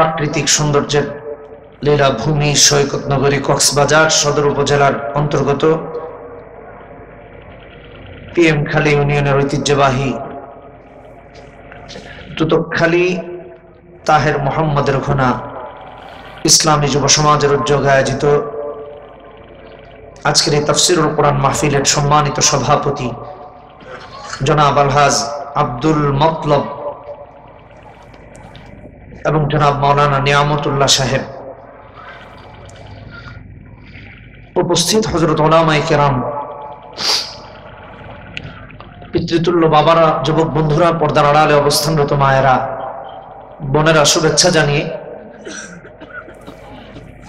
প্রাকৃতিক সৌন্দর্যের লীলাভূমি সৈকত নগরী কক্সবাজার সদর উপজেলার অন্তর্গত পিএমখালী ইউনিয়নের ঐতিহ্যবাহী তুতকখালী তাহের মোহাম্মদের ঘোনা ইসলামী যুব সমাজের উদ্যোগে আয়োজিত আজকের এই তাফসীরুল কোরআন মাহফিলের সম্মানিত সভাপতি জনাব আলহাজ আব্দুল মতলব এবং জনাব মাওলানা নিয়ামতুল্লাহ সাহেব, উপস্থিত হযরত উলামায়ে কেরাম, পিতৃতুল্য বাবারা, যুবক বন্ধুরা, পর্দার আড়ালে অবস্থানরত মায়েরা, বোনেরা, শুভেচ্ছা জানিয়ে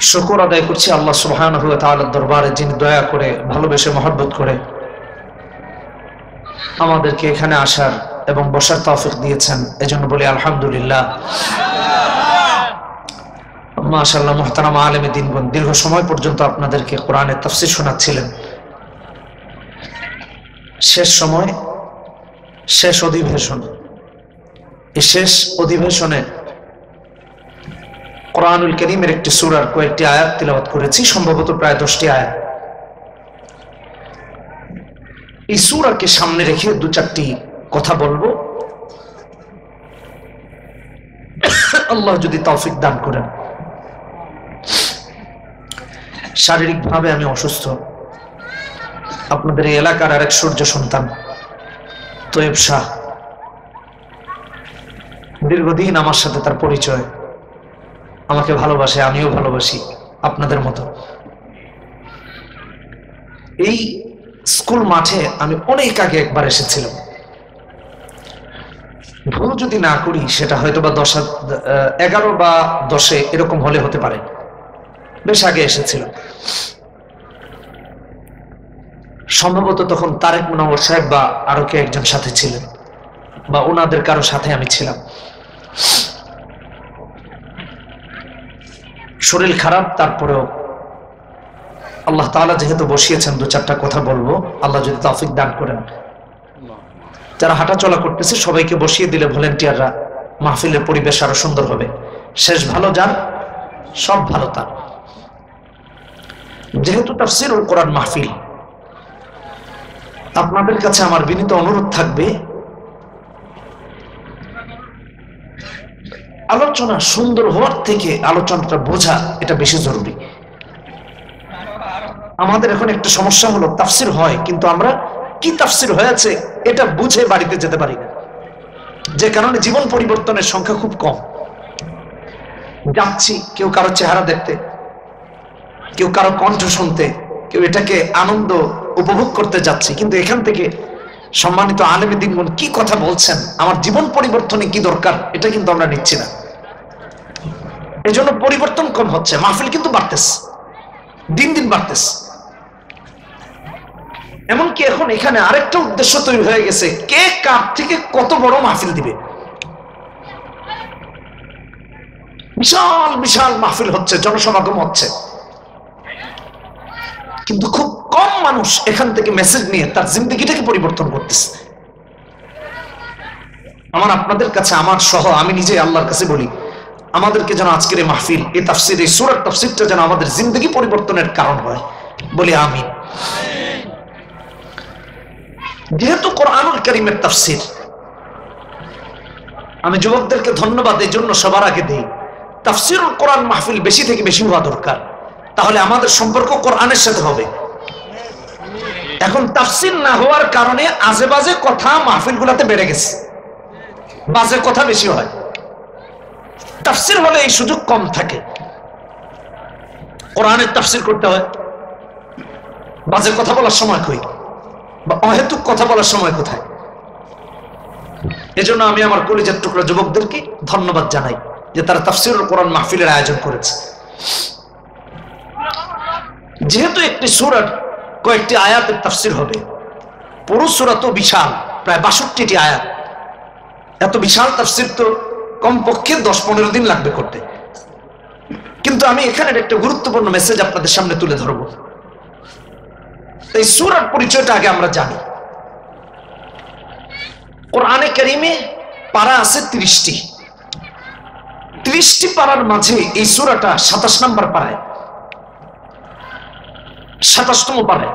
শুকর আদায় করছি আল্লাহ সুবহানাহু ওয়া তাআলার দরবারে, যিনি দয়া করে ভালোবেসে মহব্বত করে আমাদেরকে এখানে আসার এবং বসার তৌফিক দিয়েছেন। এজন্য বলি আলহামদুলিল্লাহ। মাশাআল্লাহ। মুহতারাম আলেমে দ্বীনগণ, দীর্ঘ সময় পর্যন্ত আপনাদেরকে কোরআনের তাফসীর শোনাচ্ছিলেন। শেষ সময়, শেষ অধিবেশন, এই শেষ অধিবেশনে কোরআনুল কারীমের একটি সূরার কয়েকটি আয়াত তিলাওয়াত করেছি, সম্ভবত প্রায় 10টি আয়াত। এই সূরাকে সামনে রেখে দু চারটি কথা বলবো, আল্লাহ যদি তৌফিক দান করেন। শারীরিকভাবে আমি অসুস্থ। আপনাদের এই এলাকার আরেক সূর্য সন্তান তৈয়ব শাহ, দীর্ঘদিন আমার সাথে তার পরিচয়, আমাকে ভালোবাসে, আমিও ভালোবাসি আপনাদের মতো। এই স্কুল মাঠে আমি অনেক আগে একবার এসেছিলাম, ভুল যদি না করি সেটা হয়তো বা 11 বা 10 এরকম হলে হতে পারে, বেশ আগে এসেছিলাম। সম্ভবত তখন তারেক মুনাওয়ার সাহেব বা আরো কে একজন সাথে ছিলেন, বা ওনাদের কারো সাথে আমি ছিলাম। শরীর খারাপ, তারপরেও আল্লাহ তাআলা যেহেতু বসিয়েছেন, দু চারটা কথা বলবো, আল্লাহ যদি তৌফিক দান করেন। যারা হাঁটা চলা করতেছে সবাইকে বসিয়ে দিলে ভলেন্টিয়াররা, মাহফিলের পরিবেশ আরো সুন্দর হবে। শেষ ভালো যার, সব ভালো তার। যেহেতু তাফসীরুল কোরআন মাহফিল, আপনাদের কাছে আমার বিনীত অনুরোধ থাকবে, আলোচনা সুন্দর হওয়ার থেকে আলোচনাটা বোঝা এটা বেশি জরুরি। আমাদের এখন একটা সমস্যা হলো, তাফসীর হয় কিন্তু আমরা কি তাফসীর হয়েছে এটা বুঝে বাড়িতে যেতে পারি না, যে কারণে জীবন পরিবর্তনের সংখ্যা খুব কম। যাচ্ছি কেউ কারো চেহারা দেখতে, কেউ কারো কণ্ঠ শুনতে, কেউ এটাকে আনন্দ উপভোগ করতে যাচ্ছি, কিন্তু এখান থেকে সম্মানিত আলেমে দ্বীনগণ কি কথা বলছেন, আমার জীবন পরিবর্তনে কি দরকার, এটা কিন্তু আমরা নিচ্ছি না। এই জন্য পরিবর্তন কম হচ্ছে, মাহফিল কিন্তু বাড়তেছে, দিন দিন বাড়তেছে। এমনকি এখন এখানে আরেকটা উদ্দেশ্য তৈরি হয়ে গেছে, কে কার থেকে কত বড় মাহফিল দিবে। বিশাল বিশাল মাহফিল হচ্ছে, জনসমাগম হচ্ছে, কিন্তু খুব কম মানুষ এখান থেকে মেসেজ নিয়ে তার জিন্দেগিটাকে পরিবর্তন করতেছে। আমার আপনাদের কাছে, আমার সহ আমি নিজে আল্লাহর কাছে বলি, আমাদেরকে যেন আজকের এই মাহফিল, এই তাফসীর, এই সূরার তাফসীরটা যেন আমাদের জিন্দেগি পরিবর্তনের কারণ হয়, বলি আমিন। যেহেতু কোরআনুল কারীমের তাফসীর, আমি যুবকদেরকে ধন্যবাদ এই জন্য সবার আগে দিই, তাফসীরুল কোরআন মাহফিল বেশি থেকে বেশি হওয়া দরকার, তাহলে আমাদের সম্পর্ক কোরআনের সাথে হবে। এখন তাফসীর না হওয়ার কারণে আজে বাজে কথা মাহফিলগুলোতে বেড়ে গেছে, বাজে কথা বেশি হয়। তাফসীর হলে এই সুযোগ কম থাকে, কোরআনের তাফসীর করতে হয়, বাজে কথা বলার সময় কই, বা অহেতুক কথা বলার সময় কোথায়। এজন্য আমি আমার কলিজার টুকরা যুবকদেরকে ধন্যবাদ জানাই যে তারা তাফসীরুল কোরআন মাহফিলের আয়োজন করেছে। যেহেতু একটি সূরার কয়েকটি আয়াতের তাফসীর হবে, পুরো সূরা তো বিশাল, প্রায় 62টি আয়াত, এত বিশাল তাফসীর তো কমপক্ষে 10-15 দিন লাগবে করতে। কিন্তু আমি এখানে একটা গুরুত্বপূর্ণ মেসেজ আপনাদের সামনে তুলে ধরব। এই সূরার পরিচয়টা আগে আমরা জানি। কোরআনে কারীমে পারা আছে 30টি, 30টি পারার মাঝে এই সূরাটা 27 নম্বর পারায়, 27তম পারায়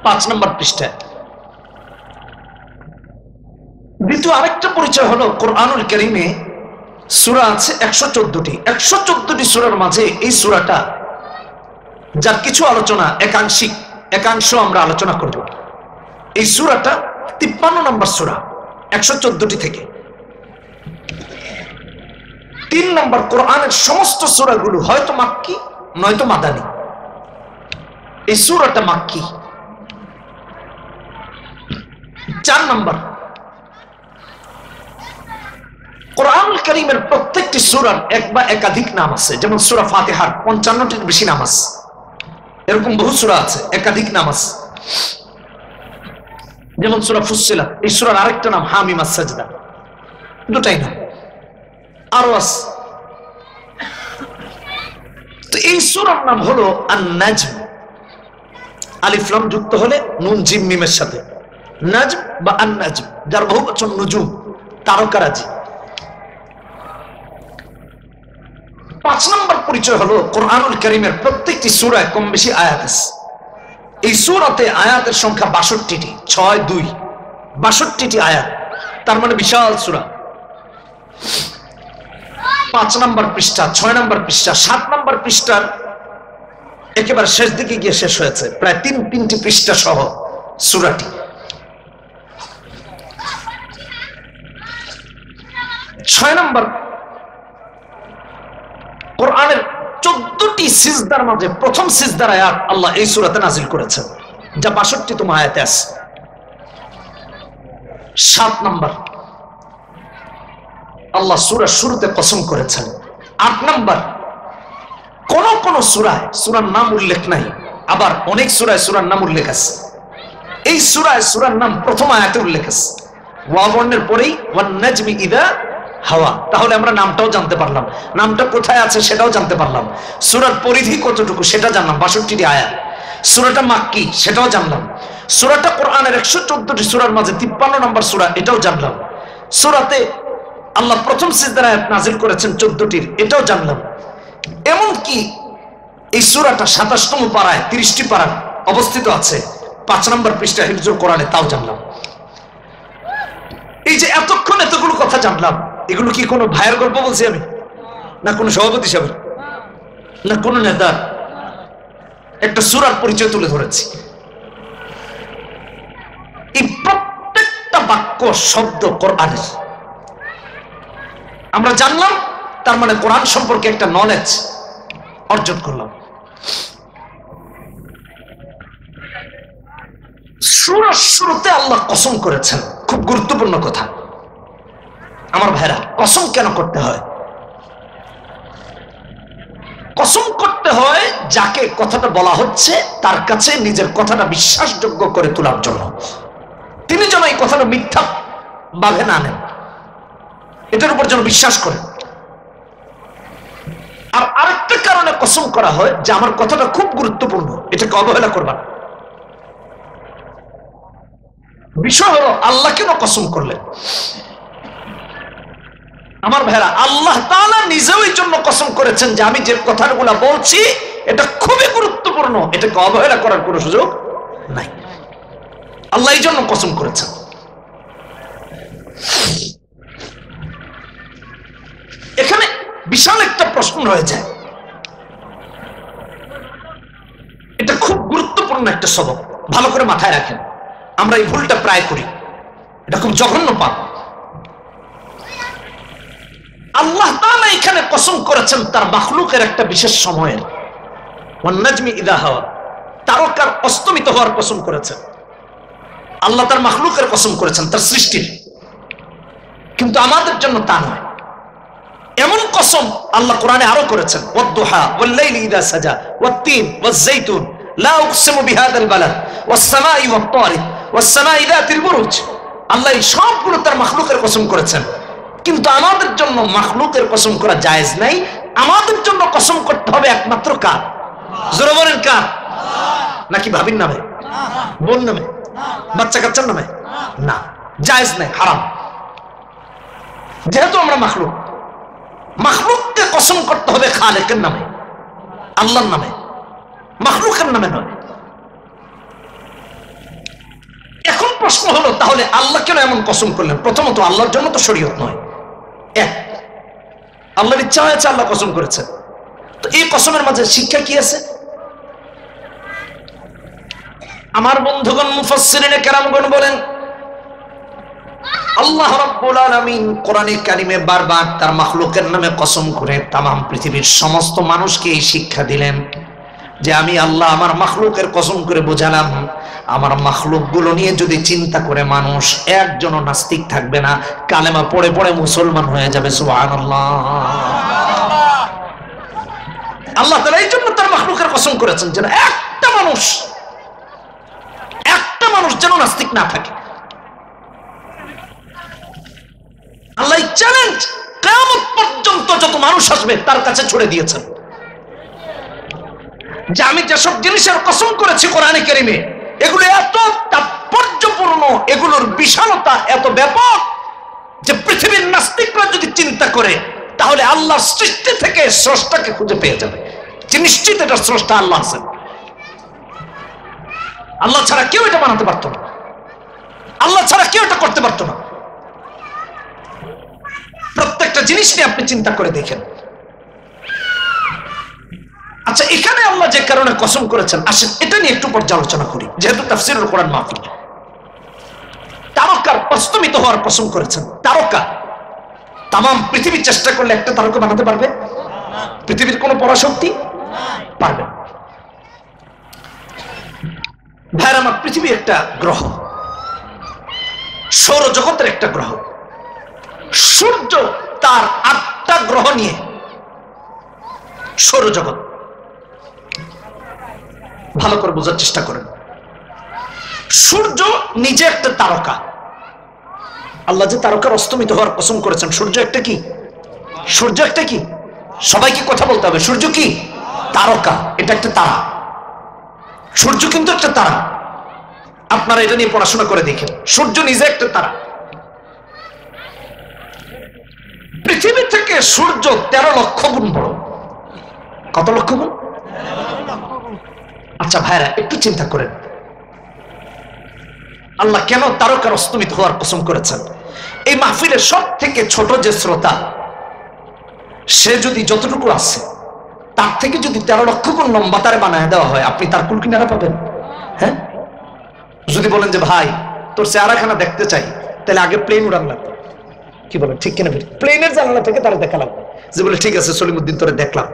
5 নম্বর পৃষ্ঠায়। দ্বিতীয় আরেকটা পরিচয় হলো কোরআনুল কারীমে সূরা আছে 114টি। 114টি সূরার মাঝে এই সূরাটা, যার কিছু আলোচনা একাংশ আমরা আলোচনা করব। এই সূরাটা 53 নম্বর সূরা 114টি থেকে। 3 নম্বর, কোরআনের সমস্ত সূরাগুলো হয়তো মাক্কি নয়তো মাদানী। এই সূরাটা মাক্কি। 4 নম্বর, কোরআনুল কারীমের প্রত্যেকটি সূরার এক বা একাধিক নাম আছে। যেমন সূরা ফাতিহার 55টির বেশি নাম আছে, এরকম বহু সূরা আছে, একাধিক নাম আছে। যেমন সূরা ফুসসিলাত, এই সূরার আরেকটা নাম হামিম আস-সাজদা, দুটাই নাম, আরো আছে। তো এই সূরার নাম হলো আন-নাজম, আলিফ লাম যুক্ত হলে নুন জিম মিমের সাথে, নাজম বা আন-নাজম, যার বহুবচন নুজুম, তারকারাজি। 5 নম্বর পরিচয় হলো কোরআনুল কারীমের প্রত্যেকটি সূরায় কম বেশি আয়াত আছে। এই সূরাতে আয়াতের সংখ্যা 62টি, 6-2 62টি আয়াত, তার মানে বিশাল সূরা। 5 নম্বর পৃষ্ঠা, 6 নম্বর পৃষ্ঠা, 7 নম্বর পৃষ্ঠার একেবারে শেষ দিকে গিয়ে শেষ হয়েছে, প্রায় তিনটি পৃষ্ঠা সহ সূরাটি। 6 নম্বর, কোরআনের 14টি সিজদার মাঝে প্রথম সিজদার আয়াত আল্লাহ এই সূরাতে নাজিল করেছেন, যা 62তম আয়াতে আছে। 7 নম্বর, আল্লাহ সূরার শুরুতে কসম করেছেন। 8 নম্বর, কোন সূরায় সূরার নাম উল্লেখ নাই, আবার অনেক সূরায় সূরার নাম উল্লেখ আছে। এই সূরায় সূরার নাম প্রথম আয়াতে উল্লেখ আছে, ওয়া বর্ণের পরেই ওয়ান নাজমি ইযা হাওয়া। তাহলে আমরা নামটাও জানতে পারলাম, নামটা কোথায় আছে সেটাও জানতে পারলাম, সূরার পরিধি কতটুকু সেটা জানলাম, 62টি আয়াত। সূরাটা মাক্কি সেটাও জানলাম। সূরাটা কোরআনের 114টি সূরার মাঝে 53 নম্বর সূরা, এটাও জানলাম। সূরাতে আল্লাহ প্রথম সিজদার আয়াত নাজিল করেছেন 14টির, এটাও জানলাম। এমনকি এই সূরাটা 27তম পারায় 30টি পারা অবস্থিত আছে, 5 নম্বর পৃষ্ঠা হিফজুল কোরআনে, তাও জানলাম। এই যে এতক্ষণ এতগুলো কথা জানলাম, এগুলো কি কোনো ভাইয়ের গল্প বলছি আমি, না কোনো সভাপতি সাহেবের, না কোনো নেতার? একটা সূরার পরিচয় তুলে ধরেছি। এই প্রত্যেকটা বাক্য শব্দ কোরআনের আমরা জানলাম, তার মানে কোরআন সম্পর্কে একটা নলেজ অর্জন করলাম। সূরার শুরুতে আল্লাহ কসম করেছেন, খুব গুরুত্বপূর্ণ কথা আমার ভাইরা। কসম কেন করতে হয়? কসম করতে হয় যাকে কথাটা বলা হচ্ছে তার কাছে নিজের কথাটা বিশ্বাসযোগ্য করে তোলার জন্য, তিনি যেন এই কথাটা মিথ্যা ভাবে না নেন, এটার উপর যেন বিশ্বাস করেন। আর আরেকটা কারণে কসম করা হয় যে আমার কথাটা খুব গুরুত্বপূর্ণ, এটাকে অবহেলা করবা না। বিষয় হলো আল্লাহ কেন কসম করলেন? আমার ভাইরা, আল্লাহ তাআলা নিজেও এই জন্য কসম করেছেন যে আমি যে কথাগুলো বলছি এটা খুবই গুরুত্বপূর্ণ, এটাকে অবহেলা করার কোনো সুযোগ নাই। আল্লাহ এই জন্য কসম করেছেন। এখানে বিশাল একটা প্রশ্ন রয়ে যায়, এটা খুব গুরুত্বপূর্ণ একটা সবক, ভালো করে মাথায় রাখেন। আমরা এই ভুলটা প্রায় করি, এটা খুব জঘন্য পাপ। আল্লাহ তাআলা এখানে কসম করেছেন তার মাখলুকের একটা বিশেষ সময়ের, ওয়ান নাজমি ইযা হাওয়া, তারকার অস্তমিত হওয়ার কসম করেছেন। আল্লাহ তার মাখলুকের কসম করেছেন, তার সৃষ্টির, কিন্তু আমাদের জন্য তা নয়। এমন কসম আল্লাহ কোরআনে আরো করেছেন, ওয়াদ-দুহা ওয়াল-লাইলি ইযা সাজা ওয়াত-তিন ওয়াজ-যাইতুন লা উকসিমু বিহাদাল বালাদ ওয়াস-সামাই ওয়াত-তারিক ওয়াস-সামাই যাতিল বুরুজ। আল্লাহ এই সবগুলো তার মাখলুকের কসম করেছেন, কিন্তু আমাদের জন্য মাখলুকের কসম করা জায়েজ নাই। আমাদের জন্য কসম করতে হবে একমাত্র কার? জোরে বলেন কার? নাকি ভাবির নামে, বোন নামে, বাচ্চা কাচ্চার নামে? না, জায়েজ নাই, হারাম। যেহেতু আমরা মাখলুক, মাখলুককে কসম করতে হবে খালেকের নামে, আল্লাহর নামে, মাখলুকের নামে নয়। এখন প্রশ্ন হলো, তাহলে আল্লাহ কেন এমন কসম করলেন? প্রথমত আল্লাহর জন্য তো শরীয়ত নয়, এক আল্লাহর ইচ্ছা হয়েছে আল্লাহ কসম করেছেন। তো এই কসমের মাঝে শিক্ষা কি আছে? আমার বন্ধুগণ মুফাসসিরিনে কেরামগণ বলেন, আল্লাহ রাব্বুল আলামিন কোরআনে কারিমে বারবার তার মাখলুকের নামে কসম করে তামাম পৃথিবীর সমস্ত মানুষকে এই শিক্ষা দিলেন যে আমি আল্লাহ আমার মাখলুকের কসম করে বোঝালাম, আমার মাখলুকগুলো নিয়ে যদি চিন্তা করে মানুষ একজনও নাস্তিক থাকবে না, কালেমা পড়ে পড়ে মুসলমান হয়ে যাবে। সুবহানাল্লাহ। আল্লাহ তাআলা এই জন্য তার মাখলুকের কসম করেছেন যেন একটা মানুষ যেন নাস্তিক না থাকে। আল্লাহ চ্যালেঞ্জ কিয়ামত পর্যন্ত যত মানুষ আসবে তার কাছে ছুড়ে দিয়েছেন যে আমি যেসব জিনিসের কসম করেছি কোরআনে কারিমে, এগুলো এত তাৎপর্যপূর্ণ, এগুলোর বিশালতা এত ব্যাপক যে পৃথিবীর নাস্তিকরা যদি চিন্তা করে তাহলে আল্লাহর সৃষ্টি থেকে স্রষ্টাকে খুঁজে পেয়ে যাবে, যে নিশ্চিত এটা স্রষ্টা আল্লাহ আছেন। আল্লাহ ছাড়া কেউ এটা বানাতে পারতো না, আল্লাহ ছাড়া কেউ এটা করতে পারতো না। প্রত্যেকটা জিনিস নিয়ে আপনি চিন্তা করে দেখেন। আচ্ছা, এখানে আল্লাহ যে কারণে কসম করেছেন, আসেন এটা নিয়ে একটু পর্যালোচনা করি, যেহেতু তাফসীরুল কোরআন মাহফিল। তারকার অস্তমিত হওয়ার কসম করেছেন। তারকা তামাম পৃথিবী চেষ্টা করলে একটা তারকা বানাতে পারবে? পৃথিবীর কোন পরাশক্তি পারবে না। ভাইরা আমার, পৃথিবী একটা গ্রহ, সৌরজগতের একটা গ্রহ। সূর্য তার 8টা গ্রহ নিয়ে সৌরজগৎ। ভালো করে বোঝার চেষ্টা করেন। সূর্য নিজে একটা তারকা। আল্লাহ যে তারকার অস্তমিত হওয়ার কসম করেছেন, সূর্য একটা কি? সূর্য একটা কি? সবাইকে কথা বলতে হবে। সূর্য কি? তারকা। এটা একটা তারা। সূর্য কিন্তু একটা তারা। আপনারা এটা নিয়ে পড়াশোনা করে দেখেন। সূর্য নিজে একটা তারা। পৃথিবী থেকে সূর্য 13 লক্ষ গুণ বড়। কত লক্ষ গুণ? আচ্ছা ভাইরা, একটু চিন্তা করেন, আল্লাহ কেন তারকার অস্তমিত হওয়ার কসম করেছেন? এই মাহফিলের সব থেকে ছোট যে শ্রোতা, সে যদি যতটুকু আছে তার থেকে যদি 13 লক্ষ গুণ লম্বা তারে বানায় দেওয়া হয়, আপনি তার কুল কিনারা পাবেন? হ্যাঁ, যদি বলেন যে ভাই তোর চেহারাখানা দেখতে চাই, তাহলে আগে প্লেন উড়ান লাগবে। কি বলেন, ঠিক কিনা? প্লেনের জানালা থেকে তারা দেখালাম, যে বলে ঠিক আছে সলিমুদ্দিন তোরে দেখলাম,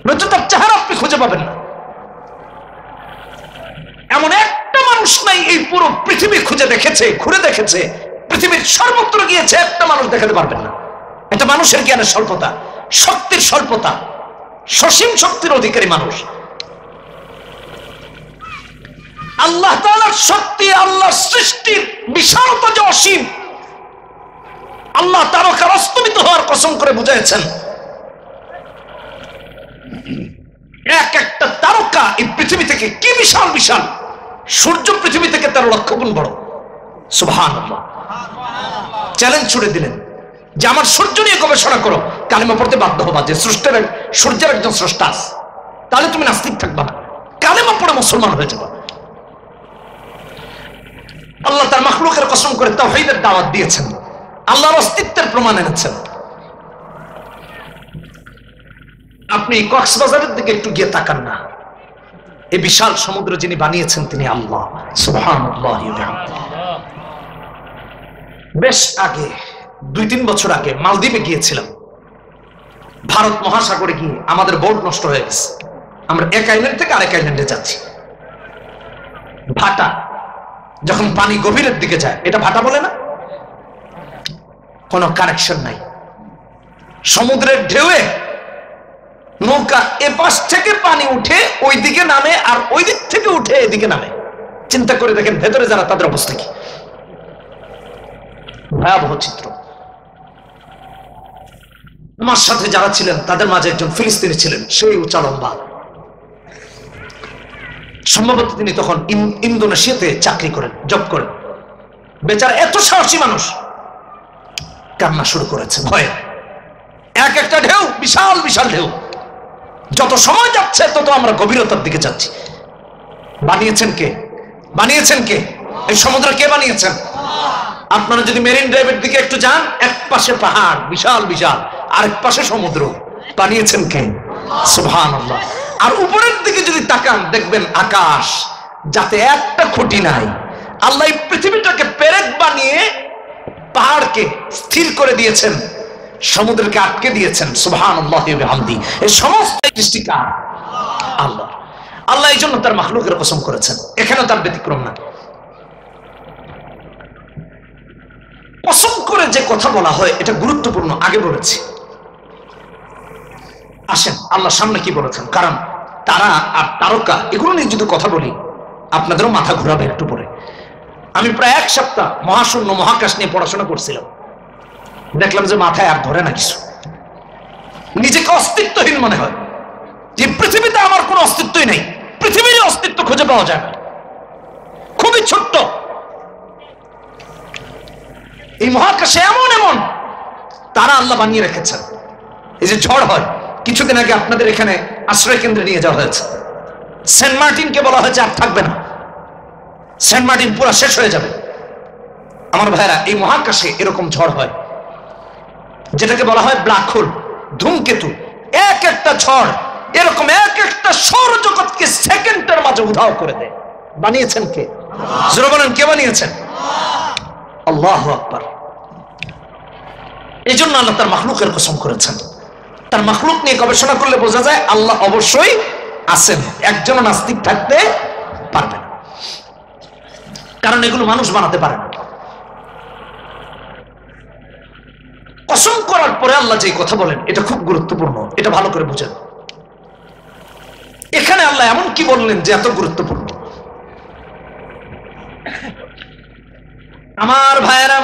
নয়তো তার চেহারা আপনি খুঁজে পাবেন না। এমন একটা মানুষ নাই এই পুরো পৃথিবী খুঁজে দেখেছে, ঘুরে দেখেছে, পৃথিবীর সর্বত্র গিয়েছে, একটা মানুষ দেখাতে পারবেন না। এটা মানুষের জ্ঞানের স্বল্পতা, শক্তির স্বল্পতা, সসীম শক্তির অধিকারী মানুষ। আল্লাহ তাআলার শক্তি, আল্লাহর সৃষ্টির বিশালতা যে অসীম, আল্লাহ তারকার অস্তমিত হওয়ার কসম করে বুঝাইছেন। এক একটা তারকা এই পৃথিবী থেকে কি বিশাল বিশাল। সূর্য পৃথিবী থেকে 13 লক্ষ গুণ বড়। সুবহানাল্লাহ। চ্যালেঞ্জ ছুড়ে দিলেন যে আমার সূর্য নিয়ে গবেষণা করো, কালেমা পড়তে বাধ্য হবা যে সূর্যের একজন স্রষ্টা আছে, তাহলে তুমি নাস্তিক থাকবা না, কালেমা পড়ে মুসলমান হয়ে যাবা। আল্লাহ তার মাখলুকের কসম করে তাওহীদের দাওয়াত দিয়েছেন, আল্লাহর অস্তিত্বের প্রমাণ এনেছেন। আপনি কক্সবাজারের দিকে একটু গিয়ে তাকান না, এই বিশাল সমুদ্র যিনি বানিয়েছেন তিনি আল্লাহ। সুবহানাল্লাহ। বেশ আগে 2-3 বছর আগে মালদ্বীপে গিয়েছিলাম। ভারত মহাসাগরে গিয়ে আমাদের বোট নষ্ট হয়ে গেছে। আমরা এক আইল্যান্ড থেকে আরেক আইল্যান্ডে যাচ্ছি। ভাটা, যখন পানি গভীরের দিকে যায়, এটা ভাটা বলে না? কোনো কানেকশন নাই। সমুদ্রের ঢেউয়ে নৌকা এ পাশ থেকে পানি উঠে ওই দিকে নামে, আর ওই দিক থেকে উঠে এদিকে নামে। চিন্তা করে দেখেন ভেতরে যারা, তাদের অবস্থা কি? ভয়াবহ চিত্র। আমার সাথে যারা ছিলেন তাদের মাঝে একজন ফিলিস্তিনি ছিলেন, সেই উঁচা লম্বা। সম্ভবত তিনি তখন ইন্দোনেশিয়াতে চাকরি করেন, জব করেন। বেচারা এত সাহসী মানুষ, কান্না শুরু করেছে ভয়ে। এক একটা ঢেউ বিশাল বিশাল ঢেউ। যত সময় যাচ্ছে তত আমরা গভীরতার দিকে যাচ্ছি। বানিয়েছেন কে? বানিয়েছেন কে? এই সমুদ্র কে বানিয়েছেন? আপনারা যদি মেরিন ড্রাইভের দিকে একটু যান, এক পাশে পাহাড় বিশাল বিশাল, আরেক পাশে সমুদ্র। বানিয়েছেন কে? সুবহানাল্লাহ। আর উপরের দিকে যদি তাকান দেখবেন আকাশ, যাতে একটা খুঁটি নাই। আল্লাহ এই পৃথিবীটাকে পেরেক বানিয়ে পাহাড়কে স্থির করে দিয়েছেন, সমুদ্রকে আটকে দিয়েছেন। সুবহানাল্লাহি ওয়া বিহামদি। এই সমস্ত সৃষ্টি কার? আল্লাহ। আল্লাহ এই জন্য তার মাখলুকের কসম করেছেন, এখানে তার ব্যতিক্রম না। কসম করে যে কথা বলা হয় এটা গুরুত্বপূর্ণ, আগে বলেছি। আসেন আল্লাহ সামনে কি বলেছেন, কারণ তারা আর তারকা এগুলো নিয়ে যদি কথা বলি আপনাদেরও মাথা ঘুরাবে একটু পরে। আমি প্রায় এক সপ্তাহ মহাশূন্য মহাকাশ নিয়ে পড়াশোনা করছিলাম, দেখলাম যে মাথায় আর ধরে না কিছু। নিজেকে অস্তিত্বহীন মনে হয়, যে পৃথিবীতে আমার কোনো অস্তিত্বই নেই, পৃথিবীর অস্তিত্ব খুঁজে পাওয়া যায় না, খুবই ছোট্ট। এই মহাকাশে এমন এমন তারা আল্লাহ বানিয়ে রেখেছেন। এই যে ঝড় হয়, কিছুদিন আগে আপনাদের এখানে আশ্রয় কেন্দ্রে নিয়ে যাওয়া হয়েছে। সেন্ট মার্টিনকে বলা হয়েছে আর থাকবে না, সেন্ট মার্টিন পুরো শেষ হয়ে যাবে। আমার ভাইরা, এই মহাকাশে এরকম ঝড় হয় যেটাকে বলা হয় ব্ল্যাক হোল, ধূমকেতু। এক একটা ঝড় এরকম এক একটা সৌরজগৎকে সেকেন্ডের মাঝে উধাও করে দেয়। বানিয়েছেন কে? জোরে বলেন, কে বানিয়েছেন? আল্লাহু আকবার। এই জন্য আল্লাহ তার মাখলুকের কসম করেছেন। তার মাখলুক নিয়ে গবেষণা করলে বোঝা যায় আল্লাহ অবশ্যই আছেন, একজন নাস্তিক থাকতে পারবে না, কারণ এগুলো মানুষ বানাতে পারে না। কসম করার পরে আল্লাহ যে কথা বলেন এটা খুব গুরুত্বপূর্ণ, এটা ভালো করে বুঝেন। এখানে আল্লাহ এমন কি বললেন যে এত গুরুত্বপূর্ণ। আমার ভাইয়েরা,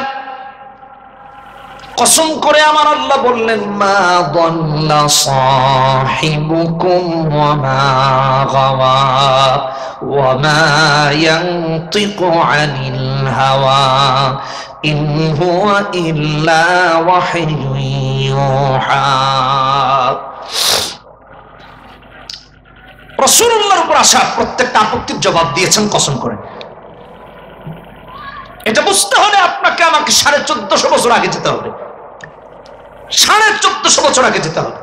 কসম করে আমার আল্লাহ বললেন, মা দাল্লা সাহিবুকুম ওয়া মা গাওয়া ওয়া মা ইয়ানতিকু আনিল হাওয়া ইন হুয়া ইল্লা ওয়াহয়ুন ইউহা। রাসূলুল্লাহর উপর আসা প্রত্যেকটা আপত্তির জবাব দিয়েছেন কসম করে। এটা বুঝতে হলে আপনাকে আমাকে 1450 বছর আগে যেতে হবে, 1450 বছর আগে যেতে হবে।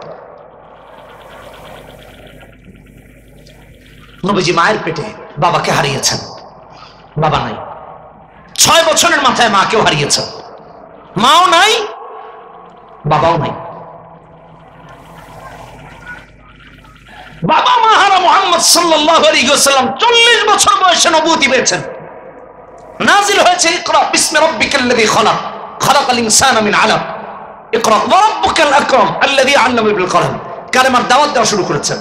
নবীজি মায়ের পেটে বাবাকে হারিয়েছেন, বাবা নাই। 6 বছরের মাথায় মাকেও হারিয়েছেন, মাও নাই বাবাও নাই। বাবা মা হারা মুহাম্মদ সাল্লাল্লাহু আলাইহি ওয়াসাল্লাম 40 বছর বয়সে নবুয়তি পেয়েছেন। নাজিল হয়েছে ইকরা বিসমি রাব্বিকাল্লাযী খালাক খালাকাল ইনসানা মিন আলাক ইকরা ওয়া রাব্বুকাল আকরাম আল্লাযী আল্লামা বিল কলম। কালেমার দাওয়াত দেওয়া শুরু করেছেন।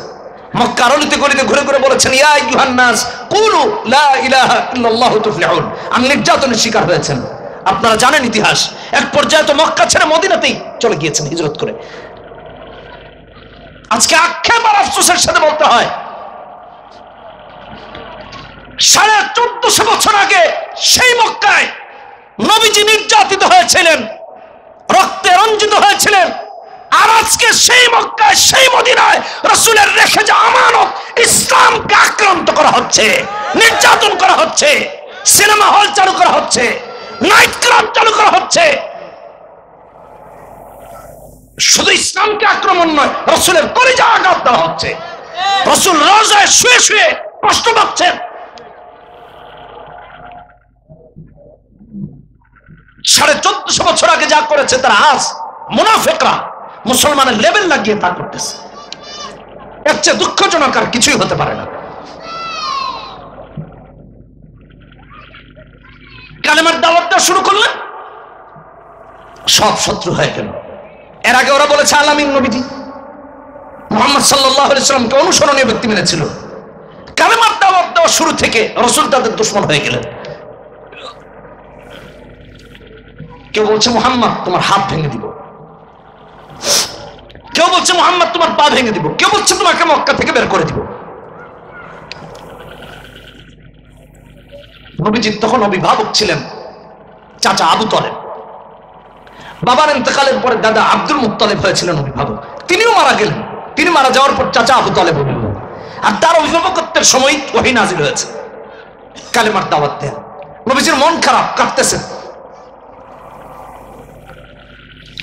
মক্কার অলিতে গলিতে ঘুরে ঘুরে বলেছেন, ইয়া আইয়ুহান নাস কুলু লা ইলাহা ইল্লাল্লাহু তুফলিহুন। আর নির্যাতনের শিকার হয়েছেন। আপনারা জানেন ইতিহাস, এক পর্যায়ে তো মক্কা ছেড়ে মদিনাতেই চলে গিয়েছেন হিজরত করে। আজকে আক্ষেপ আর আফসোসের সাথে বলতে হয়, 1450 বছর আগে সেই মক্কায় নবীজি নির্যাতিত হয়েছিলেন, রক্তে রঞ্জিত হয়েছিলেন। আর আজকে সেই মক্কায় সেই মদিনায় রাসূলের রেখে যা আমানত ইসলামকে আক্রান্ত করা হচ্ছে, নির্যাতন করা হচ্ছে, সিনেমা হল চালু করা হচ্ছে, নাইট ক্লাব চালু করা হচ্ছে। শুধু ইসলামকে আক্রমণ নয়, রাসূলের কলিজা আঘাত দেওয়া হচ্ছে। রাসূল রওজায় শুয়ে শুয়ে কষ্ট পাচ্ছেন। 1450 বছর আগে যা করেছে তারা আজ মুনাফিকরা মুসলমানের লেভেল লাগিয়ে তা করতেছে। এর চেয়ে দুঃখজনক আর কিছুই হতে পারে না। কালেমার দাওয়াত দেওয়া শুরু করলেন, সব শত্রু হয়ে গেল। এর আগে ওরা বলেছে আলামিন নবীজি মুহাম্মদ সাল্লাল্লাহু আলাইহি ওয়াসাল্লামকে অনুসরণীয় ব্যক্তি মেনেছিল। কালেমার দাওয়াত দেওয়া শুরু থেকে রাসূল তাদের দুশমন হয়ে গেলেন। কেউ বলছে মুহাম্মদ তোমার হাত ভেঙে দিব, কেউ বলছে মুহাম্মদ তোমার পা ভেঙে দিব, কেউ বলছে তোমাকে মক্কা থেকে বের করে দিব। নবীজি তখন অভিভাবক ছিলেন চাচা আবু তালেব। বাবার ইন্তেকালের পরে দাদা আব্দুল মুত্তালিব হয়েছিলেন অভিভাবক, তিনিও মারা গেলেন। তিনি মারা যাওয়ার পর চাচা আবু তালেব অভিভাবক, আর তার অভিভাবকত্বের সময় ওহী নাজিল হয়েছে, কালেমার দাওয়াত দেন। নবীজির মন খারাপ, কাঁদতেছেন।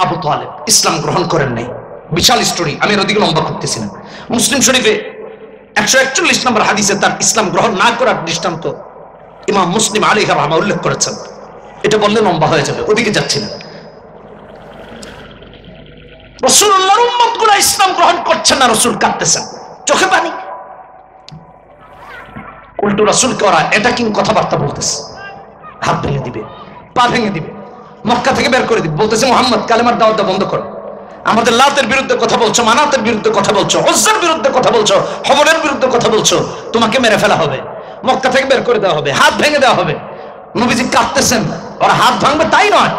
আবু তালেব ইসলাম গ্রহণ করেন নাই। বিশাল স্টোরি, আমি এর ওদিকে লম্বা করতেছি না। মুসলিম শরীফে 141 নম্বর হাদিসে তার ইসলাম গ্রহণ না করার দৃষ্টান্ত ইমাম মুসলিম আলাইহি রাহমাহ উল্লেখ করেছেন। এটা বললে লম্বা হয়ে যাবে, ওদিকে যাচ্ছি না। রাসূলুল্লাহর উম্মতগুলো ইসলাম গ্রহণ করছেন না, রাসূল কাঁদতেছেন, চোখে পানি। উল্টো রাসূলকে ওরা এটা কি কথাবার্তা বলতেছে, হাত ভেঙে দিবে, পা ভেঙে দিবে, মক্কা থেকে বের করে দিবে। বলতেছে মুহাম্মদ কালেমার দাওয়াত বন্ধ কর, আমাদের লাতের বিরুদ্ধে কথা বলছো, মানাতের বিরুদ্ধে কথা বলছো, উজ্জার বিরুদ্ধে কথা বলছো, হবলের বিরুদ্ধে কথা বলছো, তোমাকে মেরে ফেলা হবে, মক্কা থেকে বের করে দেওয়া হবে, হাত ভেঙে দেওয়া হবে। নবীজি কাঁদতেছেন, ওরা হাত ভাঙবে তাই নয়,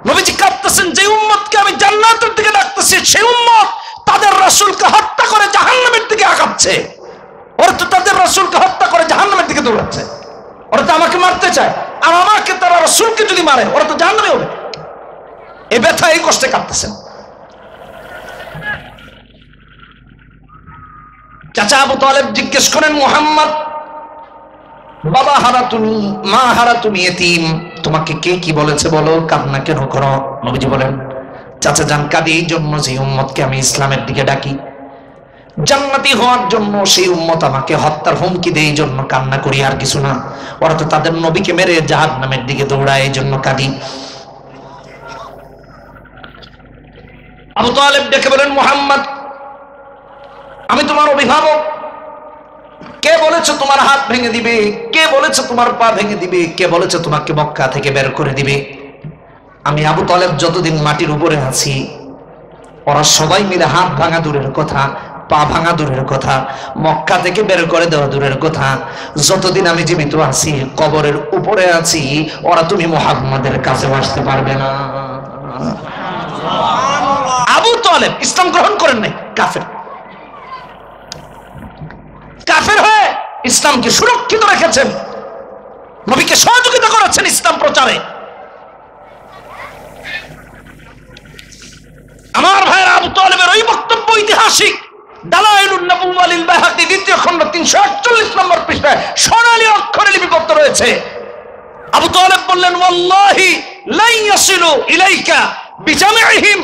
নবীজি কাঁদতেছেন যে উম্মতকে আমি জান্নাতের দিকে ডাকতেছি সেই উম্মত তাদের রাসূলকে হত্যা করে জাহান্নামের দিকে আগাচ্ছে। ওরা তো তাদের রাসূলকে হত্যা করে জাহান্নামের দিকে দৌড়াচ্ছে। ওরা তো আমাকে মারতে চায়, আর আমাকে তারা রাসূলকে যদি মারে ওরা তো জাহান্নামে হবে। এই ব্যথা, এই কষ্টে কাঁদতেছেন। চাচা আবু তালেব জিজ্ঞেস করেন মুহাম্মদ, বাবা হারা তুমি, মা হারা তুমি, এতিম, তোমাকে কে কি বলেছে বলো, কান্না কেন করো? নবীজি বলেন চাচা জান কাঁদি এই জন্য যে উম্মতকে আমি ইসলামের দিকে ডাকি, জান্নাতি হওয়ার জন্য। সেই উম্মত আমাকে হত্যার হুমকি দেয়, এই জন্য কান্না করি, আর কিছু না। ওরা তো তাদের নবীকে মেরে জাহান্নামের দিকে দৌড়ায়, এই জন্য কাঁদি। আবু তালেব ডেকে বলেন মুহাম্মদ, আমি তোমার অভিভাবক, কে বলেছে তোমার হাত ভেঙে দিবে, কে বলেছে তোমার পা ভেঙে দিবে, কে বলেছে তোমাকে মক্কা থেকে বের করে দিবে? আমি আবু তালেব যতদিন মাটির উপরে আছি ওরা সবাই মিলে হাত ভাঙা দূরের কথা, পা ভাঙা দূরের কথা, মক্কা থেকে বের করে দেওয়া দূরের কথা, যতদিন আমি জীবিত আছি কবরের উপরে আছি ওরা তুমি মুহাম্মাদের কাছে আসতে পারবে না। আবু তালেব ইসলাম গ্রহণ করেন নাই, কাফের। কাফের হয়ে ইসলামকে সুরক্ষিত রেখেছেন, নবীকে সহযোগিতা করেছেন ইসলাম প্রচারে। আমার ভাইয়েরা, আবু তালেবের ওই বক্তব্য ঐতিহাসিক দালাইলুন নবুওয়া লিল বাইহাকী দ্বিতীয় খণ্ড 348 নম্বর পৃষ্ঠায় সোনালী অক্ষরে লিপিবদ্ধ রয়েছে। আবু তালেব বললেন ওয়াল্লাহি লা ইয়াসিলু ইলাইকা বিজামিহিম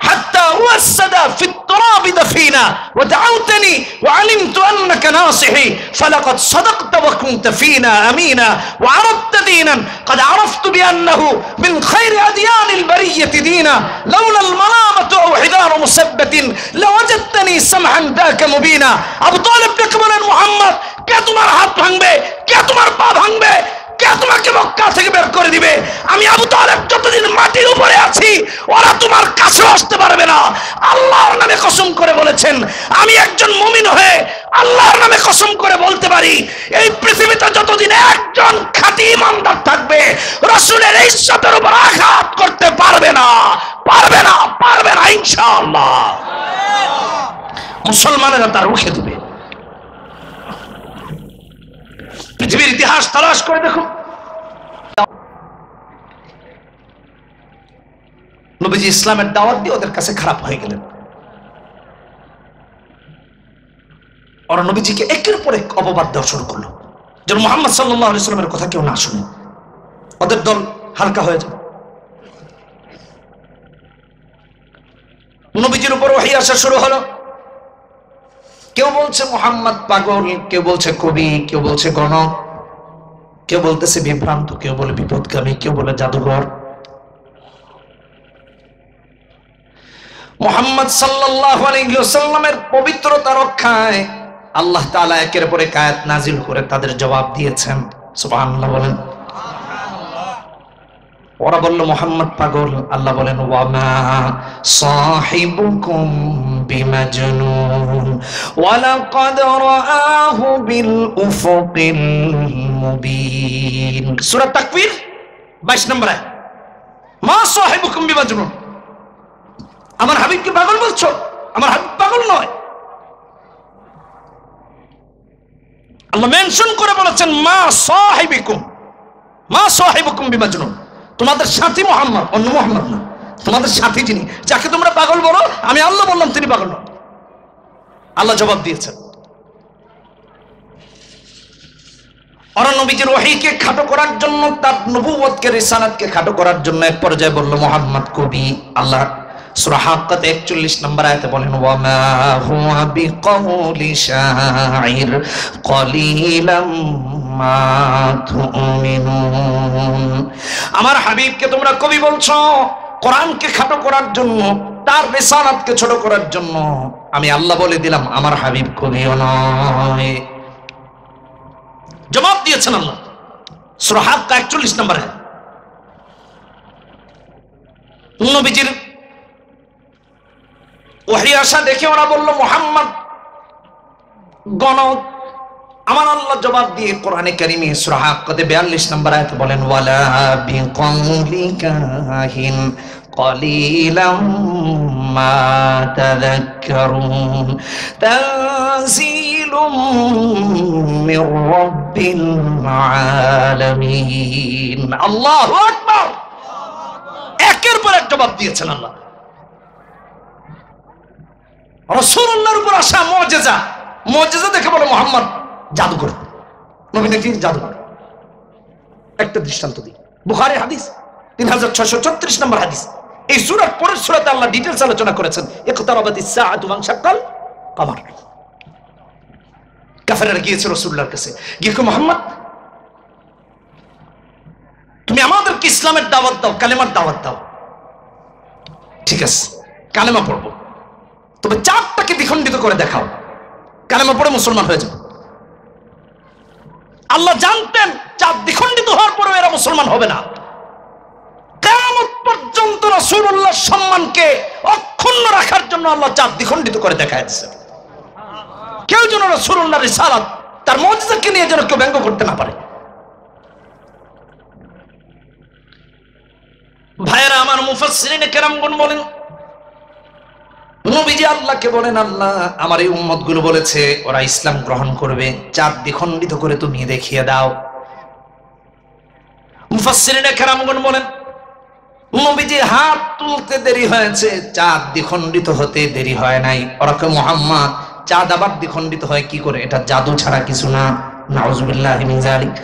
حتى أوسد في التراب دفينا ودعوتني وعلمت أنك ناصحي فلقد صدقت وكنت فينا أمينا وعرضت دينا قد عرفت بأنه من خير أديان البرية دينا لولا الملامة أو حذار مثبت لوجدتني سمحا ذاك مبينا. أبو طالب لكبر محمد কে তোমার হাত ভাঙবে, কে তোমার পা ভাঙবে, কে তোমাকে মক্কা থেকে বের করে দিবে? আমি আবু তালেব যতদিন মাটির উপরে আছি ওরা তোমার কাছে আসতে পারবে না। আল্লাহর নামে কসম করে বলেছেন, আমি একজন মুমিন হয়ে আল্লাহর নামে কসম করে বলতে পারি এই পৃথিবীতে যতদিন একজন খাঁটি ইমানদার থাকবে রাসূলের ইজ্জতের উপর আঘাত করতে পারবে না, পারবে না, পারবে না ইনশাআল্লাহ। মুসলমানেরা তার রুখে দিবে। পৃথিবীর ইতিহাস তালাশ করে দেখুন, নবীজি ইসলামের দাওয়াত দিয়ে ওদের কাছে খারাপ হয়ে গেলেন। ওরা নবীজিকে একের পর এক অপবাদ দেওয়া শুরু করলো, যেন মুহাম্মদ সাল্লাল্লাহু আলাইহি ওয়াসাল্লামের কথা কেউ না শুনে। ওদের দল হালকা হয়ে যাবে। নবীজির উপর ওহী আসা শুরু হলো। কেউ বলছে মুহাম্মদ পাগল, কেউ বলছে কবি, কেউ বলছে গণক, কেউ বলতেছে বিভ্রান্ত, কেউ বলে বিপদগামী, কেউ বলে জাদুঘর। মুহাম্মদ সাল্লাল্লাহু আলাইহি ওয়াসাল্লামের পবিত্রতা রক্ষায় আল্লাহ তাআলা একের পর এক আয়াত নাজিল করে তাদের জবাব দিয়েছেন। সুবহানাল্লাহ বলেন। ওরা বলল মুহাম্মদ পাগল, আল্লাহ বলেন ওয়ামা সাহিবুকুম বিমাজনুন ওয়ালাকাদ রাআহু বিল উফুকিল মুবিন। সূরা তাকবীর 22 নম্বর আয়াত। মা সাহিবুকুম বিমাজনুন, আমার হাবিবকে পাগল বলছো? আমার হাবিব পাগল নয়। আল্লাহ মেনশন করে বলেছেন মা সাহিবুকুম, মা সাহিবুকুম বিমাজনুন, তোমাদের সাথী মুহাম্মদ, অন্য মুহাম্মদ না। তোমাদের সাথী যিনি, যাকে তোমরা পাগল বলো, আমি আল্লাহ বললাম তিনি পাগল নন। আল্লাহ জবাব দিয়েছেন। ওরা নবীজির ওহীকে খাটো করার জন্য, তার নবুয়তকে, রিসালাতকে খাটো করার জন্য এক পর্যায়ে বলল মুহাম্মদ কবি। আল্লাহ সূরা হাক্কাতে 41 নম্বর আয়াতে বলেন, ওয়া মা হুয়া বিকাউলি শাইর কলিলাম মা তুমিনুন। আমার হাবিবকে তোমরা কবি বলছো, কোরআনকে খাটো করার জন্য, তার রিসালাতকে ছোট করার জন্য। আমি আল্লাহ বলে দিলাম আমার হাবিব কবিও নয়। জবাব দিয়েছেন আল্লাহ সূরা হাক্কা 41 নম্বরে। নবীজির ওহী আসা দেখে ওরা বলল মুহাম্মদ গণক। আমার আল্লাহ জবাব দিয়ে কোরআনে কারীমে সূরা হাক্কাতে 42 নম্বর আয়াতে বলেন, ওয়ালা বিকাউলি কাহিন কলিলাম মা তাযাক্কারুন তানজিলুম মির রাব্বিল আলামিন। আল্লাহু আকবার। একের পর এক জবাব দিয়েছেন আল্লাহ। রাসূলুল্লাহর উপর আসা মুজিজা, মুজিজা দেখে বলে মুহাম্মদ জাদুকর, নবী নাকি জাদুকর। একটা দৃষ্টান্ত দিই, বুখারীর হাদিস 3634 নম্বর হাদিস। এই সূরার পরের সূরাতে আল্লাহ ডিটেইলস আলোচনা করেছেন, ইকতারাবাতিস সাআতু ওয়ানশাক্কাল কমর। কাফেররা গিয়েছে রাসূলুল্লাহর কাছে, গিয়ে কয় মুহাম্মদ তুমি আমাদেরকে ইসলামের দাওয়াত দাও, কালেমার দাওয়াত দাও। ঠিক আছে, কালেমা পড়বো, তবে চাঁদটাকে দ্বিখণ্ডিত করে দেখাও, কালেমা পড়ে মুসলমান হয়ে যাবে। আল্লাহ জানতেন চাঁদ দ্বিখণ্ডিত হওয়ার পরেও এরা মুসলমান হবে না। কিয়ামত পর্যন্ত রাসূলুল্লাহর সম্মানকে অক্ষুণ্ণ রাখার জন্য আল্লাহ চাঁদ দ্বিখণ্ডিত করে দেখায় দিয়েছে। কেউ যেন রাসূলুল্লাহর রিসালাত, তার মুজিজাকে নিয়ে যেন কেউ ব্যঙ্গ করতে না পারে। ভাইয়েরা আমার, মুফাসসিরিনে কেরামগণ বলেন, নবীজি আল্লাহকে বলেন, আল্লাহ আমার এই উম্মতগুলো বলেছে ওরা ইসলাম গ্রহণ করবে, চাঁদ দ্বিখণ্ডিত করে তুমি দেখিয়ে দাও। মুফাসসিরিনে কেরামগণ বলেন, নবীজি হাত তুলতে দেরি হয়েছে, চাঁদ দ্বিখণ্ডিত হতে দেরি হয় নাই। ওরা কয় মুহাম্মদ চাঁদ আবার দ্বিখণ্ডিত হয় কি করে? এটা জাদু ছাড়া কিছু না। নাউযুবিল্লাহি মিন যালিক।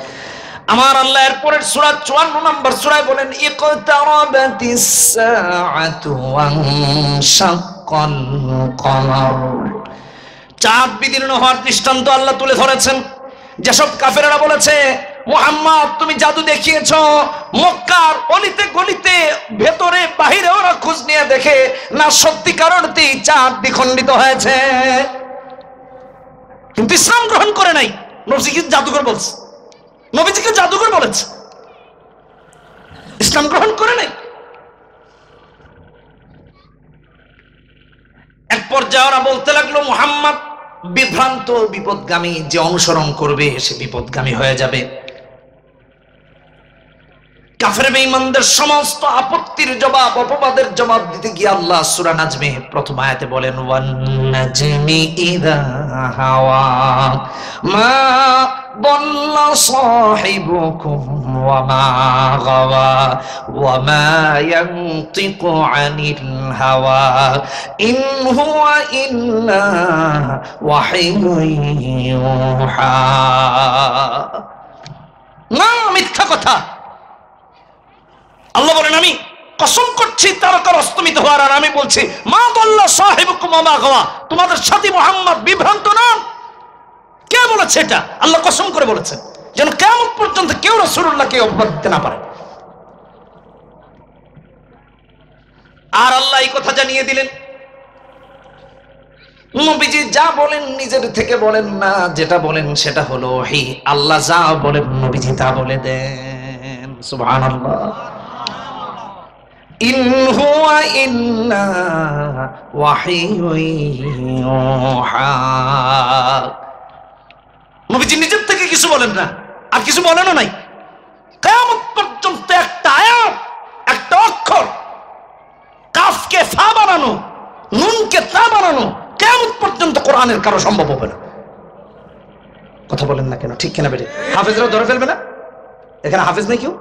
আমার আল্লাহ এর পরের সূরা 54 নম্বর সূরায় বলেন, ইকতারাবাতিস সাআতু ওয়ানশাক্কাল কমর। চাঁদ বিদীর্ণ হওয়ার দৃষ্টান্ত আল্লাহ তুলে ধরেছেন। যেসব কাফেররা বলেছে মুহাম্মদ তুমি জাদু দেখিয়েছো, মক্কার অলিতে গলিতে ভেতরে বাহিরে ওরা খোঁজ নিয়ে দেখে না সত্যিকার অর্থেই চাঁদ দ্বিখণ্ডিত হয়েছে, কিন্তু ইসলাম গ্রহণ করে নাই। নবীজিকে জাদুকর বলছে, নবীজিকে জাদুকর বলেছে, ইসলাম গ্রহণ করে নাই। এক পর্যায়ে ওরা বলতে লাগলো মুহাম্মদ বিভ্রান্ত, বিপদগামী, যে অনুসরণ করবে সে বিপদগামী হয়ে যাবে। কাফের বেঈমানদের সমস্ত আপত্তির জবাব, অপবাদের জবাব দিতে গিয়ে আল্লাহ সূরা নাজমে প্রথম আয়াতে বলেন, ওয়ান নাজমি ইযা হাওয়া মা দাল্লা সাহিবুকুম ওয়া মা গাওয়া ওয়া মা ইয়ানতিকু আনিল হাওয়া ইন হুয়া ইল্লা ওয়াহিয়ুন ইউহা। না, মিথ্যা কথা। আল্লাহ বলেন আমি কসম করছি তারকার অস্তমিত হওয়ার, আর আমি বলছি মা দাল্লা সাহিবুকুম ওয়া মা গাওয়া, তোমাদের সাথী মুহাম্মদ বিভ্রান্ত নন। কে বলেছে এটা? আল্লাহ কসম করে বলেছেন, যেন কিয়ামত পর্যন্ত কেউ রাসূলুল্লাহকে অপবাদ দিতে না পারে। আর আল্লাহ এই কথা জানিয়ে দিলেন, নবীজি যা বলেন নিজের থেকে বলেন না, যেটা বলেন সেটা হলো ওহী। আল্লাহ যা বলেন নবীজি তা বলে দেন। সুবহানাল্লাহ। ইন হুয়া ইল্লা ওয়াহিয়ুন ইউহা। নবীজি নিজের থেকে কিছু বলেন না, আর কিছু বলেনও নাই। কিয়ামত পর্যন্ত একটা আয়াত, একটা অক্ষর, কাফকে ফা বানানো, নুনকে তা বানানো কিয়ামত পর্যন্ত কোরআনের কারো সম্ভব হবে না। কথা বলেন না কেন? ঠিক কিনা বেরে? হাফেজরা ধরে ফেলবে না? এখানে হাফেজ নেই কেউ?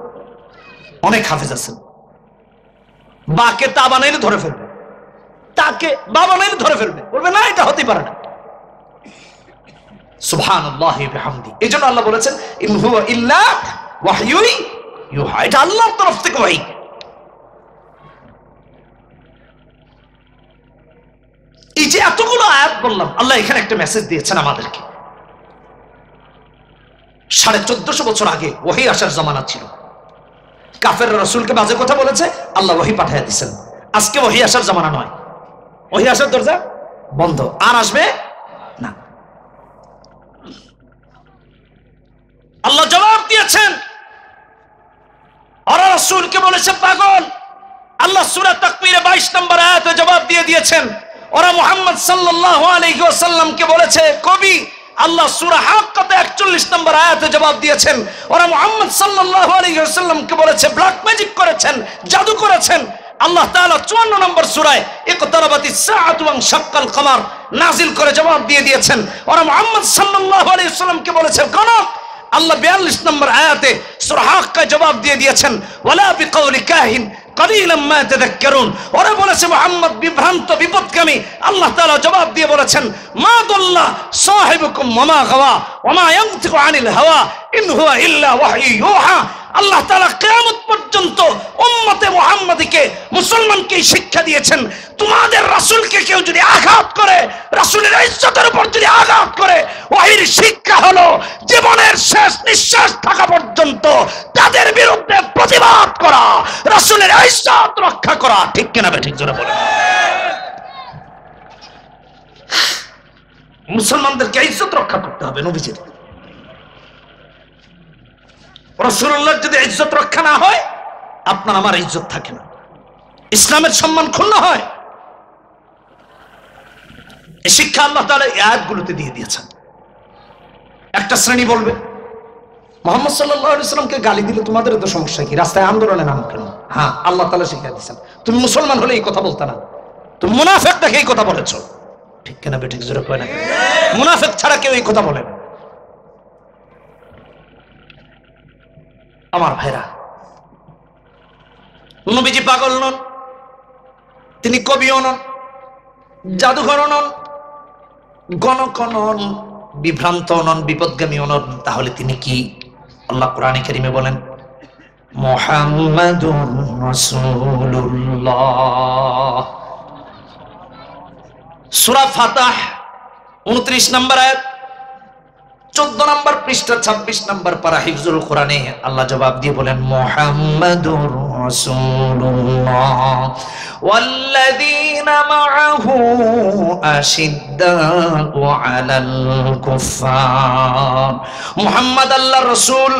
অনেক হাফেজ আছেন। বাকে তা বানাইলে ধরে ফেলবে, তাকে বা বানাইলে ধরে ফেলবে, বলবে না এটা হতেই পারে না। সুবহানাল্লাহি ওয়া বিহামদি। এজন্য আল্লাহ বলেছেন ইন হুয়া ইল্লা ওয়াহয়ু ইউহা, এটা আল্লাহর তরফ থেকে ওহী। এই যে এতগুলো আয়াত বললাম, আল্লাহ এখানে একটা মেসেজ দিয়েছেন আমাদেরকে। 1450 বছর আগে ওহী আসার জামানা ছিল, কাফের রাসূলকে বাজে কথা বলেছে, আল্লাহ ওহী পাঠিয়ে দিয়েছেন। আজকে ওহী আসার জামানা নয়, ওহী আসার দরজা বন্ধ, আর আসবে না। আল্লাহ জবাব দিয়েছেন, ওরা রাসূলকে বলেছে পাগল। আল্লাহ সূরা তাকবীরে 22 নম্বর আয়াতে জবাব দিয়ে দিয়েছেন। ওরা মুহাম্মদ সাল্লাল্লাহু আলাইহি ওয়াসাল্লামকে বলেছে কবি। আল্লাহ সূরা হাক্কাতে 41 নম্বর আয়াতে জবাব দিয়েছেন। ওরা মুহাম্মদ সাল্লাল্লাহু আলাইহি ওয়াসাল্লামকে বলেছে ব্ল্যাক ম্যাজিক করেছেন, জাদু করেছেন। আল্লাহ তাআলা 54 নম্বর সূরায় ইকতারাবাতিস সাআতু ওয়া শাক্কাল কমার নাজিল করে জবাব দিয়ে দিয়েছেন। ওরা মুহাম্মদ সাল্লাল্লাহু আলাইহি ওয়াসাল্লামকে বলেছে গণক। আল্লাহ 42 নম্বর আয়াতে সূরা হাক্কায় জবাব দিয়ে দিয়েছেন ওয়ালা বিকাউলি কাহিন কালিলাম মা তাযাক্কারুন। ওরা বলেছে মুহাম্মদ বিভ্রান্ত বিপদগামী। আল্লাহ তাআলা জবাব দিয়ে বলেছেন মা দাল্লা সাহিবুকুম ওয়া মা গাওয়া ওয়া মা ইয়ানতিকু আনিল হাওয়া ইন হুয়া ইল্লা ওয়াহয়ু ইউহা। আল্লাহ তাআলা কিয়ামত পর্যন্ত উম্মতে মুহাম্মাদীকে মুসলমানকে শিক্ষা দিয়েছেন, তোমাদের রাসূলকে কেউ যদি আঘাত করে, রাসূলের ইজ্জতের উপর যদি আঘাত করে, ওহীর শিক্ষা হলো জীবনের শেষ নিঃশ্বাস থাকা পর্যন্ত তাদের বিরুদ্ধে প্রতিবাদ করা, রাসূলের ইজ্জত রক্ষা করা। ঠিক কিনা ঠিক জোরে বলেন। মুসলমানদেরকে ইজ্জত রক্ষা করতে হবে নবীজির। রাসূলুল্লাহর যদি ইজ্জত রক্ষা না হয়, আপনার আমার ইজ্জত থাকে না, ইসলামের সম্মান ক্ষুণ্ণ হয়। এই শিক্ষা আল্লাহ তাআলা এই আয়াতগুলোতে দিয়ে দিয়েছেন। একটা শ্রেণী বলবে মুহাম্মদ সাল্লাল্লাহু আলাইহি ওয়াসাল্লামকে গালি দিলে তোমাদের তো সমস্যা কি, রাস্তায় আন্দোলনে নাম কেন? হ্যাঁ, আল্লাহ তাআলা শিক্ষা দিয়েছেন তুমি মুসলমান হলে এই কথা বলতে না, তুমি মুনাফিক দেখে এই কথা বলেছো। ঠিক কিনা ঠিক জোরে কয় না? মুনাফিক ছাড়া কেউ এই কথা বলে না। আমার ভাইরা, নবীজি পাগল নন, তিনি কবিও নন, জাদুঘর নন, গণক নন, বিভ্রান্ত নন, বিপদগামী নন। তাহলে তিনি কি? আল্লাহ কোরআনে কারিমে বলেন মুহাম্মাদুর রাসূলুল্লাহ। সূরা ফাতাহ 29 নম্বর আয়াত, 14 নম্বর পৃষ্ঠা, 26 নম্বর পারা হিফজুল কোরআনে আল্লাহ জবাব দিয়ে বলেন মুহাম্মাদুর রাসূলুল্লাহ ওয়াল্লাযীনা মাআহু আশিদ্দাউ আলাল কুফফার। মুহাম্মদ আল্লাহর রাসূল।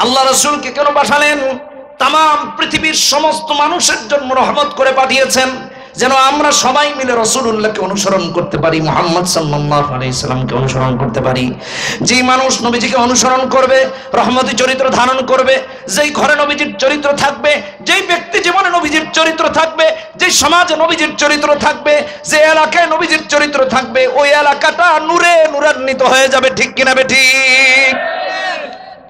আল্লাহ রাসূলকে কেন পাঠালেন? তামাম পৃথিবীর সমস্ত মানুষের জন্য রহমত করে পাঠিয়েছেন, যেন আমরা সবাই মিলে রাসূলুল্লাহকে অনুসরণ করতে পারি, মুহাম্মদ সাল্লাল্লাহু আলাইহি সাল্লামকে অনুসরণ করতে পারি। যেই মানুষ নবীজিকে অনুসরণ করবে, রহমতি চরিত্র ধারণ করবে, যেই ঘরে নবীজির চরিত্র থাকবে, যেই ব্যক্তি জীবনে নবীজির চরিত্র থাকবে, যেই সমাজে নবীজির চরিত্র থাকবে, যে এলাকায় নবীজির চরিত্র থাকবে, ওই এলাকাটা নূরে নূরান্বিত হয়ে যাবে। ঠিক কিনা ঠিক?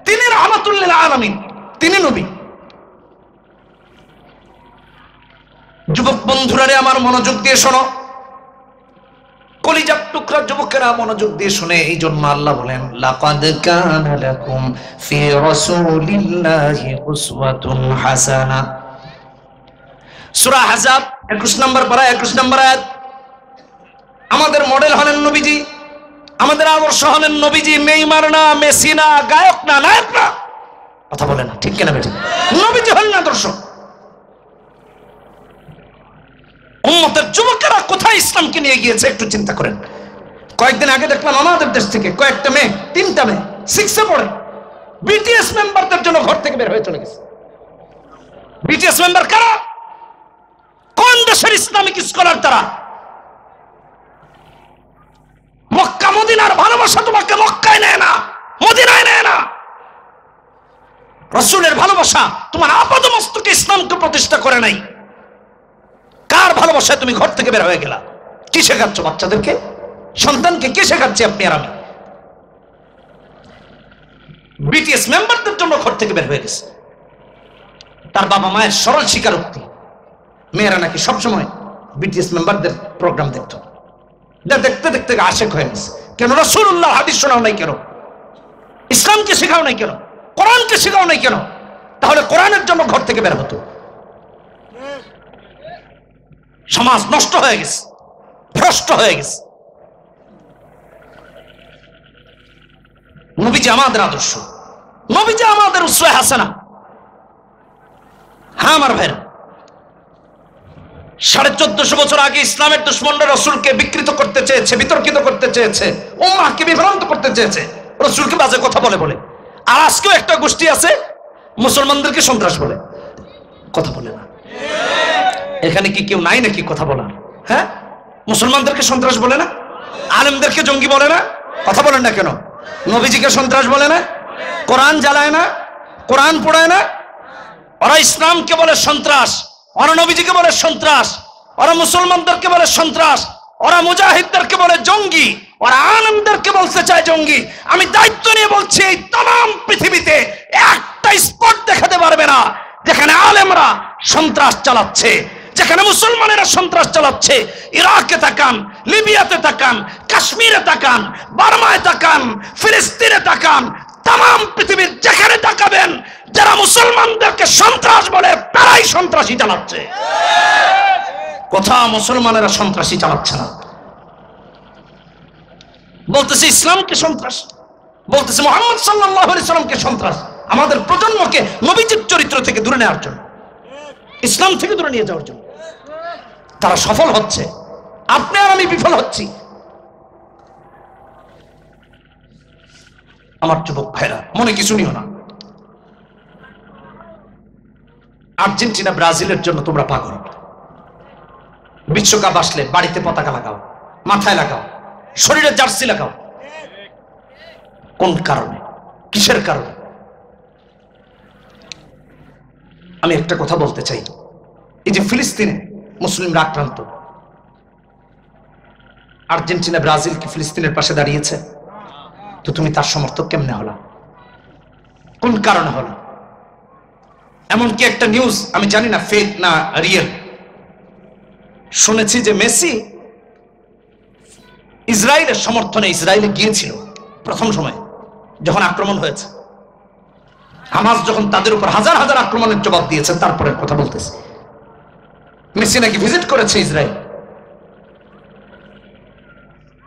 তিনি রাহমাতুল লিল আলামিন, তিনি নবী। যুবক বন্ধুরা রে আমার, মনোযোগ দিয়ে শোনো, কলিজার টুকরা যুবকেরা মনোযোগ দিয়ে শুনে। এই জন্য আল্লাহ বলেন লাকাদ কানা লাকুম ফি রাসূলিল্লাহি উসওয়াতুন হাসানাহ। সূরা আহজাব 21 নম্বর পারা 21 নম্বর আয়াত। আমাদের মডেল হলেন নবীজি, আমাদের আদর্শ হলেন নবীজি। নেইমার না, মেসি না, গায়ক না, নায়ক না। কথা বলে না, ঠিক কিনা বেঠিক? নবীজি হলেন আদর্শ। উম্মতের যুবকেরা কোথায় ইসলামকে নিয়ে গিয়েছে একটু চিন্তা করেন। কয়েকদিন আগে দেখলাম আমাদের দেশ থেকে কয়েকটা মেয়ে, 3টা মেয়ে 6-এ পড়ে, বিটিএস মেম্বারদের জন্য ঘর থেকে বের হয়ে চলে গেছে। বিটিএস মেম্বার কারা? কোন দেশের ইসলামিক স্কলার তারা? মক্কা মদিনার ভালোবাসা তোমাকে মক্কায় নেয় না, মদিনায় নেয় না। রাসূলের ভালোবাসা তোমার আপাদমস্তকে ইসলামকে প্রতিষ্ঠা করে নাই। কার ভালোবাসায় তুমি ঘর থেকে বের হয়ে গেলা? কি শেখাচ্ছ বাচ্চাদেরকে, সন্তানকে? কে শেখাচ্ছে? আপনি আর আমি। বিটিএস মেম্বারদের জন্য ঘর থেকে বের হয়ে গেছে। তার বাবা মায়ের সরল স্বীকারোক্তি, মেয়েরা নাকি সবসময় বিটিএস মেম্বারদের প্রোগ্রাম দেখতো, দেখতে দেখতে আশেক হয়ে গেছে। কেন? রাসূলুল্লাহ হাদিস শোনাও নাই কেন? ইসলামকে শেখাও নাই কেন? কোরআনকে শেখাও নাই কেন? তাহলে কোরআনের জন্য ঘর থেকে বের হতো। সমাজ নষ্ট হয়ে গেছে, ভ্রষ্ট হয়ে গেছে। নবীজি আমাদের আদর্শ, নবীজি আমাদের উসওয়া হাসানা। হ্যাঁ আমার ভাইরা, 1450 বছর আগে ইসলামের দুশমনরা রাসূলকে বিকৃত করতে চেয়েছে, বিতর্কিত করতে চেয়েছে, উম্মাহকে বিভ্রান্ত করতে চেয়েছে, রাসূলকে বাজে কথা বলে বলে। আর আজকেও একটা গোষ্ঠী আছে মুসলমানদেরকে সন্ত্রাস বলে, কথা বলে না। এখানে কি কেউ নাই নাকি কথা বলার? হ্যাঁ, মুসলমানদেরকে সন্ত্রাস বলে না, আলেমদেরকে জঙ্গি বলে না, কথা বলেন না কেন? নবীজিকে সন্ত্রাস বলে না, কোরআন জ্বালায় না, কোরআন পড়ায় না। ওরা ইসলামকে বলে সন্ত্রাস, ওরা নবীজিকে বলে সন্ত্রাস, ওরা মুসলমানদেরকে বলে সন্ত্রাস, ওরা মুজাহিদদেরকে বলে জঙ্গি, ওরা আলেমদেরকে বলতে চায় জঙ্গি। আমি দায়িত্ব নিয়ে বলছি, এই তাম পৃথিবীতে একটা স্পট দেখাতে পারবে না যেখানে আলেমরা সন্ত্রাস চালাচ্ছে, যেখানে মুসলমানেরা সন্ত্রাস চালাচ্ছে। ইরাকে তাকান, লিবিয়াতে তাকান, কাশ্মীরে তাকান, বার্মায় তাকান, ফিলিস্তিনে তাকান, তাম পৃথিবীর যেখানে তাকাবেন, যারা মুসলমানদেরকে সন্ত্রাস বলে তারাই সন্ত্রাসী চালাচ্ছে। কোথাও মুসলমানেরা সন্ত্রাসী চালাচ্ছে না। বলতেছে ইসলামকে সন্ত্রাস, বলতেছে মুহাম্মদ সাল্লাল্লাহু আলাইহি সাল্লামকে সন্ত্রাস। আমাদের প্রজন্মকে নবীজির চরিত্র থেকে দূরে নেওয়ার জন্য, ইসলাম থেকে দূরে নিয়ে যাওয়ার জন্য তারা সফল হচ্ছে। আপনি আর আমি বিফল হচ্ছি। আমার যুবক ভাইরা, মনে কিছু নিও না। আর্জেন্টিনা ব্রাজিলের জন্য তোমরা পাগল। বিশ্বকাপ আসলে বাড়িতে পতাকা লাগাও, মাথায় লাগাও, শরীরে জার্সি লাগাও। কোন কারণে? কিসের কারণে? আমি একটা কথা বলতে চাই, এই যে ফিলিস্তিনে মুসলিমরা আক্রান্ত, আর্জেন্টিনা ব্রাজিল কি ফিলিস্তিনের পাশে দাঁড়িয়েছে? তো তুমি তার সমর্থক কেমনে হলা? কোন কারণে হলো? এমনকি একটা নিউজ, আমি জানি না ফেক না রিয়েল, শুনেছি যে মেসি ইসরায়েলের সমর্থনে ইসরায়েলে গিয়েছিল প্রথম সময় যখন আক্রমণ হয়েছে। হামাস যখন তাদের উপর হাজার হাজার আক্রমণের জবাব দিয়েছে, তারপরে কথা বলতেছে মেসি নাকি ভিজিট করেছে ইসরায়েল।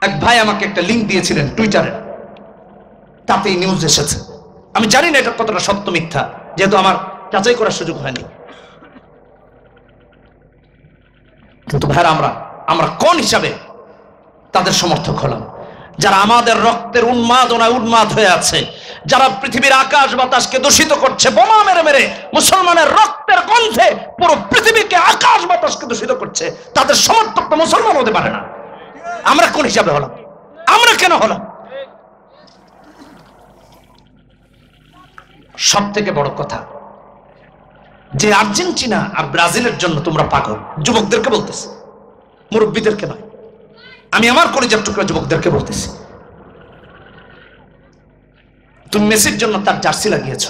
এক ভাই আমাকে একটা লিঙ্ক দিয়েছিলেন টুইটারে, তাতেই নিউজ এসেছে। আমি জানি না এটা কতটা সত্য মিথ্যা, যেহেতু আমার যাচাই করার সুযোগ হয়নি। কিন্তু ভাইরা, আমরা কোন হিসাবে তাদের সমর্থক হলাম? যারা আমাদের রক্তের উন্মাদনায় উন্মাদ হয়ে আছে, যারা পৃথিবীর আকাশ বাতাসকে দূষিত করছে, বোমা মেরে মেরে মুসলমানের রক্তের গন্ধে পুরো পৃথিবীকে আকাশ বাতাসকে দূষিত করছে, তাদের সমর্থক তো মুসলমান হতে পারে না। আমরা কোন হিসাবে হলাম? আমরা কেন হলাম? সব থেকে বড় কথা যে আর্জেন্টিনা আর ব্রাজিলের জন্য তোমরা পাগল। যুবকদেরকে বলতেছি, মুরব্বীদেরকে নয়। আমি আমার কলিজার টুকরা যুবকদেরকে বলতেছি, তুমি মেসির জন্য তার জার্সি লাগিয়েছ,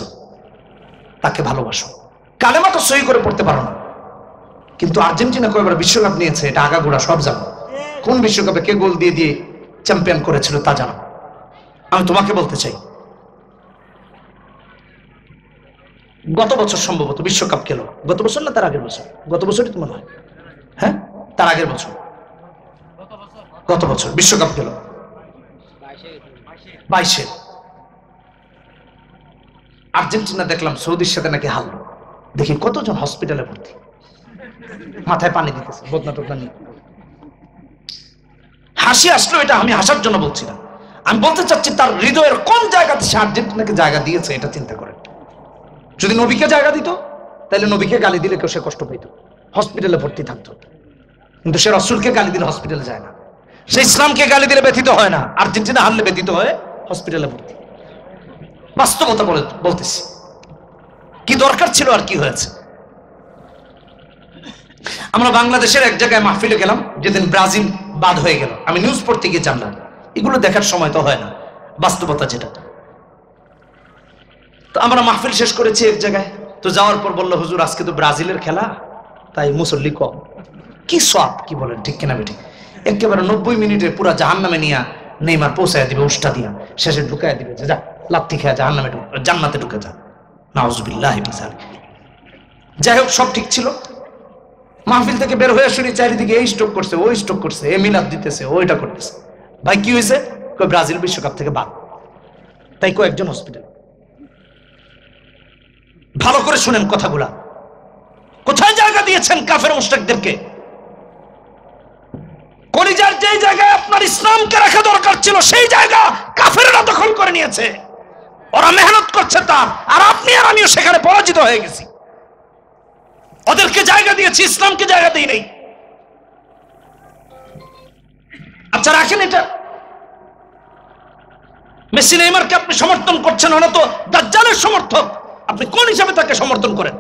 তাকে ভালোবাসো, কালেমাটা সহি করে পড়তে পারো না, কিন্তু আর্জেন্টিনা কয়েকবার বিশ্বকাপ নিয়েছে, এটা আগাগোড়া সব জানো। কোন বিশ্বকাপে কে গোল দিয়ে দিয়ে চ্যাম্পিয়ন করেছিল তা জানো। আমি তোমাকে বলতে চাই, গত বছর সম্ভবত বিশ্বকাপ খেলো, গত বছর না তার আগের বছর, গত বছরই তো মনে হয়, হ্যাঁ তার আগের বছর, গত বছর বিশ্বকাপ খেলো 22-এ। আর্জেন্টিনা দেখলাম সৌদির সাথে নাকি হারলো। দেখি কতজন হসপিটালে ভর্তি, মাথায় পানি দিতেছে, বদনা টদনা নিয়ে। হাসি আসলো, এটা আমি হাসার জন্য বলছি না, আমি বলতে চাচ্ছি তার হৃদয়ের কোন জায়গাতে সে আর্জেন্টিনাকে জায়গা দিয়েছে, এটা চিন্তা করেন। যদি নবীকে জায়গা দিত, তাহলে নবীকে গালি দিলে কেউ সে কষ্ট পেত, হসপিটালে ভর্তি থাকতো। কিন্তু সে রাসূলকে গালি দিলে হসপিটালে যায় না, সে ইসলামকে গালি দিলে ব্যথিত হয় না, আর্জেন্টিনা হারলে ব্যথিত হয়ে হসপিটালে ভর্তি। বাস্তবতা বলতেছি, কি দরকার ছিল আর কি হয়েছে? আমরা বাংলাদেশের এক জায়গায় মাহফিলে গেলাম, যেদিন ব্রাজিল বাদ হয়ে গেল, আমি নিউজ পড়তে গিয়ে জানলাম। এগুলো দেখার সময় তো হয় না, বাস্তবতা যেটা। তো আমরা মাহফিল শেষ করেছি এক জায়গায়, তো যাওয়ার পর বললো, হুজুর আজকে তো ব্রাজিলের খেলা, তাই মুসল্লি কম। কি সওয়াব, কি বলেন, ঠিক কিনা বেঠিক? একেবারে 90 মিনিটে পুরা জাহান্নামে নিয়া নেইমার পৌঁছায় দিবে উষ্টা দিয়া, শেষে ঢুকায় দিবে যে যা লাত্তি খেয়ে জাহান্নামে জান্নাতে ঢুকে যা। নাউজুবিল্লাহি মিন যালিক। যাই হোক, সব ঠিক ছিল। মাহফিল থেকে বের হয়ে শুনি চারিদিকে এই স্ট্রোক করছে, ওই স্ট্রোক করছে, এ মিলাদ দিতেছে, ওইটা করতেছে। ভাই কি হয়েছে? কই ব্রাজিল বিশ্বকাপ থেকে বাদ। তাই কয়েকজন হসপিটাল। ভালো করে শুনেন কথাগুলা। কোথায় জায়গা দিয়েছেন কাফের মুশরিকদেরকে? কলিজার যেই জায়গায় আপনার ইসলামকে রাখা দরকার ছিল সেই জায়গা কাফেররা দখল করে নিয়েছে। ওরা মেহনত করছে তার, আর আপনি আর আমিও সেখানে পরাজিত হয়ে গেছি। ওদেরকে জায়গা দিয়েছি, ইসলামকে জায়গা দিই নাই। আচ্ছা রাখেন এটা। মেসি নেইমারকে আপনি সমর্থন করছেন, ওরা তো দাজ্জালের সমর্থক। আপনি কোন হিসাবে তাকে সমর্থন করেন?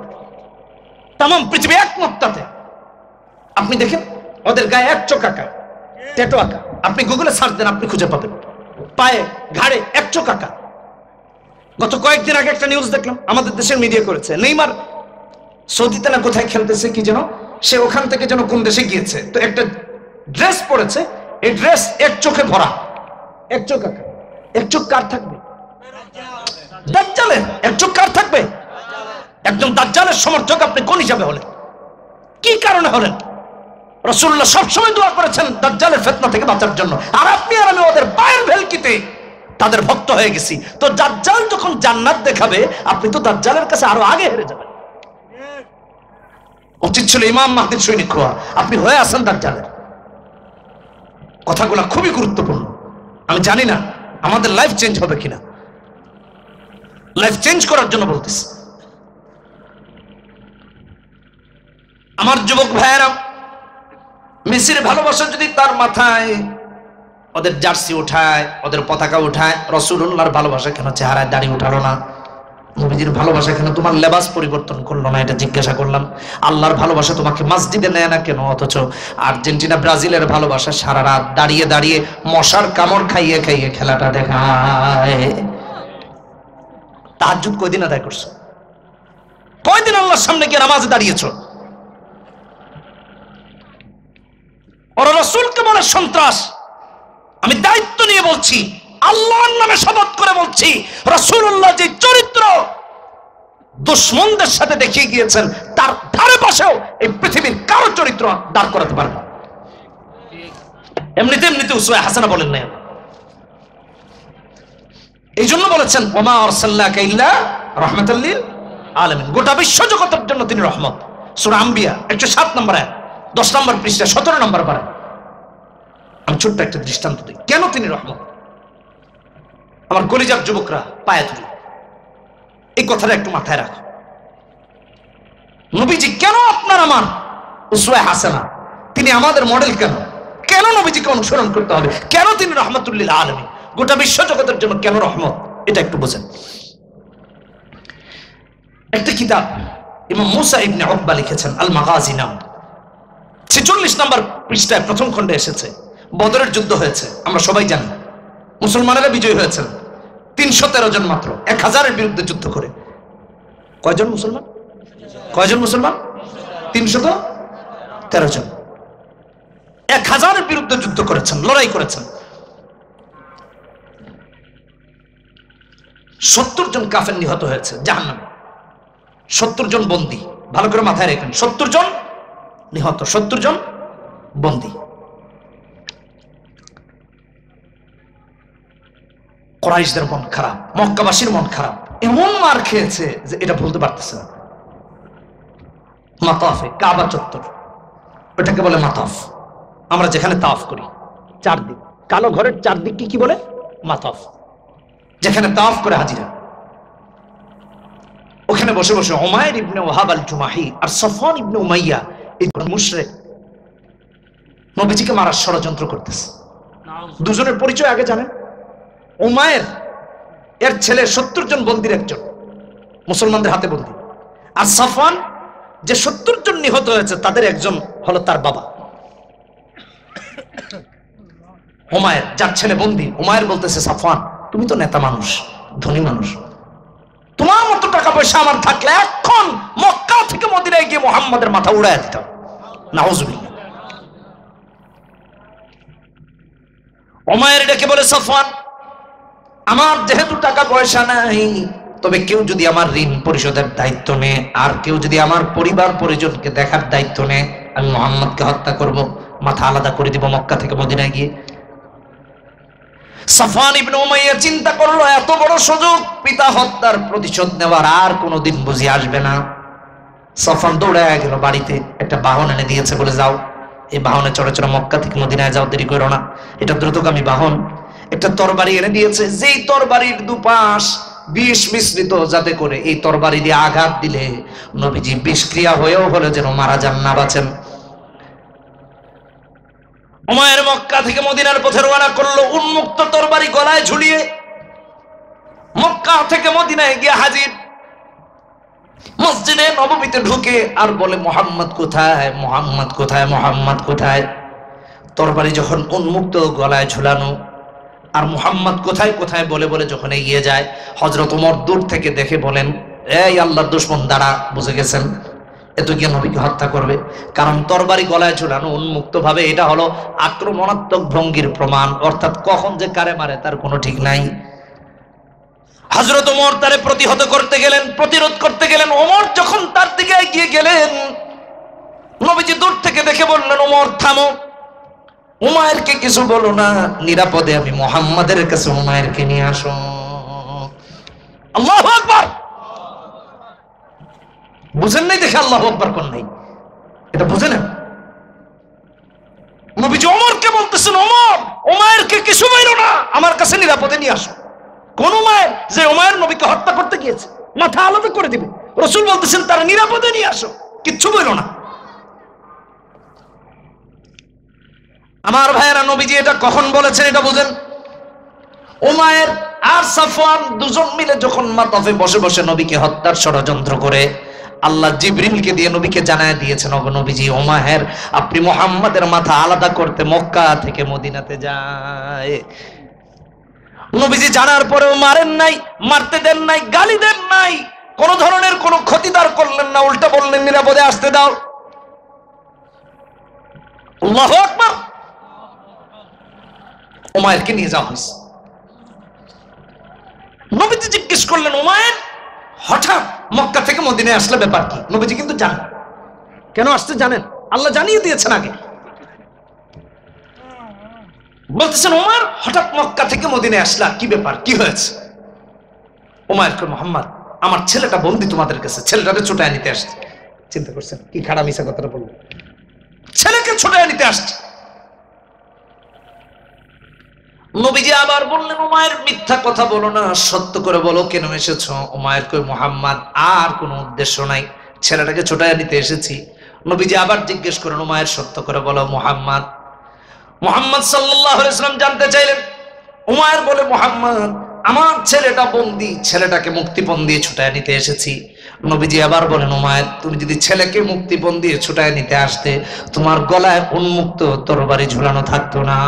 তাম পৃথিবী একমতাতে। আপনি দেখেন ওদের গায়ে এক চোখ আঁকা, ট্যাটু আঁকা। আপনি গুগলে সার্চ দেন, আপনি খুঁজে পাবেন। পায়ে ঘাড়ে এক চোখ আঁকা। গত কয়েকদিন আগে একটা নিউজ দেখলাম, আমাদের দেশের মিডিয়া করেছে। নেইমার সৌদিতে না কোথায় খেলতেছে কি যেন, সে ওখান থেকে যেন কোন দেশে গিয়েছে, তো একটা ড্রেস পরেছে, এই ড্রেস এক চোখে ভরা, এক চোখ আঁকা। এক চোখ কার থাকবে? দাজ্জালের। এক চোখ কার থাকবে? একদম দাজ্জালের সমর্থক আপনি কোন হিসাবে হলেন? কি কারণে হলেন? রাসূলুল্লাহ সবসময় দোয়া করেছেন দাজ্জালের ফিতনা থেকে বাঁচার জন্য, আর আপনি আর আমি ওদের পায়ের ভেলকিতে তাদের ভক্ত হয়ে গেছি। তো দাজ্জাল যখন জান্নাত দেখাবে, আপনি তো দাজ্জালের কাছে আরো আগে হেরে যাবেন। উচিত ছিল ইমাম মাহদির সৈনিক হওয়া, আপনি হয়ে আছেন দাজ্জালের। কথাগুলো খুবই গুরুত্বপূর্ণ। আমি জানি না আমাদের লাইফ চেঞ্জ হবে কিনা, লাইফ চেঞ্জ করার জন্য বলতেছি। আমার যুবক ভাইয়েরা, মেসির ভালোবাসা যদি তার মাথায় ওদের জার্সি উঠায়, ওদের পতাকা উঠায়, রাসূলুল্লাহর ভালোবাসা কেন চেহারায় দাড়ি উঠালো না? নবীজির ভালোবাসা কেন তোমার লেবাস পরিবর্তন করলো না? এটা জিজ্ঞাসা করলাম। আল্লাহর ভালোবাসা তোমাকে মসজিদে নেয় না কেন? অথচ আর্জেন্টিনা ব্রাজিলের ভালোবাসা সারা রাত দাঁড়িয়ে দাঁড়িয়ে মশার কামড় খাইয়ে খাইয়ে খেলাটা দেখায়। তাহাজ্জুদ কয়দিন আদায় করছো? কয়দিন আল্লাহর সামনে গিয়ে নামাজে দাঁড়িয়েছো? ওরা রাসূলকে বলে সন্ত্রাস। আমি দায়িত্ব নিয়ে বলছি, আল্লাহর নামে শপথ করে বলছি, রাসূলুল্লাহ যে চরিত্র দুশমনদের সাথে দেখিয়ে গিয়েছেন, তার ধারে পাশেও এই পৃথিবীর কারো চরিত্র দাঁড় করাতে পারবে না। এমনিতে এমনিতে উসওয়া হাসানা বলেন না। এই জন্য বলেছেন ওমা আরসালনাকা ইল্লা রাহমাতাল লিল আলামিন। গোটা বিশ্ব জগতের জন্য তিনি রহমত। সূরা আম্বিয়া 107 নম্বর আয়াত, 10 নম্বর পৃষ্ঠা, 17 নম্বর পারা। আমি ছোট্ট একটা দৃষ্টান্ত দিই কেন তিনি রহমত। আমার কলিজার যুবকরা পায়ে ধরি, এই কথাটা একটু মাথায় রাখো। নবীজি কেন আপনার আমার উসওয়া হাসানা? তিনি আমাদের মডেল কেন? কেন নবীজিকে অনুসরণ করতে হবে? কেন তিনি রাহমাতুল লিল আলামিন? গোটা বিশ্ব জগতের জন্য কেন রহমত? এটা একটু বোঝেন। একটা কিতাব ইমাম মুসা ইবনে উকবা লিখেছেন, আল মাগাজি নাম। 46 নম্বর পৃষ্ঠায় প্রথম খণ্ডে এসেছে। বদরের যুদ্ধ হয়েছে, আমরা সবাই জানি। মুসলমানেরা বিজয়ী হয়েছেন 313 জন মাত্র, 1000-এর বিরুদ্ধে যুদ্ধ করে। কয়জন মুসলমান? কয়জন মুসলমান? 313 জন। 1000-এর বিরুদ্ধে যুদ্ধ করেছেন, লড়াই করেছেন। 70 জন কাফের নিহত হয়েছে জাহান্নামে। 70 জন বন্দী। ভালো করে মাথায় রাখেন, 70 জন নিহত, 70 জন বন্দী। কুরাইশদের মন খারাপ, মক্কাবাসীর মন খারাপ, এমন মার খেয়েছে যে এটা বলতে পারতেছে না। মাতাফে কাবা চত্বর, ওটাকে বলে মাতাফ। আমরা যেখানে তাওয়াফ করি চারদিক, কালো ঘরের চারদিককে কি বলে? মাতাফ। যেখানে তাওয়াফ করে হাজিরা, ওখানে বসে বসে উমাইর ইবনে ওয়াহাব আল জুমাহি আর সফওয়ান ইবনে উমাইয়া, এই মুশরিক নবীজিকে মারার ষড়যন্ত্র করতেছে। দুজনের পরিচয় আগে জানেন। উমাইর এর ছেলে 70 জন বন্দীর একজন, মুসলমানদের হাতে বন্দী। আর সফওয়ান যে 70 জন নিহত হয়েছে তাদের একজন হলো তার বাবা। উমাইর যার ছেলে বন্দী, উমাইর বলতেছে সফওয়ান, তুমি তো নেতা মানুষ, ধনী মানুষ, তোমার মতো টাকা পয়সা আমার থাকলে এখন মক্কা থেকে মদিনায় গিয়ে মুহাম্মাদের মাথা উড়ায় দিতাম। নাউজুবিল্লাহ। উমাইর ডেকে বলে, সফওয়ান, আমার যেহেতু টাকা পয়সা নাই, তবে কেউ যদি আমার ঋণ পরিশোধের দায়িত্ব নেয়, আর কেউ যদি আমার পরিবার পরিজনকে দেখার দায়িত্ব নেয়, আমি মুহাম্মদকে হত্যা করব, মাথা আলাদা করে দিব মক্কা থেকে মদিনায় গিয়ে। সাফওয়ান ইবনে উমাইয়া চিন্তা করলো, এত বড় সুযোগ, পিতা হত্যার প্রতিশোধ নেওয়ার আর কোনোদিন বুঝি আসবে না। সাফওয়ান দৌড়ায় গেল বাড়িতে, একটা বাহন এনে দিয়েছে, বলে যাও, এই বাহনে চড়ে চড়ে মক্কা থেকে মদিনায় যাও, দেরি করো না, এটা দ্রুতগামী বাহন। একটা তরবারি এনে দিয়েছে, যেই তরবারির দুপাশ বিষ মিশ্রিত, যাতে করে এই তরবারি দিয়ে আঘাত দিলে নবীজি বিষক্রিয়া হয়েও হলে যেন মারা যান, না বাঁচেন। উমাইর মক্কা থেকে মদিনার পথে রওনা করলো, উন্মুক্ত তরবারি গলায় ঝুলিয়ে। মক্কা থেকে মদিনায় গিয়ে হাজির, মসজিদে নববীতে ঢুকে আর বলে, মুহাম্মদ কোথায়, মুহাম্মদ কোথায়, মুহাম্মদ কোথায়। তরবারি যখন উন্মুক্ত গলায় ঝুলানো, আর মুহাম্মদ কোথায় কোথায় বলে বলে যখন এগিয়ে যায়, হযরত ওমর দূর থেকে দেখে বলেন, এই আল্লাহর দুশমন, দাঁড়া, বুঝে গেছেন এত গিয়ে নবীকে হত্যা করবে। কারণ তরবারি গলায় ঝুলানো উন্মুক্ত ভাবে, এটা হলো আক্রমণাত্মক ভঙ্গির প্রমাণ, অর্থাৎ কখন যে কারে মারে তার কোনো ঠিক নাই। হযরত ওমর তারে প্রতিহত করতে গেলেন, প্রতিরোধ করতে গেলেন। ওমর যখন তার দিকে এগিয়ে গেলেন, নবীজি দূর থেকে দেখে বললেন, ওমর থামো, উমাইরকে কিছু বলো না, নিরাপদে আমি মুহাম্মাদের কাছে উমাইরকে নিয়ে আসো। আল্লাহু আকবার। বুঝেন নাই দেখে আল্লাহু আকবার কোন নাই, এটা বুঝে না। নবীজি ওমরকে বলতেছেন, ওমর, উমাইরকে কিছু বলো না, আমার কাছে নিরাপদে নিয়ে আসো। কোন উমাইর? যে উমাইর নবীকে হত্যা করতে গিয়েছে, মাথা আলাদা করে দিবে। রাসূল বলতেছেন, তারা নিরাপদে নিয়ে আসো, কিচ্ছু বলো না। আমার ভাইয়েরা, নবীজি এটা কখন বলেছেন এটা বুঝেন। উমাইর আর সাফওয়ান দুজন মিলে যখন মাতাফে বসে বসে নবীকে হত্যার ষড়যন্ত্র করে, আল্লাহ জিবরিলকে দিয়ে নবীকে জানায় দিয়েছেন, নবীজি, উমাইর আপনি মুহাম্মাদের মাথা আলাদা করতে মক্কা থেকে মদিনাতে যায়। নবীজি জানার পরেও মারেন নাই, মারতে দেন নাই, গালি দেন নাই, কোন ধরনের কোন ক্ষতিদার করলেন না, উল্টা বললেন, নিরাপদে আসতে দাও। আল্লাহু আকবার। উমাইরকে নিয়ে যাওয়া হয়েছে। নবীজি জিজ্ঞেস করলেন, উমাইর হঠাৎ মক্কা থেকে মদিনায় আসলে ব্যাপার কি? নবীজি কিন্তু জানেন কেন আসতে, জানেন, আল্লাহ জানিয়ে দিয়েছেন আগে। বলতেছেন, উমার হঠাৎ মক্কা থেকে মদিনায় আসলা, কি ব্যাপার, কি হয়েছে? উমাইর কই, মুহাম্মদ, আমার ছেলেটা বন্দী তোমাদের কাছে, ছেলেটাকে ছোটায় নিতে আসছে। চিন্তা করছেন কি খারাপ মিশা কথাটা বললো, ছেলেকে ছোটায় নিতে আসছে। নবীজি আবার বললেন, উমাইর মিথ্যা কথা বলো না, সত্য করে বলো কেন এসেছো। উমাইর কই, মুহাম্মদ, আর কোনো উদ্দেশ্য নাই, ছেলেটাকে ছোটায় নিতে এসেছি। নবীজি আবার জিজ্ঞেস করেন, উমাইর সত্য করে বলো। মুহাম্মদ সাল্লাল্লাহু আলাইহি ওয়াসাল্লাম জানতে চাইলেন। উমাইর বলে, মুহাম্মদ, আমার ছেলেটা বন্দী, ছেলেটাকে মুক্তিপণ দিয়ে ছুটায় নিতে এসেছি। নবীজি আবার বলেন, উমাইর, তুমি যদি ছেলেকে মুক্তিপণ দিয়ে ছুটায় নিতে আসতে, তোমার গলায় উন্মুক্ত তরবারি ঝুলানো থাকতো না,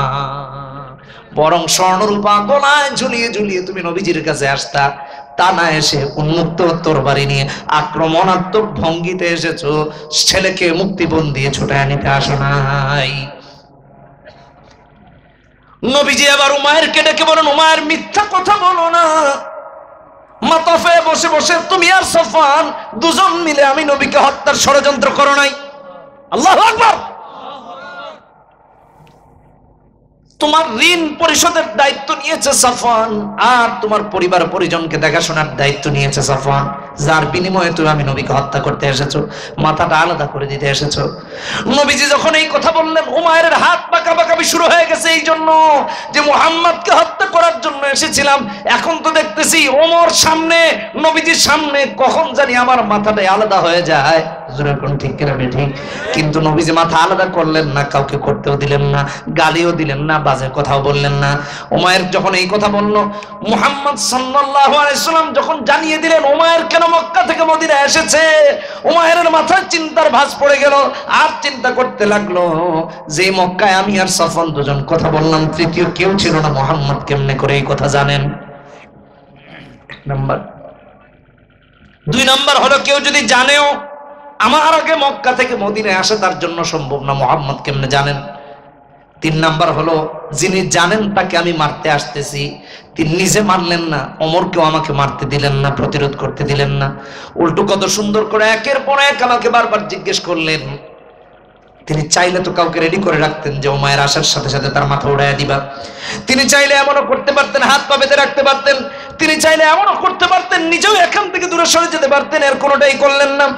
বরং স্বর্ণরূপা গলায় ঝুলিয়ে ঝুলিয়ে তুমি নবীজির কাছে আসতা। তা না এসে উন্মুক্ত তরবারি নিয়ে আক্রমণাত্মক ভঙ্গিতে এসেছো, ছেলেকে মুক্তিপণ দিয়ে ছুটায় নিতে আসো নাই। নবীজি আবার উমাইরকে ডেকে বলেন, উমাইর মিথ্যা কথা বলো না, মাতাফে বসে বসে তুমি আর সাফওয়ান দুজন মিলে আমি নবীকে হত্যার ষড়যন্ত্র করো নাই। আল্লাহু আকবার। তোমার ঋণ পরিশোধের দায়িত্ব নিয়েছে সাফওয়ান, আর তোমার পরিবার পরিজনকে দেখাশোনার দায়িত্ব নিয়েছে সাফওয়ান, যার বিনিময়ে তুমি আমি নবীকে হত্যা করতে এসেছো, মাথাটা আলাদা করে দিতে এসেছো। নবীজি যখন এই কথা বললেন, উমাইরের হাত পাকাপাকি শুরু হয়ে গেছে, এই জন্য যে মুহাম্মদকে হত্যা করার জন্য এসেছিলাম, এখন তো দেখতেছি ওমর সামনে, নবীজির সামনে, কখন জানি আমার মাথাটা আলাদা হয়ে যায়। ঠিক কিনা ঠিক? কিন্তু নবীজি মাথা আলাদা করলেন না, কাউকে করতেও দিলেন না, গালিও দিলেন না, বাজে কথাও বললেন না। উমাইর যখন এই কথা বলল, মুহাম্মদ সাল্লাল্লাহু আলাইহি ওয়াসাল্লাম যখন জানিয়ে দিলেন উমাইর কেন মক্কা থেকে মদিনা এসেছে, উমাইরের মাথায় চিন্তার ভাঁজ পড়ে গেল। আর চিন্তা করতে লাগলো, যে মক্কায় আমি আর সাফওয়ান দুজন কথা বললাম, তৃতীয় কেউ ছিল না, মুহাম্মদ কেমনে করে এই কথা জানেন? এক নাম্বার। দুই নাম্বার হলো, কেউ যদি জানেও আমার আগে মক্কা থেকে মদিনায় আসা তার জন্য সম্ভব না। মুহাম্মদ কেমনে জানেন? 3 নাম্বার হলো, যিনি জানেন তাকে আমি মারতে আসতেছি, তিনি নিজে মারলেন না, ওমরকেও আমাকে মারতে দিলেন না, প্রতিরোধ করতে দিলেন না। উল্টো কত সুন্দর করে একের পর এক আমাকে বারবার জিজ্ঞেস করলেন। তিনি চাইলে তো কাউকে রেডি করে রাখতেন যে উমায়ের আসার সাথে সাথে তার মাথা উড়াইয়া দিবা। তিনি চাইলে এমনও করতে পারতেন, হাত পা বেঁধে রাখতে পারতেন। তিনি চাইলে এমনও করতে পারতেন, নিজেও এখান থেকে দূরে সরে যেতে পারতেন। এর কোনোটাই করলেন না।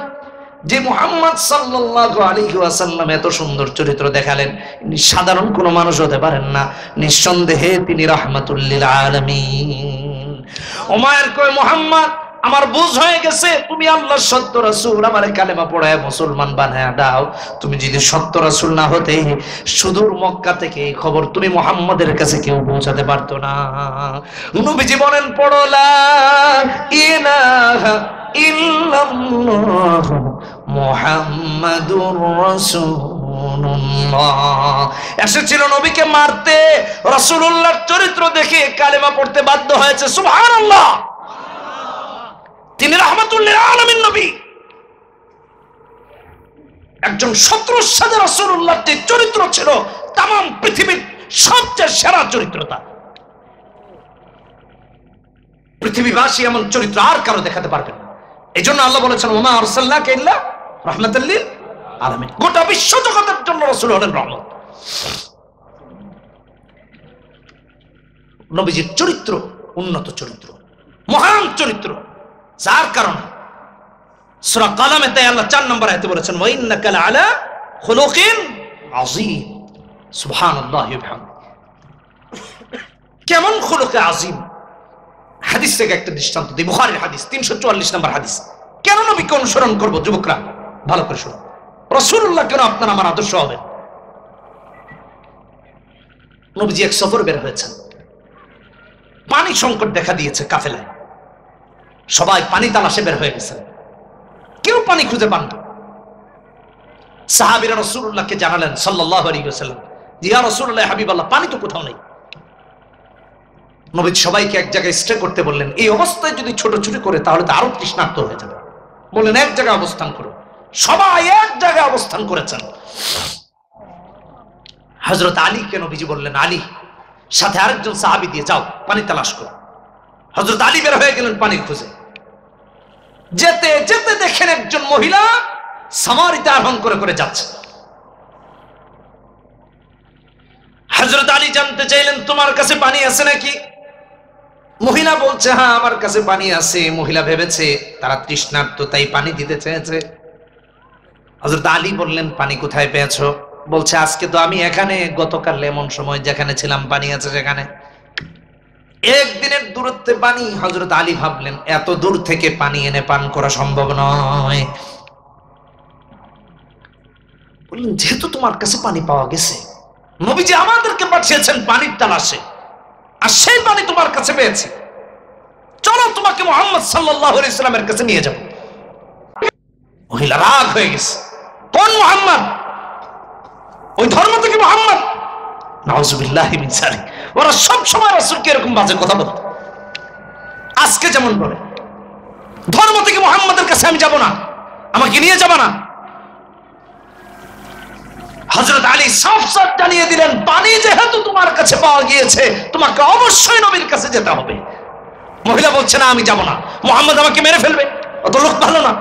যে মুহাম্মদ সাল্লাল্লাহু আলাইহি ওয়াসাল্লাম এত সুন্দর চরিত্র দেখালেন, ইনি সাধারণ কোনো মানুষ হতে পারেন না। নিঃসন্দেহে তিনি রাহমাতুল লিল আলামিন। উমায়ের কয়, মুহাম্মদ আমার বুঝ হয়ে গেছে তুমি আল্লাহর সত্য রাসূল, আমারে কালেমা পড়ায় মুসলমান বানায়া দাও। তুমি যদি সত্য রাসূল না হতে সুদূর মক্কা থেকে এই খবর তুমি মুহাম্মদের কাছে কেউ পৌঁছাতে পারতো না। নবীজি বলেন, পড়ো লা ইলাহা ইল্লাল্লাহ মুহাম্মাদুর রাসূলুল্লাহ। এসেছিল নবীকে মারতে, রাসূলুল্লাহর চরিত্র দেখে কালেমা পড়তে বাধ্য হয়েছে। সুবহানাল্লাহ। তিনি রাহমাতুল লিল আলামিন নবী। একজন শত্রুর সাথে রাসূলুল্লাহর যে চরিত্র ছিল, তামাম পৃথিবীর সবচেয়ে সেরা চরিত্রতা। পৃথিবীবাসী এমন চরিত্র আর কারো দেখাতে পারবে না। এই জন্য আল্লাহ বলেছেন, ওমা আরসালনাকা ইল্লা রাহমাতাল লিল আলামিন। গোটা বিশ্ব জগতের জন্য রাসূল হলেন রহমত। নবীজির চরিত্র উন্নত চরিত্র, মহান চরিত্র, যার কারণে সূরা কালামে তাই আল্লাহ 4 নম্বর আয়াতে বলেছেন, ওয়া ইন্নাকা লাআলা খুলুকিন আযীম। সুবহানাল্লাহি ওয়া বিহামদিহি। কেমন খুলুকে আযীম? হাদিস থেকে একটা দৃষ্টান্ত দিই, বুখারীর হাদিস 344 নম্বর হাদিস। কেন নবীকে অনুসরণ করব? যুবকরা ভালো করে শুনুন। রাসূলুল্লাহ কেন আপনার আমার আদর্শ হবেন? নবীজি এক সফর বের হয়েছেন, পানি সংকট দেখা দিয়েছে কাফেলায়, সবাই পানি তালাশে বের হয়ে গেছেন, কেউ পানি খুঁজে পান না। সাহাবীরা রাসূলুল্লাহকে জানালেন সাল্লাল্লাহু আলাইহি ওয়াসাল্লাম, ইয়া রাসূলুল্লাহ হাবিবাল্লাহ, পানি তো কোথাও নেই। নবী সবাইকে এক জায়গায় স্টে করতে বললেন। এই অবস্থায় যদি ছোটাছুটি করে তাহলে তো আরো তৃষ্ণার্ত হয়ে যাবে। বললেন এক জায়গায় অবস্থান করো। সবাই এক জায়গায় অবস্থান করেছেন। হযরত আলীকে নবীজি বললেন, আলী সাথে আরেকজন সাহাবী দিয়ে যাও, পানি তালাশ করো। হযরত আলী বের হয়ে গেলেন পানির খোঁজে। যেতে যেতে দেখেন একজন মহিলা সামারিতে আরোহণ করে করে যাচ্ছে। হযরত আলী জানতে চাইলেন, তোমার কাছে পানি আছে নাকি? মহিলা বলছে, হ্যাঁ আমার কাছে পানি আছে। মহিলা ভেবেছে তারা তৃষ্ণার্ত, তাই পানি দিতে চেয়েছে। হযরত আলী বললেন, পানি কোথায় পেয়েছো? বলছে, আজকে তো আমি এখানে, গতকাল এমন সময় যেখানে ছিলাম পানি আছে সেখানে। একদিনের দূরত্বে পানি। হযরত আলী ভাবলেন, এত দূর থেকে পানি এনে পান করা সম্ভব নয়। বললেন, যেহেতু তোমার কাছে পানি পাওয়া গেছে, নবীজি আমাদেরকে পাঠিয়েছেন পানির তালাশে, আর সেই পানি তোমার কাছে পেয়েছি, চলো তোমাকে মুহাম্মদ সাল্লাল্লাহু আলাইহি ওয়াসাল্লামের কাছে নিয়ে যাব। মহিলা রাগ হয়ে গেছে, কোন মুহাম্মদ? ওই ধর্ম থেকে মুহাম্মদ? নাউযুবিল্লাহি মিন যালিক। ওরা সব সময় রাসূলকে এরকম বাজে কথা বলতো। আজকে যেমন বলে, ধর্ম থেকে মুহাম্মদের কাছে আমি যাব না, আমাকে নিয়ে যাব না। হযরত আলী সাফ সাফ জানিয়ে দিলেন, পানি যেহেতু তোমার কাছে পাওয়া গিয়েছে, তোমাকে অবশ্যই নবীর কাছে যেতে হবে। মহিলা বলছে, না আমি যাব না, মুহাম্মদ আমাকে মেরে ফেলবে, অত লোক ভালো না।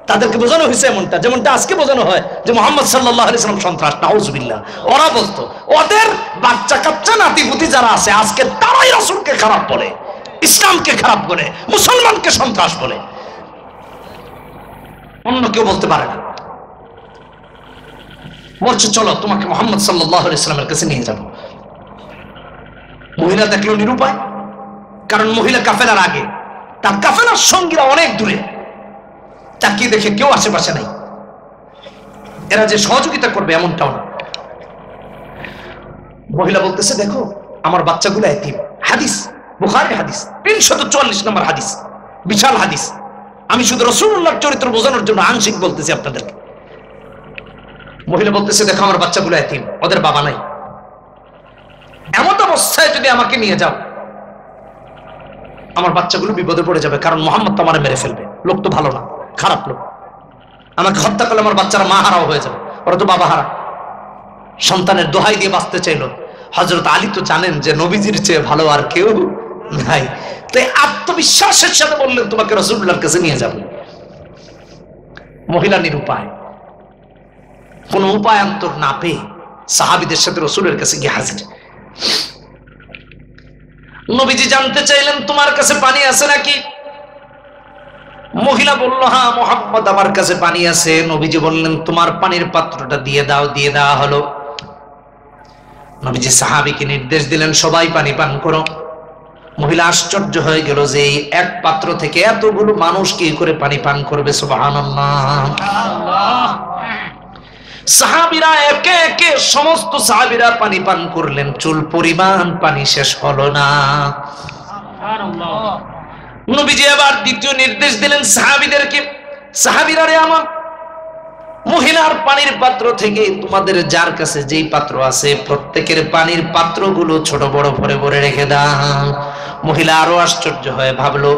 তাদেরকে বোঝানো হয়েছে এমনটা, যেমনটা আজকে বোঝানো হয় যে মুহাম্মদ সাল্লাল্লাহু আলাইহি ওয়াসাল্লাম সন্ত্রাস। নাউযুবিল্লাহ। ওরা বলতো, ওদের বাচ্চা কাচ্চা নাতিপুতি যারা আছে আজকে তারাই রাসূলকে খারাপ বলে, ইসলামকে খারাপ বলে, মুসলমানকে সন্ত্রাস বলে, অন্য কেউ বলতে পারে না। বলছে, চলো তোমাকে মুহাম্মদ সাল্লাল্লাহু আলাইহি ওয়াসাল্লামের কাছে নিয়ে যাব। মহিলা দেখলো নিরুপায়, কারণ মহিলা কাফেলার আগে, তার কাফেলার সঙ্গীরা অনেক দূরে। তাকিয়ে দেখে কেউ আশেপাশে নাই, এরা যে সহযোগিতা করবে এমনটাও না। মহিলা বলতেছে, দেখো আমার বাচ্চাগুলো এতিম। হাদিস, বুখারীর হাদিস 344 নম্বর হাদিস, বিশাল হাদিস। আমি শুধু রাসূলুল্লাহর চরিত্র বোঝানোর জন্য আংশিক বলতেছি আপনাদেরকে। মহিলা বলতেছে, দেখো আমার বাচ্চাগুলো এতিম, ওদের বাবা নাই। এমন অবস্থায় যদি আমাকে নিয়ে যাও, আমার বাচ্চাগুলো বিপদে পড়ে যাবে, কারণ মুহাম্মদ তো আমারে মেরে ফেলবে। লোক তো ভালো না, খারাপ লোক। আমাকে হত্যা করলে আমার বাচ্চারা মা হারাও হয়ে যাবে, ওরা তো বাবা হারা। সন্তানের দোহাই দিয়ে বাঁচতে চাইলো। হযরত আলী তো জানেন যে নবীজির চেয়ে ভালো আর কেউ নাই, তাই আত্মবিশ্বাসের সাথে বললেন তোমাকে রাসূলুল্লাহর কাছে নিয়ে যাব। মহিলা নিরুপায়, কোন উপায়ান্তর না পেয়ে সাহাবীদের সাথে রাসূলের কাছে গিয়ে হাজির। নবীজি জানতে চাইলেন তোমার কাছে পানি আছে নাকি? মহিলা বলল হ্যাঁ মুহাম্মদ আমার কাছে পানি আছে। নবীজি বললেন তোমার পানির পাত্রটা দিয়ে দাও। দিয়ে দেওয়া হলো। নবীজি সাহাবীকে নির্দেশ দিলেন সবাই পানি পান করো। মহিলা আশ্চর্য হয়ে গেল যে এই এক পাত্র থেকে এতগুলো মানুষ কি করে পানি পান করবে। সুবহানাল্লাহ। সাহাবীরা একে একে সমস্ত সাহাবীরা পানি পান করলেন, চুল পরিমাণ পানি শেষ হলো না। সুবহানাল্লাহ। নবীজি আবার দ্বিতীয় নির্দেশ দিলেন সাহাবীদেরকে, সাহাবীরা রে আমার, মহিলার পানির পাত্র থেকে তোমাদের যার কাছে যেই পাত্র আছে প্রত্যেকের পানির পাত্রগুলো ছোট বড় ভরে ভরে রেখে দাও। মহিলা আরো আশ্চর্য হয়ে ভাবলো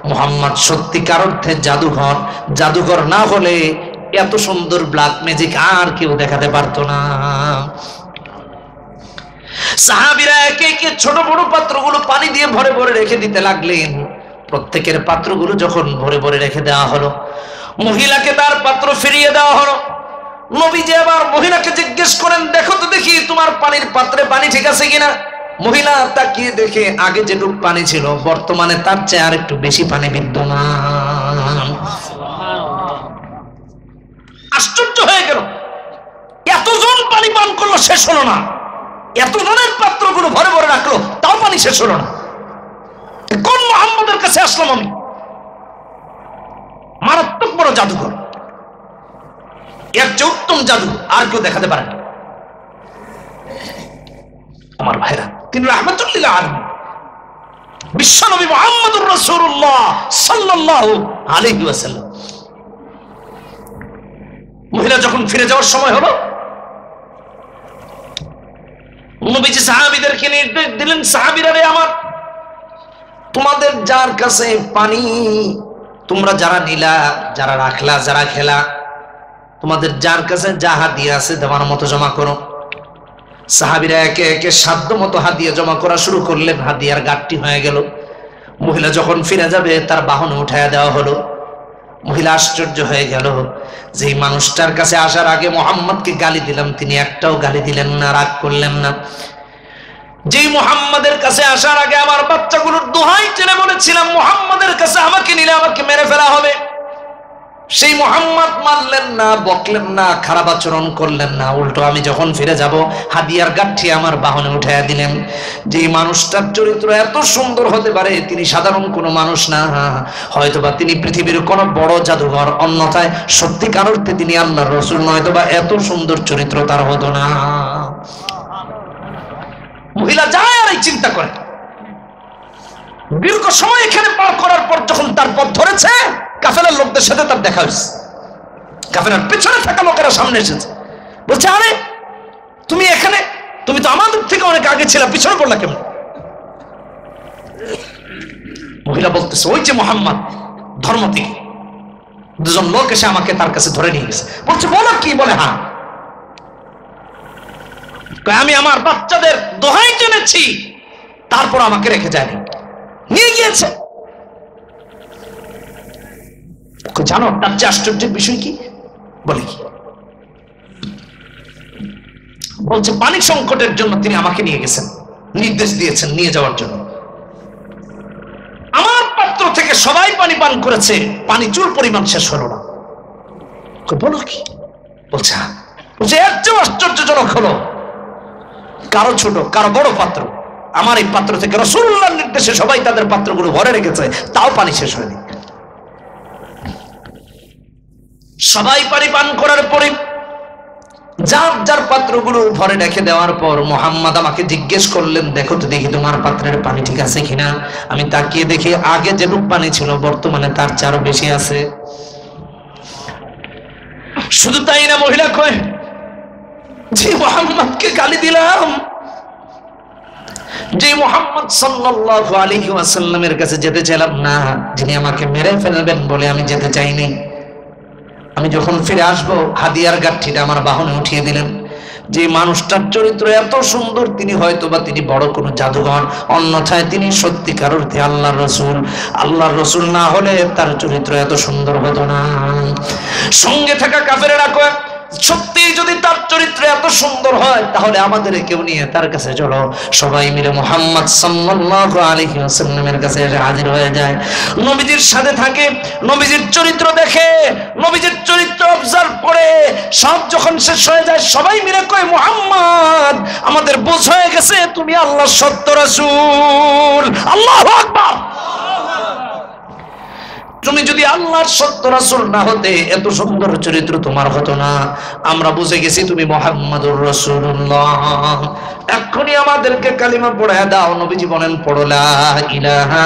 মুহাম্মদ সত্যিকার অর্থে জাদুঘর, জাদুঘর না হলে এত সুন্দর ব্ল্যাক ম্যাজিক আর কেউ দেখাতে পারতো না। সাহাবীরা একে একে ছোট বড় পাত্রগুলো পানি দিয়ে ভরে ভরে রেখে দিতে লাগলেন। প্রত্যেকের পাত্রগুলো যখন ভরে ভরে রেখে দেওয়া হলো, মহিলাকে তার পাত্র ফিরিয়ে দেওয়া হলো। নবীজি আবার মহিলাকে জিজ্ঞেস করেন দেখো তো দেখি তোমার পানির পাত্রে পানি ঠিক আছে কিনা। মহিলা তাকিয়ে দেখে আগে যেটুকু পানি ছিল বর্তমানে তার চেয়ে আর একটু বেশি পানি বিদ্যমান। আশ্চর্য হয়ে গেল, এতজন পানি পান করলো শেষ হলো না, এতজনের পাত্রগুলো ভরে ভরে রাখলো তাও পানি শেষ হলো না। কোন মুহাম্মদের কাছে আসলাম আমি? মারাত্মক বড় জাদুঘর, এর চেয়ে উত্তম জাদু আর কেউ দেখাতে পারে না। আমার ভাইরা, তিনি রাহমাতুল লিল আলামিন বিশ্বনবী মুহাম্মদুর রাসূলুল্লাহ সাল্লাল্লাহু আলাইহি ওয়াসাল্লাম। মহিলা যখন ফিরে যাওয়ার সময় হলো, নবীজি সাহাবীদেরকে নির্দেশ দিলেন সাহাবীরা রে আমার, তোমাদের যার কাছে পানি তোমরা যারা নিলা, যারা রাখলা, যারা খেলা, তোমাদের যার কাছে যা হাদিয়া আছে দেওয়ার মতো জমা করো। সাহাবীরা একে একে সাধ্য মতো হাদিয়া জমা করা শুরু করলেন। হাদিয়ার গাঁটটি হয়ে গেল। মহিলা যখন ফিরে যাবে তার বাহনে উঠাইয়া দেওয়া হলো। মহিলা আশ্চর্য হয়ে গেল যে মানুষটার কাছে আসার আগে মুহাম্মদকে গালি দিলাম, তিনি একটাও গালি দিলেন না, রাগ করলেন না। যেই মুহাম্মাদের কাছে আসার আগে আমার বাচ্চাগুলোর দোহাই টেনে বলেছিলাম মুহাম্মাদের কাছে আমাকে নিলে আমাকে মেরে ফেলা হবে, সেই মুহাম্মদ মানলেন না, বকলেন না, খারাপ আচরণ করলেন না, উল্টো আমি যখন ফিরে যাব হাদিয়ার গাঁঠি আমার বাহনে উঠাইয়া দিলেন। যে মানুষটার চরিত্র এত সুন্দর হতে পারে তিনি সাধারণ কোনো মানুষ না, হয়তোবা তিনি পৃথিবীর কোন বড় জাদুঘর, অন্যথায় সত্যিকার অর্থে তিনি আল্লাহর রাসূল, নয়তোবা এত সুন্দর চরিত্র তার হতো না। মহিলা যায় আর এই চিন্তা করে। দীর্ঘ সময় এখানে পার করার পর যখন তার পথ ধরেছে, কাফেলার লোকদের সাথে তার দেখা হয়েছে। কাফেলার পেছনে থাকা লোকেরা সামনে এসেছে, বলছে আরে তুমি এখানে, তুমি তো আমাদের থেকে অনেক আগে ছিল, পিছনে পড়লা কেমন? মহিলা বলতেছে ওই যে মুহাম্মদ ধর্ম থেকে দুজন লোক এসে আমাকে তার কাছে ধরে নিয়ে গেছে। বলছে বলো কি? বলে হ্যাঁ, আমি আমার বাচ্চাদের দোহাই জেনেছি, তারপর আমাকে রেখে যায়নি, নিয়ে গিয়েছে। জানো তার যে আশ্চর্যের বিষয় কি? বলে কি? বলছে পানি সংকটের জন্য তিনি আমাকে নিয়ে গেছেন, নির্দেশ দিয়েছেন নিয়ে যাওয়ার জন্য। আমার পাত্র থেকে সবাই পানি পান করেছে, পানি চুল পরিমাণ শেষ হলো না। বলো কি? বলছে এর চেয়ে আশ্চর্যজনক হলো, কারো ছোট কারো বড় পাত্র, আমার এই পাত্র থেকে রাসূলুল্লাহর নির্দেশে সবাই তাদের পাত্রগুলো ভরে রেখেছে, তাও পানি শেষ হয়নি। সবাই পানি পান করার পরে যার যার পাত্রগুলো ভরে রেখে দেওয়ার পর মুহাম্মদ আমাকে জিজ্ঞেস করলেন দেখো তো দেখি তোমার পাত্রের পানি ঠিক আছে কিনা। আমি তাকিয়ে দেখি আগে যেটুক পানি ছিল বর্তমানে তার চেয়ে বেশি আছে। শুধু তাই না, মহিলা কয় যে মুহাম্মদকে গালি দিলাম, যে মুহাম্মদ সাল্লাল্লাহু আলাইহি ওয়াসাল্লামের কাছে যেতে চাইলাম না, যিনি আমাকে মেরে ফেলবেন বলে আমি যেতে চাইনি, আমি যখন ফিরে আসবো হাদিয়ার গাঠিটা আমার বাহনে উঠিয়ে দিলেন। যে মানুষটার চরিত্র এত সুন্দর, তিনি হয়তো বা তিনি বড় কোনো জাদুঘর, অন্যথায় তিনি সত্যিকার অর্থে আল্লাহর রসুল। আল্লাহর রসুল না হলে তার চরিত্র এত সুন্দর হতো না। সঙ্গে থাকা কাফেরেরা কয়, সত্যি যদি তার চরিত্র এত সুন্দর হয় তাহলে আমাদের কেউ নিয়ে তার কাছে চলো। সবাই মিলে মুহাম্মদ সাল্লাল্লাহু আলাইহি ওয়াসাল্লামের কাছে এসে হাজির হয়ে যায়, নবীজির সাথে থাকে, নবীজির চরিত্র দেখে, নবীজির চরিত্র অবজার্ভ করে। সব যখন শেষ হয়ে যায় সবাই মিলে কয়, মুহাম্মদ আমাদের বোঝ হয়ে গেছে তুমি আল্লাহর সত্য রাসূল। আল্লাহু আকবার। তুমি যদি আল্লাহর সত্য রাসূল না হতে এত সুন্দর চরিত্র তোমার হতো না। আমরা বুঝে গেছি তুমি মুহাম্মাদুর রাসূলুল্লাহ। এখনই আমাদেরকে কালিমা পড়ায় দাও। নবীজি বলেন, পড়ো লা ইলাহা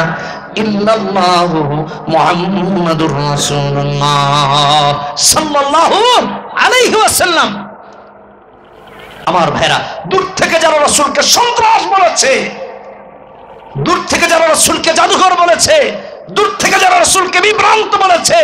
ইল্লাল্লাহু মুহাম্মাদুর রাসূলুল্লাহ সাল্লাল্লাহু আলাইহি ওয়াসাল্লাম। আমার ভাইরা, দূর থেকে যারা রাসূলকে সন্ত্রাস বলেছে, দূর থেকে যারা রাসূলকে জাদুঘর বলেছে, দূর থেকে যারা রাসূলকে বিভ্রান্ত বলেছে,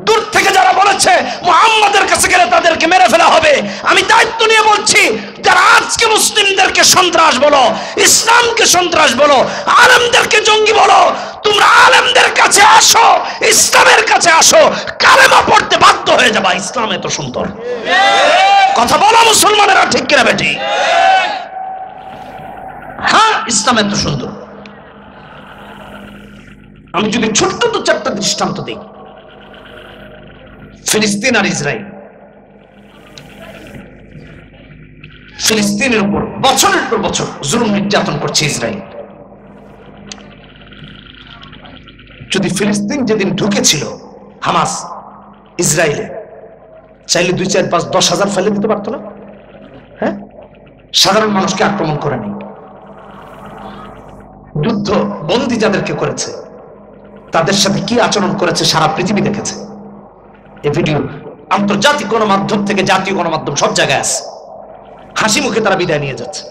দূর থেকে যারা বলেছে মুহাম্মাদের কাছে গেলে তাদেরকে মেরে ফেলা হবে, আমি দায়িত্ব নিয়ে বলছি, যারা আজকে মুসলিমদেরকে সন্ত্রাস বলো, ইসলামকে সন্ত্রাস বলো, আলেমদেরকে জঙ্গি বলো, তোমরা আলেমদের কাছে আসো, ইসলামের কাছে আসো, কালেমা পড়তে বাধ্য হয়ে যাবা। ইসলাম এত সুন্দর, কথা বলো মুসলমানেরা, ঠিক কিনা বেটি? হ্যাঁ, ইসলাম এত সুন্দর। আমি যদি ছোট্ট তো চারটা দৃষ্টান্ত দিই, ফিলিস্তিন আর ইসরায়েল। ফিলিস্তিনের উপর বছরের পর বছর জুলুম নির্যাতন করছে ইসরায়েল। যদি ফিলিস্তিন যেদিন ঢুকেছিল হামাস ইসরায়েলে, চাইলে 2, 4, 5, 10 হাজার ফেলে দিতে পারতো না? হ্যাঁ, সাধারণ মানুষকে আক্রমণ করে নেই। যুদ্ধ বন্দী যাদেরকে করেছে তাদের সাথে কি আচরণ করেছে সারা পৃথিবী দেখেছে। এই ভিডিও আন্তর্জাতিক গণমাধ্যম থেকে জাতীয় গণমাধ্যম সব জায়গায় আছে। হাসি মুখে তারা বিদায় নিয়ে যাচ্ছে।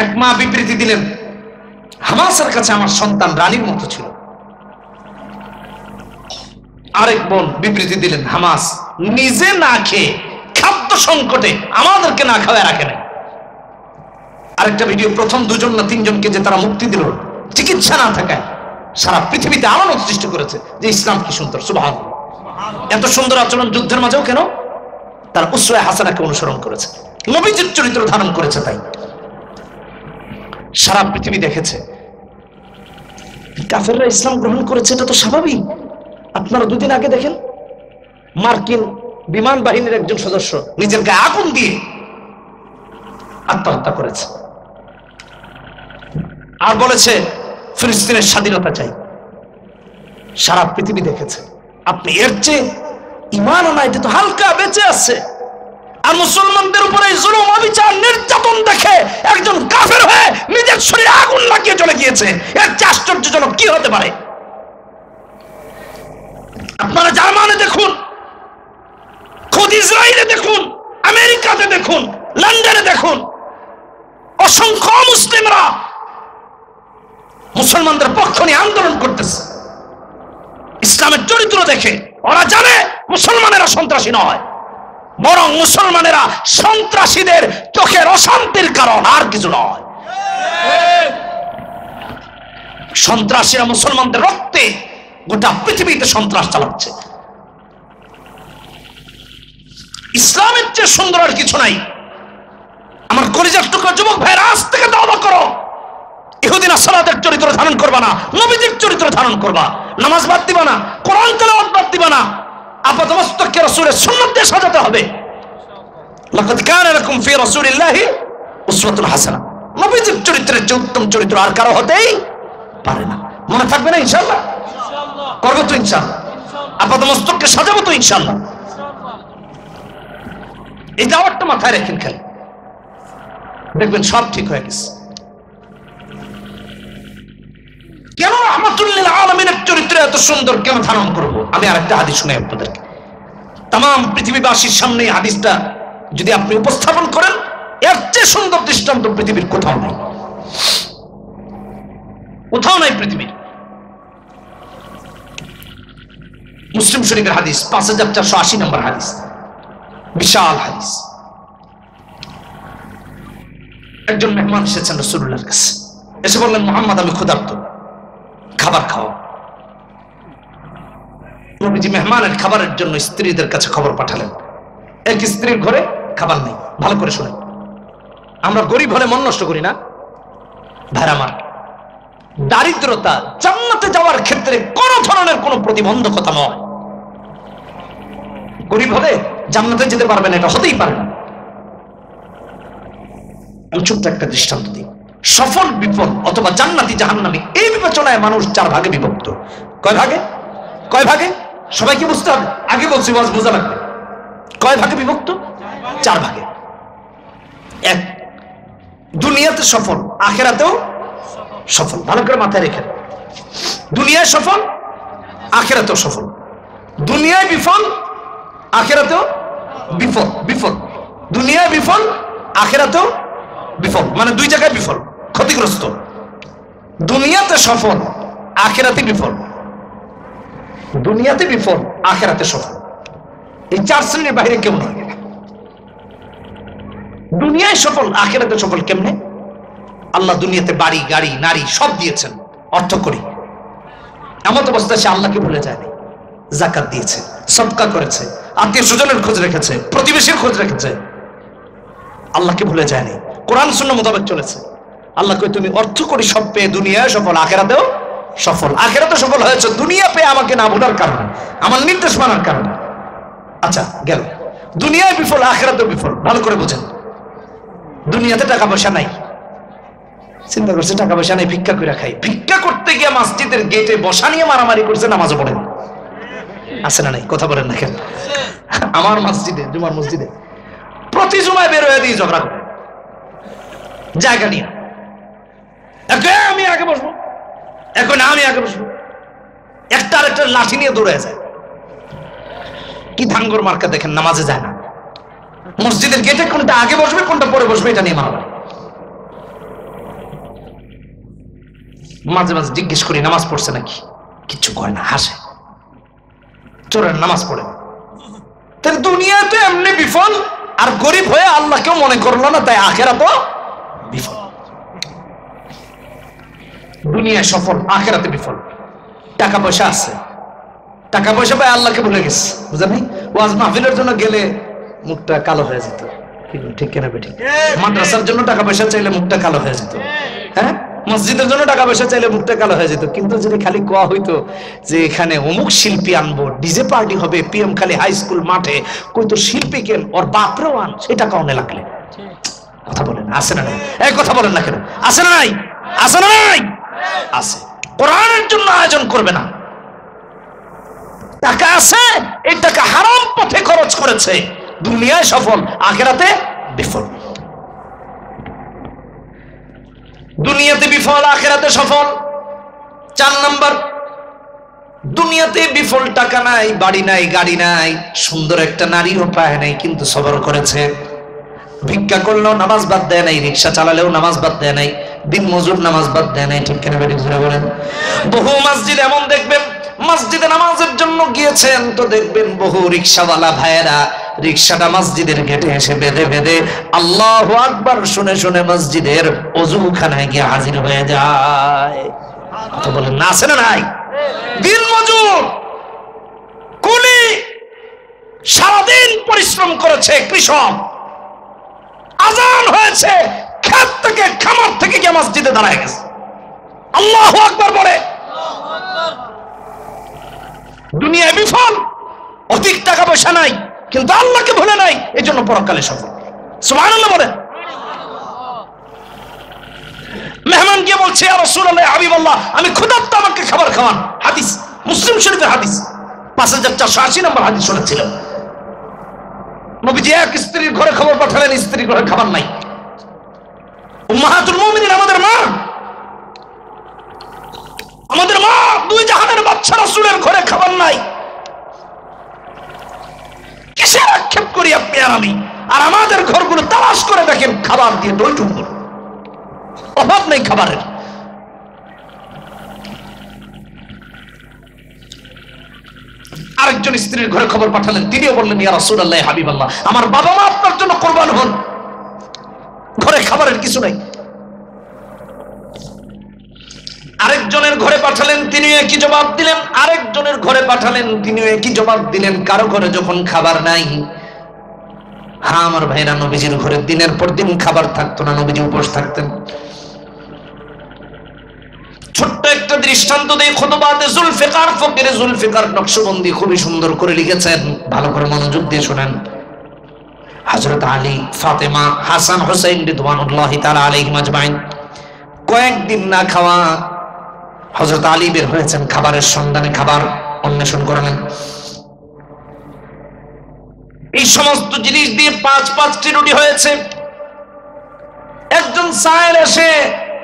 এক মা বিবৃতি দিলেন, হামাসের কাছে আমার সন্তান রানীর মতো ছিল। আরেক বোন বিবৃতি দিলেন, হামাস নিজে না খেয়ে খাদ্য সংকটে আমাদেরকে না খাওয়ায় রাখে নাই। আরেকটা ভিডিও, প্রথম 2জন না 3জনকে যে তারা মুক্তি দিল চিকিৎসা না থাকায়, সারা পৃথিবীতে আলোড়ন সৃষ্টি করেছে যে ইসলাম কি সুন্দর। সুবহানাল্লাহ। এত সুন্দর আচরণ যুদ্ধের মাঝেও কেন? তার উসওয়া হাসানাকে অনুসরণ করেছে, নবীজির চরিত্র ধারণ করেছে, তাই সারা পৃথিবী দেখেছে। কাফেররা ইসলাম গ্রহণ করেছে, এটা তো স্বাভাবিক। আপনারা 2 দিন আগে দেখেন, মার্কিন বিমান বাহিনীর একজন সদস্য নিজের গায়ে আগুন দিয়ে আত্মহত্যা করেছে আর বলেছে ফিলিস্তিনের স্বাধীনতা চাই। সারা পৃথিবী দেখেছে। আপনি এর চেয়ে ঈমান আনা, এটা তো হালকা বেঁচে আছে। আর মুসলমানদের উপরে জুলুম, অবিচার, নির্যাতন দেখে একজন কাফের হয়ে নিজের শরীরে আগুন লাগিয়ে চলে গিয়েছে। এর চেয়ে আশ্চর্যজনক কি হতে পারে? আপনারা জার্মানে দেখুন, খোদ ইসরায়েলে দেখুন, আমেরিকাতে দেখুন, লন্ডনে দেখুন, অসংখ্য মুসলিমরা মুসলমানদের পক্ষ নিয়ে আন্দোলন করতেছে ইসলামের চরিত্র দেখে। ওরা জানে মুসলমানেরা সন্ত্রাসী নয়, বরং মুসলমানেরা সন্ত্রাসীদের চোখের অশান্তির কারণ, আর কিছু নয়। সন্ত্রাসীরা মুসলমানদের রক্তে গোটা পৃথিবীতে সন্ত্রাস চালাচ্ছে। ইসলামের চেয়ে সুন্দর আর কিছু নাই। আমার কলিজার টুকরা যুবক ভাইয়েরা, আজ থেকে দাওয়া করো, ইহুদি নাসারাদের চরিত্র ধারণ করবা না, নবীজির চরিত্র ধারণ করবা। নামাজ বাদ দিবা না, কোরআন তেলাওয়াত বাদ দিবা না, আপাতমস্তককে রাসূলের সুন্নাত দিয়ে সাজাতে হবে। লাকাদ কানা লাকুম ফি রাসূলিল্লাহি উসওয়াতুন হাসানাহ। নবীজির চরিত্রের যে উত্তম চরিত্র আর কারো হতেই পারে না। মনে থাকবে না ইনশাআল্লাহ? করবো তো ইনশাআল্লাহ, আপাতমস্তককে সাজাবো তো ইনশাআল্লাহ। এই দাওয়াতটা মাথায় রেখেন, খালি দেখবেন সব ঠিক হয়ে গেছে। কেন রাহমাতুল লিল আলামিনের চরিত্র এত সুন্দর কেন ধারণ করব? আমি আরেকটা হাদিস শুনাই আপনাদেরকে। তাম পৃথিবীবাসীর সামনে এই হাদিসটা যদি আপনি উপস্থাপন করেন, এর চেয়ে সুন্দর দৃষ্টান্ত পৃথিবীর কোথাও নাই, কোথাও নাই পৃথিবীর। মুসলিম শরীফের হাদিস, 5480 নম্বর হাদিস, বিশাল হাদিস। একজন মেহমান এসেছেন রাসূলুল্লাহর কাছে, এসে বললেন, মুহাম্মদ আমি ক্ষুধার্ত, খাবার খাও। নবীজি মেহমানের খাবারের জন্য স্ত্রীদের কাছে খবর পাঠালেন। এক স্ত্রীর ঘরে খাবার নেই। ভালো করে শুনেন, আমরা গরিব হলে মন নষ্ট করি না ভাইরা আমার। দারিদ্রতা জান্নাতে যাওয়ার ক্ষেত্রে কোন ধরনের কোন প্রতিবন্ধকতা নয়। গরিব হলে জান্নাতে যেতে পারবে না, এটা হতেই পারে না। আমি ছোট্ট একটা দৃষ্টান্ত দিই। সফল বিফল অথবা জান্নাতি জাহান্নামী, এই বিবেচনায় মানুষ 4 ভাগে বিভক্ত। কয় ভাগে? কয় ভাগে? সবাইকে বুঝতে হবে, আগে বলছি বাস বোঝা লাগবে। কয় ভাগে বিভক্ত? 4 ভাগে। 1, দুনিয়াতে সফল, আখিরাতেও সফল। ভালো করে মাথায় রেখেন, দুনিয়ায় সফল, আখিরাতেও সফল। দুনিয়ায় বিফল, আখিরাতেও বিফল। বিফল, দুনিয়ায় বিফল, আখিরাতেও বিফল, মানে 2 জায়গায় বিফল, ক্ষতিগ্রস্ত। দুনিয়াতে সফল, আখিরাতে বিফল। দুনিয়াতে বিফল, আখিরাতে সফল। এই 4 শ্রেণীর বাইরে কেউ নয়। দুনিয়ায় সফল, আখিরাতে সফল কেমনে? আল্লাহ দুনিয়াতে বাড়ি, গাড়ি, নারী সব দিয়েছেন, অর্থ করি। এমন অবস্থায় সে আল্লাহকে ভুলে যায়নি। যাকাত দিয়েছে, সদকা করেছে, আত্মীয় স্বজনের খোঁজ রেখেছে, প্রতিবেশীর খোঁজ রেখেছে, আল্লাহকে ভুলে যায়নি। কোরআন সুন্নাহ মোতাবেক চলেছে। আল্লাহ কই, তুমি অর্থ করি সব পেয়ে দুনিয়ায় সফল, আখিরাতেও সফল। আখিরাতে সফল হয়েছে দুনিয়া পেয়ে আমাকে না ভুলার কারণে, আমার নির্দেশ মানার কারণে। আচ্ছা গেল, দুনিয়ায় বিফল, আখিরাতেও বিফল। ভালো করে বোঝেন, দুনিয়াতে টাকা পয়সা নাই, চিন্তা করছে টাকা পয়সা নাই, ভিক্ষা করে খাই। ভিক্ষা করতে গিয়ে মসজিদের গেটে বসা নিয়ে মারামারি করছে, নামাজও পড়েন। আছে না নাই? কথা বলেন না কেন? আমার মসজিদে, জুমার মসজিদে প্রতি জুমায় বের হয়ে দিয়ে ঝগড়া করে জায়গা নিয়ে। আমি আগে বসবো, এখন আমি আগে বসবো, একটা আরেকটা লাঠি নিয়ে দৌড়ে যায়। কি ধাঙ্গর মার্কা দেখেন, নামাজে যায় না। মসজিদের গেটে কোনটা আগে বসবে, কোনটা পরে বসবে, এটা নিয়ে মারামারি। মাঝে মাঝে জিজ্ঞেস করি নামাজ পড়ছে নাকি, কিচ্ছু কয় না, হাসে। চোরের নামাজ পড়ে। তাহলে দুনিয়াতে এমনি বিফল, আর গরিব হয়ে আল্লাহকেও মনে করলো না, তাই আখিরাতেও বিফল। দুনিয়ায় সফল, আখিরাতে বিফল। টাকা পয়সা আছে, টাকা পয়সা পায় আল্লাহকে ভুলে গেছে, বুঝলেন? ওয়াজ মাহফিলের জন্য গেলে মুখটা কালো হয়ে যেত, ঠিক কিনা বেঠিক? মাদ্রাসার জন্য টাকা পয়সা চাইলে মুখটা কালো হয়ে যেত, হ্যাঁ? মসজিদের জন্য টাকা পয়সা চাইলে মুখটা কালো হয়ে যেত। কিন্তু যদি খালি কোয়া হইতো যে এখানে অমুক শিল্পী আনবো, ডিজে পার্টি হবে পিএম খালি হাই স্কুল মাঠে, কই তো শিল্পী কেন, ওর বাপরেও আন, সেটা কাউনে লাগলে। কথা বলেন, আছে না নাই? এই কথা বলেন না কেন? আছে না নাই? আছে না নাই? আছে। কোরআনের জন্য আয়োজন করবে না, টাকা আছে, এই টাকা হারাম পথে খরচ করেছে, দুনিয়ায় সফল, আখিরাতে বিফল। দুনিয়াতে বিফল, আখিরাতে সফল। 4 নাম্বার, দুনিয়াতে বিফল, টাকা নাই, বাড়ি নাই, গাড়ি নাই, সুন্দর একটা নারীও পায় নাই, কিন্তু সবর করেছে। ভিক্ষা করলেও নামাজ বাদ দেয় নাই, রিক্সা চালালেও নামাজ বাদ দেয় নাই, দিন মজুর নামাজ বাদ দেয় নাই, ঠিক কিনা বেঠিক বলেন? বহু মসজিদ এমন দেখবেন, মসজিদে নামাজের জন্য গিয়েছেন তো দেখবেন বহু রিক্সাওয়ালা ভাইয়েরা রিক্সাটা মসজিদের গেটে এসে বেঁধে বেঁধে আল্লাহু আকবার শুনে শুনে মসজিদের ওযুখানায় গিয়ে হাজির হয়ে যায়। কথা বলেন না, আছে না নাই? দিন মজুর, কুলি, সারাদিন পরিশ্রম করেছে কৃষক, আজান হয়েছে, ক্ষেত থেকে খামার থেকে গিয়ে মসজিদে দাঁড়ায় গেছে, আল্লাহু আকবার বলে। দুনিয়ায় বিফল, অধিক টাকা পয়সা নাই, কিন্তু আল্লাহকে ভুলে নাই, এই জন্য পরকালে সফল। সুবহানাল্লাহ বলেন। মেহমান গিয়ে বলছে, ইয়া রাসূলুল্লাহ, হাবিবাল্লাহ, আমি ক্ষুধার্ত, আমাকে খাবার খাওয়ান। হাদিস মুসলিম শরীফের হাদিস, 5480 নম্বর হাদিস শুনেছিলাম। নবীজি এক স্ত্রীর ঘরে খবর পাঠালেন, স্ত্রীর ঘরে খাবার নাই। উম্মাহাতুল মুমিনিন, আমাদের মা, আমাদের মা, 2 জাহানের বাচ্চা, রাসূলের ঘরে খাবার নাই। কিসের আক্ষেপ করি আপনি আর আমি? আর আমাদের ঘরগুলো তালাশ করে দেখেন, খাবার দিয়ে টইটুম্বর, অভাব নেই খাবারের। আর আরেকজন স্ত্রীর ঘরে খবর পাঠালেন, তিনিও বললেন ইয়া রাসূলুল্লাহ হাবিবাল্লাহ, আমার বাবা মা আপনার জন্য কুরবান হন, ঘরে খাবারের কিছু নাই। আরেকজনের ঘরে পাঠালেন, তিনিও একই জবাব দিলেন। আরেকজনের ঘরে পাঠালেন, তিনিও একই জবাব দিলেন। কারো ঘরে যখন খাবার নাই, হ্যাঁ আমার ভাইরা, নবীজির ঘরে দিনের পর দিন খাবার থাকতো না, নবীজি উপোস থাকতেন। ছোট্ট একটা দৃষ্টান্ত দিয়ে খুতবাতে জুলফিকার, ফকিরে জুলফিকার নকশবন্দি খুবই সুন্দর করে লিখেছেন, ভালো করে মনোযোগ দিয়ে শুনেন। হযরত আলী, ফাতেমা, হাসান, হুসাইন রিদওয়ানুল্লাহি তাআলা আলাইহিম আজমাইন কয়েকদিন না খাওয়া। হযরত আলী বের হয়েছেন খাবারের সন্ধানে, খাবার অন্বেষণ করলেন। এই সমস্ত জিনিস দিয়ে 5-5টি রুটি হয়েছে। একজন সায়েল এসে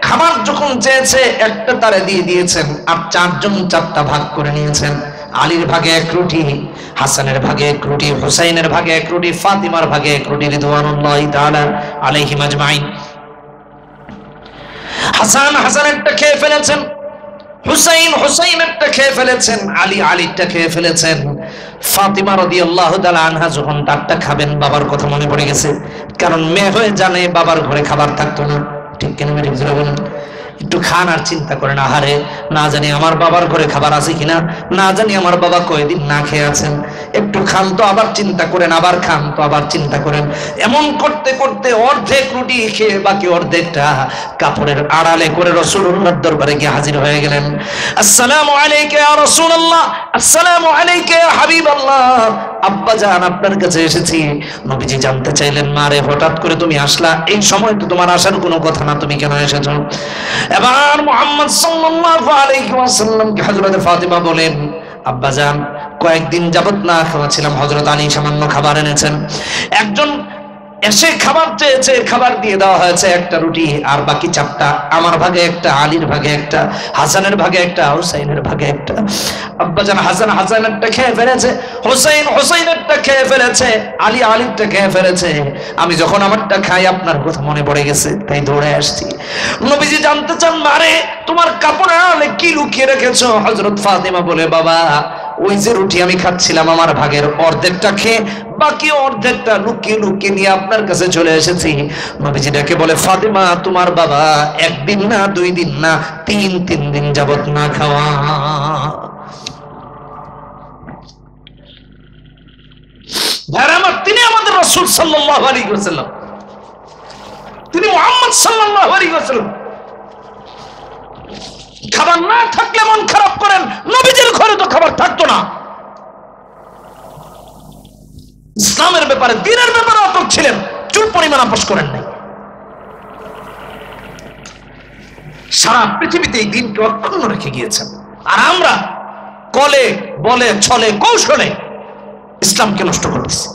খাবার যখন চেয়েছে, একটা তারে দিয়ে দিয়েছেন, আর 4 জন 4টা ভাগ করে নিয়েছেন। আলীর ভাগে 1 রুটি, হাসানের ভাগে 1 রুটি, হুসাইনের ভাগে 1 রুটি, ফাতিমার ভাগে 1 রুটি রিদওয়ানুল্লাহি তাআলা আলাইহিম আজমাইন। হাসান হাসানেরটা খেয়ে ফেলেছেন, হুসাইন হুসাইনেরটা খেয়ে ফেলেছেন, আলী আলীরটা খেয়ে ফেলেছেন। ফাতিমা রাদিয়াল্লাহু তাআলা আনহা যখন তারটা খাবেন, বাবার কথা মনে পড়ে গেছে, কারণ মেয়ে হয়ে জানে বাবার ঘরে খাবার থাকতো না। ঠিক কেন মেরে বলেন, একটু খান আর চিন্তা করেন, আহারে না জানি আমার বাবার ঘরে খাবার আছে কিনা, না জানি আমার বাবা কয়দিন না খেয়ে আছেন। একটু খান তো আবার চিন্তা করেন, আবার খান তো আবার চিন্তা করেন। এমন করতে করতে অর্ধেক রুটি খেয়ে বাকি অর্ধেকটা কাপড়ের আড়ালে করে রাসূলুল্লাহর দরবারে গিয়ে হাজির হয়ে গেলেন। আসসালামু আলাইকা ইয়া রাসূলুল্লাহ, আসসালামু আলাইকা ইয়া হাবিবাল্লাহ, আব্বা জান আপনার কাছে এসেছি। নবীজি জানতে চাইলেন, মারে হঠাৎ করে তুমি আসলা, এই সময় তো তোমার আসার কোনো কথা না, তুমি কেন এসেছো? এবার মুহাম্মদ সাল্লাল্লাহু আলাইহি ওয়াসাল্লামকে হযরত ফাতিমা বলেন, আব্বা জান কয়েকদিন যাবত না খাওয়া ছিলাম, হযরত আলী সামান্য খাবার এনেছেন। একজন এসে খাবার চেয়েছে, খাবার দিয়ে দেওয়া হয়েছে 1টা রুটি, আর বাকি 4টা আমার ভাগে 1টা, আলীর ভাগে 1টা, হাসানের ভাগে 1টা, হুসাইনের ভাগে 1টা। আব্বাজান হাসান হাসানেরটা খেয়ে ফেলেছে, হুসাইন হুসাইনেরটা খেয়ে ফেলেছে, আলী আলীরটা খেয়ে ফেলেছে। আমি যখন আমারটা খাই আপনার কথা মনে পড়ে গেছে, তাই দৌড়ে আসছি। নবীজি জানতে চান, মারে তোমার কাপড়ের আড়ালে কি লুকিয়ে রেখেছো? হযরত ফাতিমা বলে, বাবা ওই যে রুটি আমি খাচ্ছিলাম, আমার ভাগের অর্ধেকটা খেয়ে বাকি অর্ধেকটা লুকিয়ে লুকিয়ে নিয়ে আপনার কাছে চলে এসেছি। নবীজি ডাকে বলে, ফাতিমা তোমার বাবা 1 দিন না 2 দিন না 3 দিন যাবত না খাওয়া। তিনি আমাদের রাসূল সাল্লাল্লাহু আলাইহি ওয়াসাল্লাম, তিনি মুহাম্মদ সাল্লাল্লাহু আলাইহি ওয়াসাল্লাম। খাবার না থাকলে মন খারাপ করেন, নবীজির ঘরে তো খাবার থাকতো না। ইসলামের ব্যাপারে, দ্বীনের ব্যাপারে অটল ছিলেন, চুল পরিমাণ আপোষ করেন নাই। সারা পৃথিবীতে এই দিনকে অক্ষুণ্ণ রেখে গিয়েছেন, আর আমরা কলে বলে ছলে কৌশলে ইসলামকে নষ্ট করতেছি,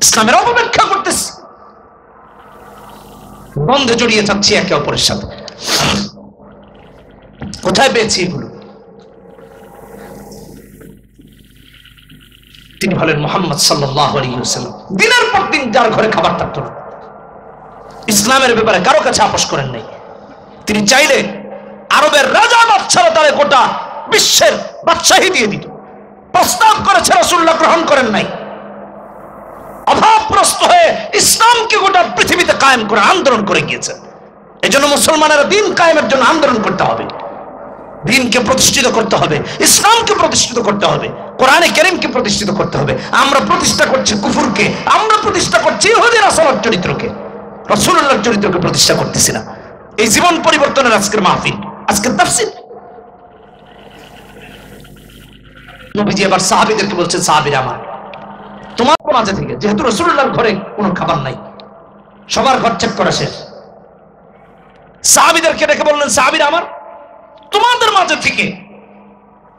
ইসলামের অপব্যাখ্যা করতেছি, বন্ধে জড়িয়ে যাচ্ছি একে অপরের সাথে। কোথায় পেয়েছি এগুলো? তিনি হলেন মুহাম্মদ সাল্লাল্লাহু আলাইহি ওয়াসাল্লাম। দিনের পর দিন যার ঘরে খাবার থাকতো না, ইসলামের ব্যাপারে কারো কাছে আপোষ করেন নাই। তিনি চাইলে আরবের রাজা বাদশারা তারে গোটা বিশ্বের বাদশাহী দিয়ে দিত। প্রস্তাব করেছে, রাসূলুল্লাহ গ্রহণ করেন নাই। অভাবগ্রস্ত হয়ে ইসলামকে গোটা পৃথিবীতে কায়েম করে আন্দোলন করে গিয়েছেন। এজন্য মুসলমানেরা দিন কায়েমের জন্য আন্দোলন করতে হবে, দিনকে প্রতিষ্ঠিত করতে হবে, ইসলামকে প্রতিষ্ঠিত করতে হবে, কোরআনে কারীমকে প্রতিষ্ঠিত করতে হবে। আমরা প্রতিষ্ঠা করছি কুফরকে, আমরা প্রতিষ্ঠা করছি ইহুদি রাসূলের চরিত্রকে, রাসূলুল্লাহর চরিত্রকে প্রতিষ্ঠা করতেছি না। এই জীবন পরিবর্তনের আজকের মাহফিল, আজকের তাফসীর। নবীজি এবার সাহাবীদেরকে বলছেন, সাহাবীরা আমার, তোমার মাঝে থেকে, যেহেতু রাসূলুল্লাহর ঘরে কোনো খাবার নাই, সবার ঘর চেক করা শেষ, সাহাবীদেরকে ডেকে বললেন, সাহাবীরা আমার, তোমাদের মাঝে থেকে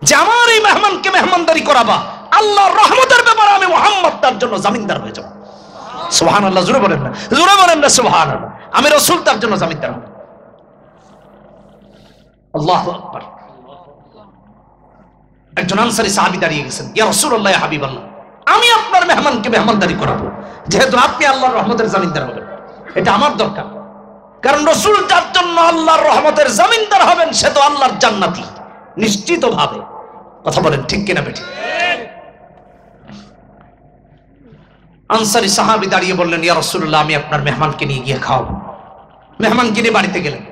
যে আমার এই মেহমানকে মেহমানদারি করাবা, আল্লাহর রহমতের ব্যাপারে আমি মুহাম্মদ তার জন্য জামিনদার হয়ে যাব। সুবহানাল্লাহ, জোরে বলেন না, জোরে বলেন না সুবহানাল্লাহ। আমি রাসূল তার জন্য জামিনদার হব। আল্লাহু আকবার। একজন আনসারী সাহাবী দাঁড়িয়ে গেছেন, ইয়া রাসূলুল্লাহ, ইয়া হাবিবাল্লাহ, আমি আপনার মেহমানকে মেহমানদারি করাবো, যেহেতু আপনি আল্লাহর রহমতের জামিনদার হবেন, এটা আমার দরকার। কারণ রাসূল যার জন্য আল্লাহর রহমতের জামিনদার হবেন, সে তো আল্লাহর জান্নাতি নিশ্চিতভাবে। কথা বলেন ঠিক কিনা বেঠিক? আনসারী সাহাবী দাঁড়িয়ে বললেন, ইয়া রাসূলুল্লাহ, আমি আপনার মেহমানকে নিয়ে গিয়ে খাওয়াবো। মেহমানকে নিয়ে বাড়িতে গেলেন,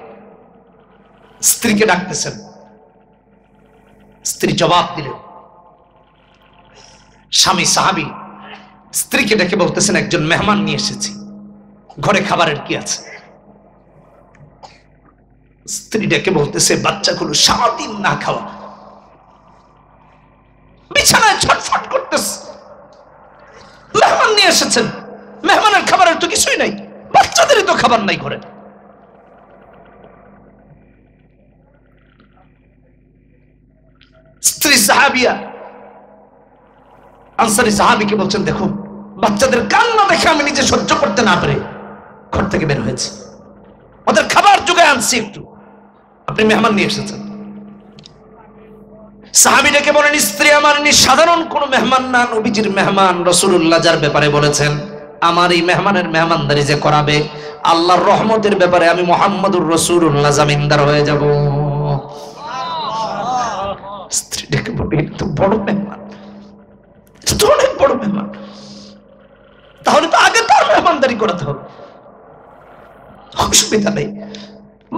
স্ত্রীকে ডাকতেছেন, স্ত্রী জবাব দিলেন। স্বামী সাহাবী স্ত্রীকে ডেকে বলতেছেন, একজন মেহমান নিয়ে এসেছি, ঘরে খাবারের কি আছে? স্ত্রী ডেকে বলতেছে, বাচ্চাগুলো সারাদিন না খাওয়া, বিছানায় ছটফট করতেছে। মেহমান নিয়ে এসেছেন, মেহমানের খাবারের তো কিছুই নাই, বাচ্চাদেরই তো খাবার নাই ঘরে। স্ত্রী সাহাবিয়া আনসারী সাহাবীকে বলছেন, দেখুন বাচ্চাদের কান্না দেখে আমি নিজে সহ্য করতে না পারে ঘর থেকে বের হয়েছে, ওদের খাবার জোগায় আনছি একটু, আপনি মেহমান নিয়ে এসেছেন। সাহাবীটাকে বলেন, স্ত্রী আমার ইনি সাধারণ কোন মেহমান না, নবীজির মেহমান। রাসূলুল্লাহ যার ব্যাপারে বলেছেন আমার এই মেহমানের মেহমানদারি যে করাবে, আল্লাহর রহমতের ব্যাপারে আমি মুহাম্মদুর রাসূলুল্লাহ জামিনদার হয়ে যাব। স্ত্রীটাকে বলে, এটা তো বড় মেহমান, এটা তো অনেক বড় মেহমান, তাহলে তো আগে তার মেহমানদারি করাতে হবে। অসুবিধা নেই,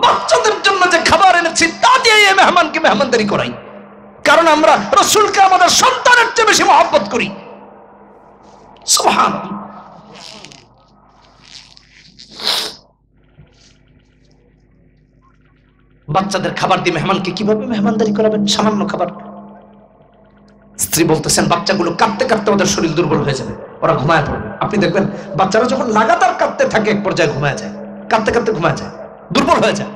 বাচ্চাদের জন্য যে খাবার এনেছি তা দিয়ে এই মেহমানকে মেহমানদারি করাই, কারণ আমরা রাসূলকে আমাদের সন্তানের চেয়ে বেশি মহব্বত করি। সুবহানাল্লাহ। বাচ্চাদের খাবার দিয়ে মেহমানকে কিভাবে মেহমানদারি করাবেন? সামান্য খাবার। স্ত্রী বলতেছেন, বাচ্চাগুলো কাঁদতে কাঁদতে ওদের শরীর দুর্বল হয়ে যাবে, ওরা ঘুমায় পড়বে। আপনি দেখবেন বাচ্চারা যখন লাগাতার কাঁদতে থাকে এক পর্যায়ে ঘুমায় যায়, কাঁদতে কাঁদতে ঘুমায় যায়, দুর্বল হয়ে যায়।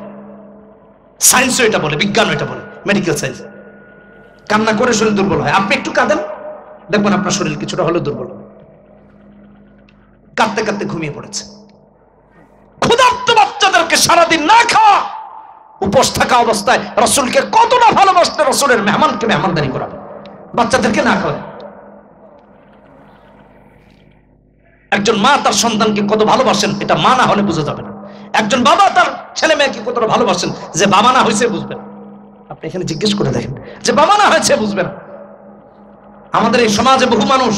সায়েন্সও এটা বলে, বিজ্ঞানও এটা বলে, মেডিকেল সায়েন্স। কান্না করে শরীর দুর্বল হয়, আপনি একটু কাঁদেন, দেখবেন আপনার শরীর কিছুটা হলেও দুর্বল হবে। কাঁদতে কাঁদতে ঘুমিয়ে পড়েছে। ক্ষুধার্ত বাচ্চাদেরকে সারাদিন না খাওয়া, উপোস থাকা অবস্থায় রাসূলকে কতটা ভালোবাসতে রাসূলের মেহমানকে মেহমানদারি করাবে, বাচ্চাদেরকে না খাওয়ায়। একজন মা তার সন্তানকে কত ভালোবাসেন এটা মা না হলে বোঝা যাবে না। একজন বাবা তার ছেলে মেয়েকে কতটা ভালোবাসেন, যে বাবা না হয়েছে বুঝবে না। আপনি এখানে জিজ্ঞেস করে দেখেন, যে বাবা না হয়েছে বুঝবে না। আমাদের এই সমাজে বহু মানুষ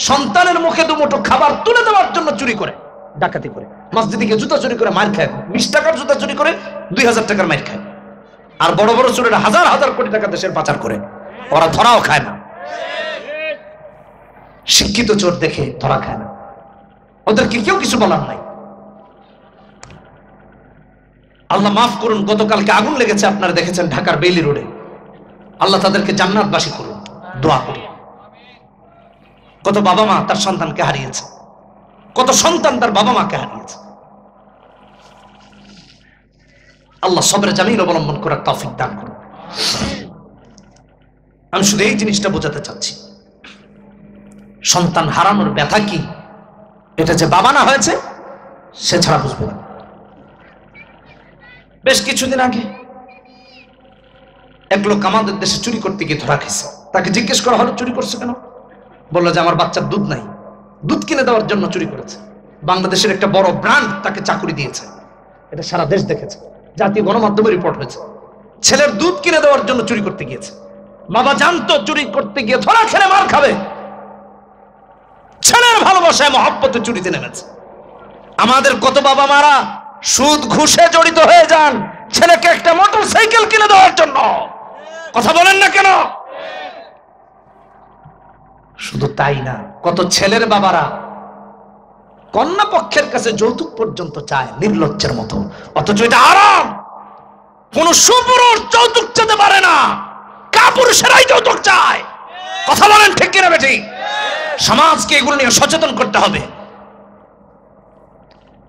সন্তানের মুখে দুমুঠো খাবার তুলে দেওয়ার জন্য চুরি করে, ডাকাতি করে, মসজিদে গিয়ে জুতা চুরি করে মার খায়, 20 টাকার জুতা চুরি করে 2000 টাকার মার খায়। আর বড় বড় চোরেরা হাজার হাজার কোটি টাকা দেশের পাচার করে, ওরা ধরাও খায় না। শিক্ষিত চোর দেখে ধরা খায় না, ওদেরকে কেউ কিছু বলার নাই। আল্লাহ মাফ করুন, গতকালকে আগুন লেগেছে, আপনারা দেখেছেন ঢাকার বেইলি রোডে। আল্লাহ তাদেরকে জান্নাতবাসী করুন, দোয়া করি। কত বাবা মা তার সন্তানকে হারিয়েছে, কত সন্তান তার বাবা মাকে হারিয়েছে। আল্লাহ সবরে জামিল অবলম্বন করার তৌফিক দান করুন। আমি শুধু এই জিনিসটা বোঝাতে চাচ্ছি, সন্তান হারানোর ব্যথা কি এটা যে বাবা না হয়েছে সে ছাড়া বুঝবে না। বেশ কিছুদিন আগে এক লোক আমাদের দেশে চুরি করতে গিয়ে ধরা খেয়েছে। তাকে জিজ্ঞেস করা হলো, চুরি করছে কেন? বললো যে আমার বাচ্চার দুধ নাই, দুধ কিনে দেওয়ার জন্য চুরি করেছে। বাংলাদেশের একটা বড় ব্র্যান্ড তাকে চাকরি দিয়েছে, এটা সারা দেশ দেখেছে, জাতীয় গণমাধ্যমে রিপোর্ট হয়েছে। ছেলের দুধ কিনে দেওয়ার জন্য চুরি করতে গিয়েছে। বাবা জানতো চুরি করতে গিয়ে ধরা খেলে মার খাবে, ছেলের ভালোবাসায় মহব্বতে চুরিতে নেমেছে। আমাদের কত বাবা মারা সুদ ঘুষে জড়িত হয়ে যান ছেলেকে একটা মোটর সাইকেল কিনে দেওয়ার জন্য। কথা বলেন না কেন? শুধু তাই না, কত ছেলের বাবারা কন্যা পক্ষের কাছে যৌতুক পর্যন্ত চায় নির্লজ্জের মতো, অথচ এটা হারাম। কোন সুপুরুষ যৌতুক চাইতে পারে না, কাপুরুষেরাই যৌতুক চায়। কথা বলেন ঠিক কিনা বেঠি? সমাজকে এগুলো নিয়ে সচেতন করতে হবে।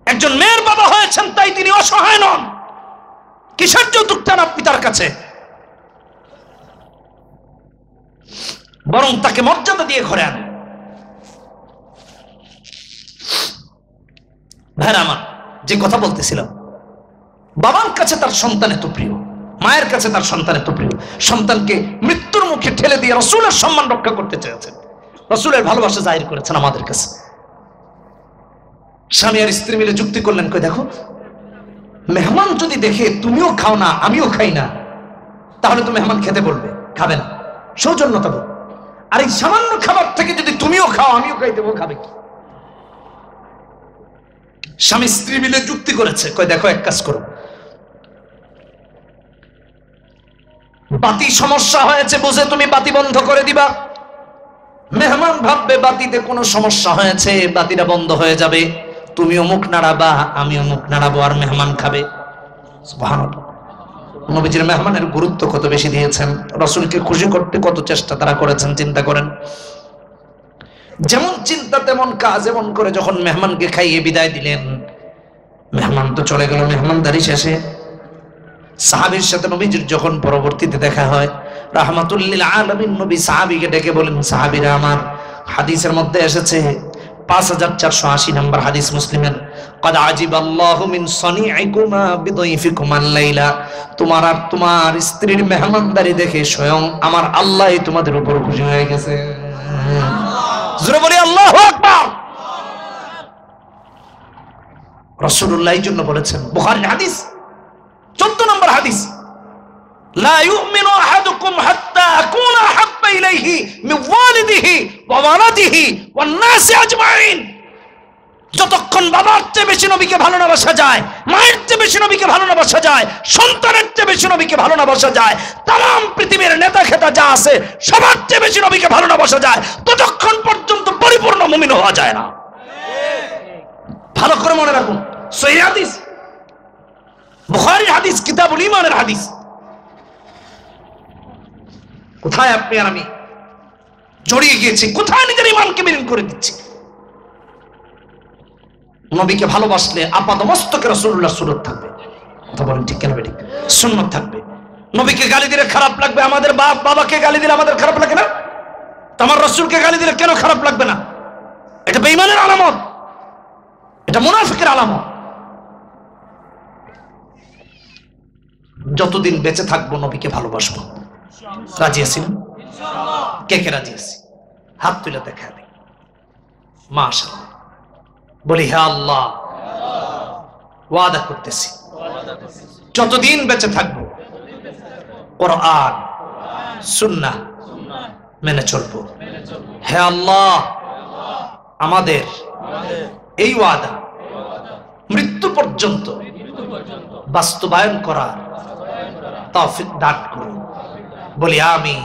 একজন মেয়ের বাবা হয়েছেন তাই তিনি অসহায় নন, কিসের যৌতুক চান আপনি তার কাছে? বরং তাকে মর্যাদা দিয়ে ঘরে আনেন। ভাইরা আমার, যে কথা বলতেছিলাম, বাবার কাছে তার সন্তান এত প্রিয়, মায়ের কাছে তার সন্তান এত প্রিয়, সন্তানকে মৃত্যুর মুখে ঠেলে দিয়ে রাসূলের সম্মান রক্ষা করতে চেয়েছেন, রাসূলের ভালোবাসা জাহির করেছেন আমাদের কাছে। স্বামী আর স্ত্রী মিলে যুক্তি করলেন, কই দেখো, মেহমান যদি দেখে তুমিও খাও না আমিও খাই না, তাহলে তো মেহমান খেতে বলবে, খাবে না, সৌজন্যতা বল। আর এই সামান্য খাবার থেকে যদি তুমিও খাও আমিও খাই দেবো, খাবে কি? স্বামী স্ত্রী মিলে যুক্তি করেছে, কই দেখো এক কাজ করো, বাতি সমস্যা হয়েছে বুঝে তুমি বাতি বন্ধ করে দিবা, মেহমান ভাববে বাতিতে কোনো সমস্যা হয়েছে, বাতিটা বন্ধ হয়ে যাবে, তুমিও মুখ নাড়াবা আমিও মুখ নাড়াবো, আর মেহমান খাবে। সুবহানাল্লাহ। নবীজির মেহমানের গুরুত্ব কত বেশি দিয়েছেন, রাসূলকে খুশি করতে কত চেষ্টা তারা করেছেন, চিন্তা করেন। যেমন চিন্তা তেমন কাজ। এমন করে যখন মেহমানকে খাইয়ে বিদায় দিলেন, মেহমান তো চলে গেল, মেহমানদারি শেষে সাহাবীর সাথে নবীজির যখন পরবর্তীতে দেখা হয়, রাহমাতুল লিল আলামিন নবী সাহাবীকে ডেকে বলেন, সাহাবীরা আমার, হাদিসের মধ্যে এসেছে 5480 নম্বর হাদিস মুসলিমের, قد عجب الله من صنيعكما بضيفكما الليلة, তোমার আর তোমার স্ত্রীর মেহমানদারি দেখে স্বয়ং আমার আল্লাহ তোমাদের উপর খুশি হয়ে গেছে। জোরে বলি আল্লাহু আকবার। রাসূলুল্লাহ এই জন্য বলেছেন, বুখারীর হাদিস 14 নম্বর হাদিস, লা ইউমিনু আহাদুকুম হাত্তা আকুনা আহাব্বা ইলাইহি মিন ওয়ালিদিহি ওয়া ওয়ালাদিহি ওয়ান নাসি আজমাইন। যতক্ষণ বাবার চেয়ে বেশি নবীকে ভালো না বাসা যায়, মায়ের চেয়ে বেশি নবীকে ভালো না বাসা যায়, সন্তানের চেয়ে বেশি নবীকে ভালো না বাসা যায়, তাম পৃথিবীর নেতা খেতা যা আছে সবার চেয়ে বেশি নবীকে ভালো না বাসা যায়, ততক্ষণ পর্যন্ত পরিপূর্ণ মুমিন হওয়া যায় না। ভালো করে মনে রাখুন, সহিহ হাদিস, বুখারীর হাদিস, কিতাবুল ঈমানের হাদিস। কোথায় আপনি আর আমি জড়িয়ে গিয়েছি, কোথায় নিজের ঈমানকে বিলীন করে দিচ্ছি। নবীকে ভালোবাসলে আপাদমস্তকে রাসূলুল্লাহ সুন্নাত থাকবে। কথা বলেন ঠিক কেন বেঠিক? সুন্নাত থাকবে। নবীকে গালি দিলে খারাপ লাগবে, আমাদের বাপ বাবাকে গালি দিলে আমাদের খারাপ লাগে না? তো আমার রাসূলকে গালি দিলে কেন খারাপ লাগবে না? এটা বেঈমানের আলামত, এটা মুনাফিকের আলামত। যতদিন বেঁচে থাকবো নবীকে ভালোবাসবো। রাজি আছেন? কে কে রাজি আছে? হাত তুলে দেখা নেই। মাশাআল্লাহ। বলি হে আল্লাহ, ওয়াদা করতেছি যতদিন বেঁচে থাকবো কোরআন সুন্নাহ মেনে চলবো। হে আল্লাহ, আমাদের এই ওয়াদা মৃত্যু পর্যন্ত বাস্তবায়ন করার তৌফিক দান করুন। বলি আমিন।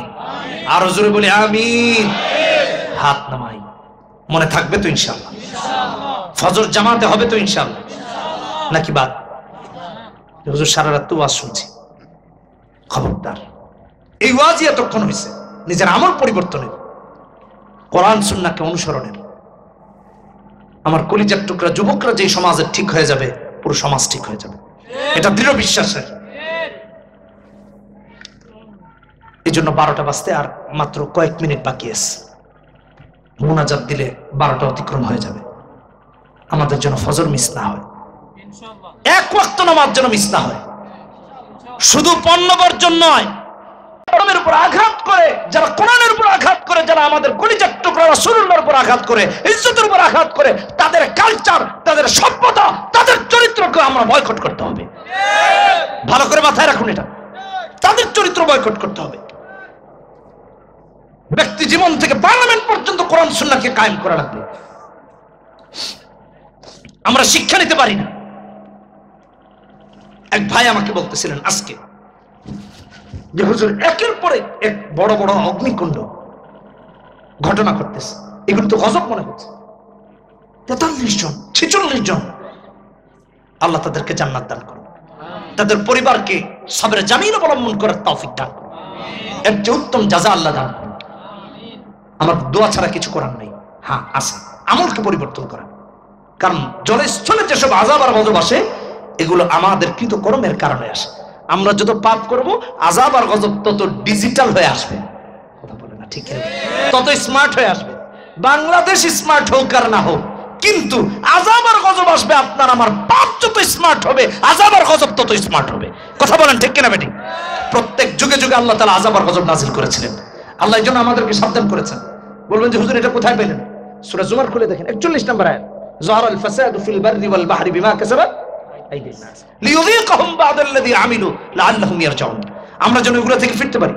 আরো জোরে বলি আমিন। হাত নামাই। মনে থাকবে তো ইনশাআল্লাহ? ফজর জামাতে হবে তো ইনশাআল্লাহ? নাকি বাদ? হুজুর সারা রাত তো ওয়াজ শুনছি। খবরদার, এই ওয়াজই এতক্ষণ হয়েছে নিজের আমল পরিবর্তনের, কোরআন সুন্নাহকে অনুসরণের। আমার কলিজার টুকরা যুবকরা যে সমাজের ঠিক হয়ে যাবে, পুরো সমাজ ঠিক হয়ে যাবে, এটা দৃঢ় বিশ্বাসের। এই জন্য 12টা বাজতে আর মাত্র কয়েক মিনিট বাকি আছে। মুনাজাত দিলে 12টা অতিক্রম হয়ে যাবে। আমাদের জন্য ফজর মিস না হয়, এক ওয়াক্ত নামাজ যেন মিস না হয়। শুধু পণ্য বর্জন নয়, কোরআনের উপর আঘাত করে যারা, কোরআনের উপর আঘাত করে যারা, আমাদের কলিজার টুকরা রাসূলুল্লাহর উপর আঘাত করে, ইজ্জতের উপর আঘাত করে, তাদের কালচার, তাদের সভ্যতা, তাদের চরিত্রকে আমরা বয়কট করতে হবে। ভালো করে মাথায় রাখুন, এটা তাদের চরিত্র বয়কট করতে হবে। ব্যক্তি জীবন থেকে পার্লামেন্ট পর্যন্ত কোরআন সুন্নাহকে কায়েম করা লাগবে। আমরা শিক্ষা নিতে পারি না। এক ভাই আমাকে বলতেছিলেন আজকে যে হুজুর একের পরে এক বড় বড় অগ্নিকুণ্ড ঘটনা ঘটতেছে, এগুলো তো গজব মনে হচ্ছে। 43 জন 46 জন, আল্লাহ তাদেরকে জান্নাত দান করুন, তাদের পরিবারকে সবরে জামিন অবলম্বন করার তৌফিক দান করুন, এর চেয়ে উত্তম জাযা আল্লাহ দান করুন। আমার দোয়া ছাড়া কিছু করার নেই। হ্যাঁ আছে, আমলকে পরিবর্তন করা। কারণ জলস্থলে যেসব আযাব আর গজব আসে, এগুলো আমাদের কৃতকর্মের কারণে আসে। আমরা যত পাপ করব, আযাব আর গজব তত ডিজিটাল হয়ে আসবে। কথা বলে না ঠিক? তত স্মার্ট হয়ে আসবে। বাংলাদেশ স্মার্ট হোক আর না হোক, কিন্তু আযাব আর গজব আসবে। আপনার আমার পাপ যত স্মার্ট হবে, আযাব আর গজব তত স্মার্ট হবে। কথা বলেন ঠিক কিনা বেটি? প্রত্যেক যুগে যুগে আল্লাহ তাআলা আযাব আর গজব নাযিল করেছিলেন। আল্লাহ এই জন্য আমাদেরকে সাবধান করেছেন। বলবেন যে হুজুর এটা কোথায় পেলেন? সূরা জুমার খুলে দেখেন, 41 নম্বর আয়াত, যাহারাল ফাসাদু ফিল বাররি ওয়াল বাহরি বিমা কাসাবাত আইদিন নাস লিয়ুযীকাহুম বা'দাল্লাযী আমিলু লাআল্লাহুম ইয়ারজিউন। আমরা যেন এগুলো থেকে ফিরতে পারি।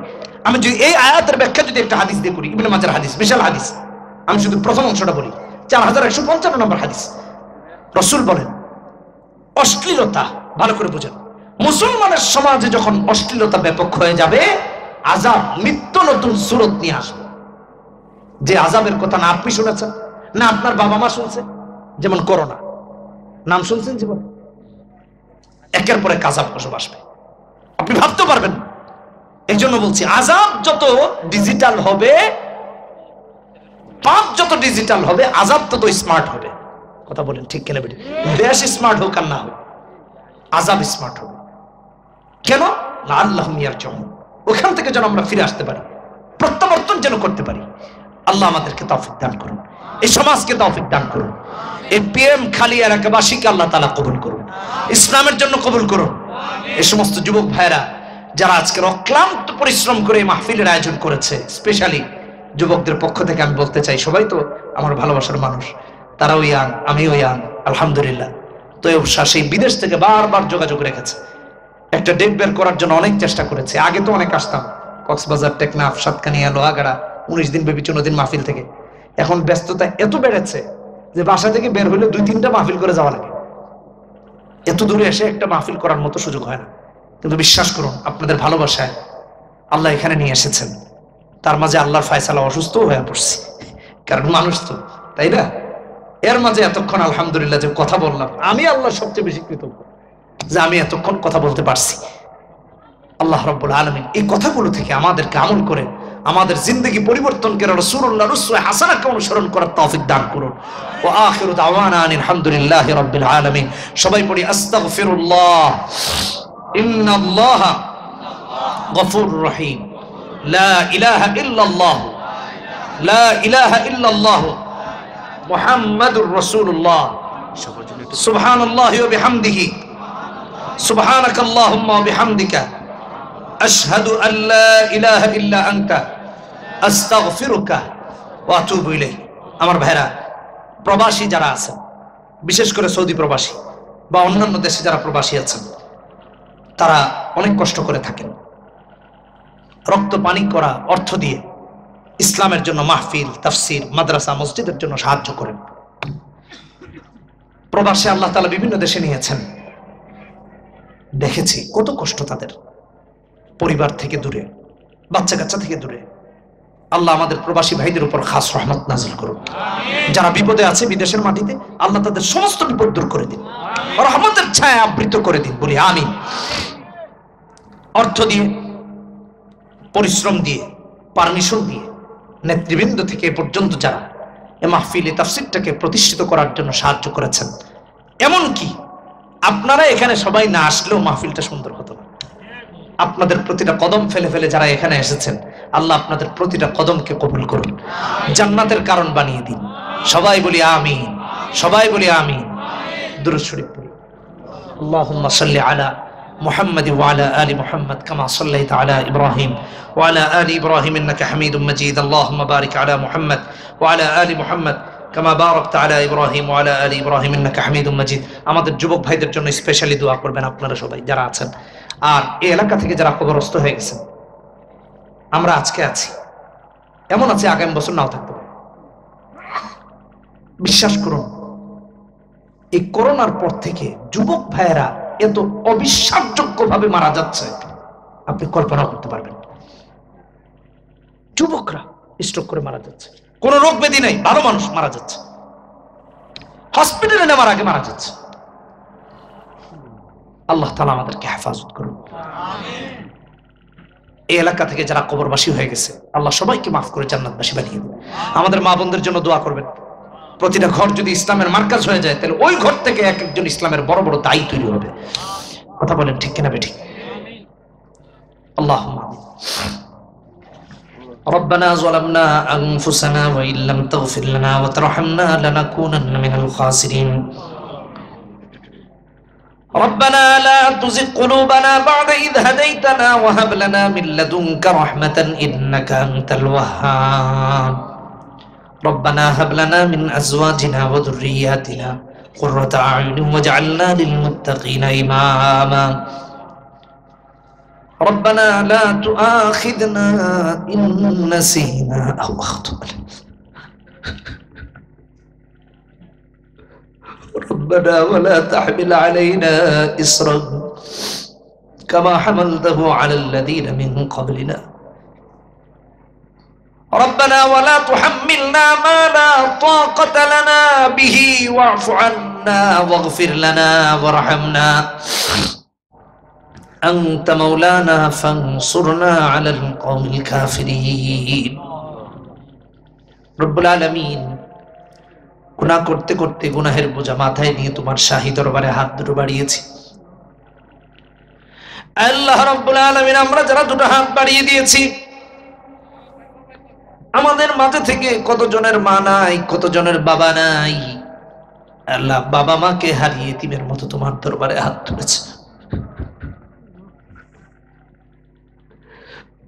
আমি যদি এই আয়াতের ব্যাখ্যা যদি একটা হাদিস দিয়ে করি, ইবনে মাজাহর হাদিস, বিশাল হাদিস, আমি শুধু প্রথম অংশটা বলি, 4155 নম্বর হাদিস। রাসূল বলেন, অশ্লীলতা, ভালো করে বুঝেন, মুসলমানের সমাজে যখন অশ্লীলতা ব্যাপক হয়ে যাবে, আযাব নিত্য নতুন সূরত নিয়ে আসবে। যে আযাবের কথা না আপনি শুনেছেন, না আপনার বাবা মা শুনছে, যেমন করোনা, নাম শুনছেন জীবনে? একের পর এক আযাব আসবে, আপনি ভাবতে পারবেন না। এই জন্য বলছি, আযাব যত ডিজিটাল হবে, পাপ যত ডিজিটাল হবে, আযাব তত স্মার্ট হবে। কথা বলেন ঠিক কিনা বেটি? দেশ স্মার্ট হোক আর না হোক, আযাব স্মার্ট হবে। কেন? লাআল্লাহুম ইয়ারজিউন, ওখান থেকে যেন আমরা ফিরে আসতে পারি, প্রত্যাবর্তন যেন করতে পারি। আল্লাহ আমাদেরকে তৌফিক দান করুন, এই সমাজকে তৌফিক দান করুন, এই পিএম খালি এলাকাবাসীকে আল্লাহ তাআলা কবুল করুন, ইসলামের জন্য কবুল করুন। এই সমস্ত যুবক ভাইরা যারা আজকের অক্লান্ত পরিশ্রম করে মাহফিলের আয়োজন করেছে, স্পেশালি যুবকদের পক্ষ থেকে আমি বলতে চাই, সবাই তো আমার ভালোবাসার মানুষ, তারাও ইয়াং, আমিও ইয়াং, আলহামদুলিল্লাহ। তো সেই বিদেশ থেকে বারবার যোগাযোগ রেখেছে, একটা ডেট বের করার জন্য অনেক চেষ্টা করেছে। আগে তো অনেক আসতাম, কক্সবাজার, টেকনাফ, সাতকানিয়া, লোহাগাড়া, 19 দিন ব্যাপী 14 দিন মাহফিল থেকে। এখন ব্যস্ততা এত বেড়েছে যে বাসা থেকে বের হইলে 2-3টা মাহফিল করে যাওয়া লাগে। এত দূরে এসে একটা মাহফিল করার মতো সুযোগ হয় না। কিন্তু বিশ্বাস করুন, আপনাদের ভালোবাসায় আল্লাহ এখানে নিয়ে এসেছেন। তার মাঝে আল্লাহর ফয়সালা, অসুস্থ হয়ে পড়ছি, কারণ মানুষ তো, তাই না? এর মাঝে এতক্ষণ আলহামদুলিল্লাহ যে কথা বললাম, আমি আল্লাহ সবচেয়ে বেশি কৃতজ্ঞ যে আমি এতক্ষণ কথা বলতে পারছি। আল্লাহ রাব্বুল আলামিন এই কথাগুলো থেকে আমাদেরকে আমল করে আমাদের জিন্দগি পরিবর্তন করে রাসূলুল্লাহর উসওয়া হাসানাকে অনুসরণ করার তৌফিক দান করুন। ওয়া আখিরু দাওয়ানা আলহামদুলিল্লাহি রাব্বিল আলামিন। সবাই পড়ি আস্তাগফিরুল্লাহ, ইন্নাল্লাহা গফুরুর রহিম, লা ইলাহা ইল্লাল্লাহ, লা ইলাহা ইল্লাল্লাহ, মুহাম্মাদুর রাসূলুল্লাহ, সুবহানাল্লাহি ওয়া বিহামদিহি, সুবহানাকাল্লাহুম্মা ওয়া বিহামদিকা, আশহাদু আল লা ইলাহা ইল্লা আনতা, আস্তাগফিরুকা ওয়া আতুবু ইলাইক। আমার ভাইরা, প্রবাসী যারা আছেন, বিশেষ করে সৌদি প্রবাসী বা অন্যান্য দেশে যারা প্রবাসী আছেন, তারা অনেক কষ্ট করে থাকেন, রক্ত পানি করা অর্থ দিয়ে ইসলামের জন্য মাহফিল, তাফসির, মাদ্রাসা, মসজিদের জন্য সাহায্য করেন। প্রবাসে আল্লাহ তাআলা বিভিন্ন দেশে নিয়েছেন, দেখেছি কত কষ্ট তাদের, পরিবার থেকে দূরে, বাচ্চা কাচ্চা থেকে দূরে। আল্লাহ আমাদের প্রবাসী ভাইদের উপর খাস রহমত নাজিল করুন। যারা বিপদে আছে বিদেশের মাটিতে, আল্লাহ তাদের সমস্ত বিপদ দূর করে দিন, রহমতের ছায়া আবৃত করে দিন, বলি আমিন। অর্থ দিয়ে, পরিশ্রম দিয়ে, পারমিশন দিয়ে, নেতৃবৃন্দ থেকে এ পর্যন্ত যারা এ মাহফিলে তাফসীরটাকে প্রতিষ্ঠিত করার জন্য সাহায্য করেছেন, এমনকি আপনারা এখানে সবাই না আসলেও মাহফিলটা সুন্দর হতো না। আপনাদের প্রতিটা কদম ফেলে ফেলে যারা এখানে এসেছেন, আল্লাহ আপনাদের প্রতিটা কদমকে কবুল করুন, জান্নাতের কারণ বানিয়ে দিন। সবাই বলি আমিন, সবাই বলি আমিন। দুরূদ শরীফ পড়ি। আল্লাহুম্মা সাল্লি আলা মুহাম্মাদ ওয়া আলা আলি মুহাম্মাদ কামা সাল্লাইতা আলা ইব্রাহিম ওয়া আলা আলি ইব্রাহিম ইন্নাকা হামিদুম মাজিদ। আল্লাহুম্মা বারিক আলা মুহাম্মাদ ওয়া আলা আলি মুহাম্মাদ কামা বারাকতা আলা ইব্রাহিম ওয়া আলা আলি ইব্রাহিম ইন্নাকা হামিদুম মাজিদ। আমাদের যুবক ভাইদের জন্য স্পেশালি দোয়া করবেন আপনারা সবাই যারা আছেন। আর এই এলাকা থেকে যারা কবরস্থ হয়ে গেছেন, আমরা আজকে আছি, এমন আছে আগামী বছর নাও থাকতে পারে। বিশ্বাস করুন, এই করোনার পর থেকে যুবক ভাইয়েরা এত অবিশ্বাসযোগ্য ভাবে মারা যাচ্ছে, আপনি কল্পনা করতে পারবেন। যুবকরা স্ট্রোক করে মারা যাচ্ছে, কোন রোগ ব্যাধি নেই, ভালো মানুষ মারা যাচ্ছে, হসপিটালে নেওয়ার আগে মারা যাচ্ছে। আল্লাহ তাআলা আমাদেরকে হেফাজত করুন। এই এলাকা থেকে যারা কবরবাসী হয়ে গেছে, আল্লাহ সবাইকে মাফ করে জান্নাতবাসী বানিয়ে দিন। আমাদের মা বোনদের জন্য দোয়া করবেন। প্রতিটা ঘর যদি ইসলামের মার্কাজ হয়ে যায়, তাহলে ওই ঘর থেকে এক একজন ইসলামের বড় বড় দায়ী তৈরি হবে। কথা বলেন ঠিক কিনা বেঠিক? আল্লাহুম্মা আমিন। ربنا ظلمنا أنفسنا وإن لم تغفر لنا وترحمنا لنكونن من الخاسرين. ربنا لا تزغ قلوبنا بعد إذ هديتنا وهب لنا من لدنك رحمة إنك أنت الوهاب. ربنا هب لنا من أزواجنا وذرياتنا قرة أعين واجعلنا للمتقين إماما. ربنا لا تؤاخذنا إن نسينا أو أخطأنا. ربنا ولا تحمل علينا إصرا كما حملته على الذين من قبلنا ربنا ولا تحملنا ما لا طاقة لنا به واعف عنا واغفر لنا وارحمنا أنت مولانا فانصرنا على القوم الكافرين رب العالمين গুনাহ করতে করতে গুনাহের বোঝা মাথায় নিয়ে তোমার শাহী দরবারে হাত দুটো বাড়িয়েছি আল্লাহ রাব্বুল আলামিন আমরা যারা দুটো হাত বাড়িয়ে দিয়েছি আমাদের মাঝে থেকে কতজনের মা নাই কতজনের বাবা নাই আল্লাহ বাবা মাকে হারিয়ে এতিমের মতো তোমার দরবারে হাত তুলেছে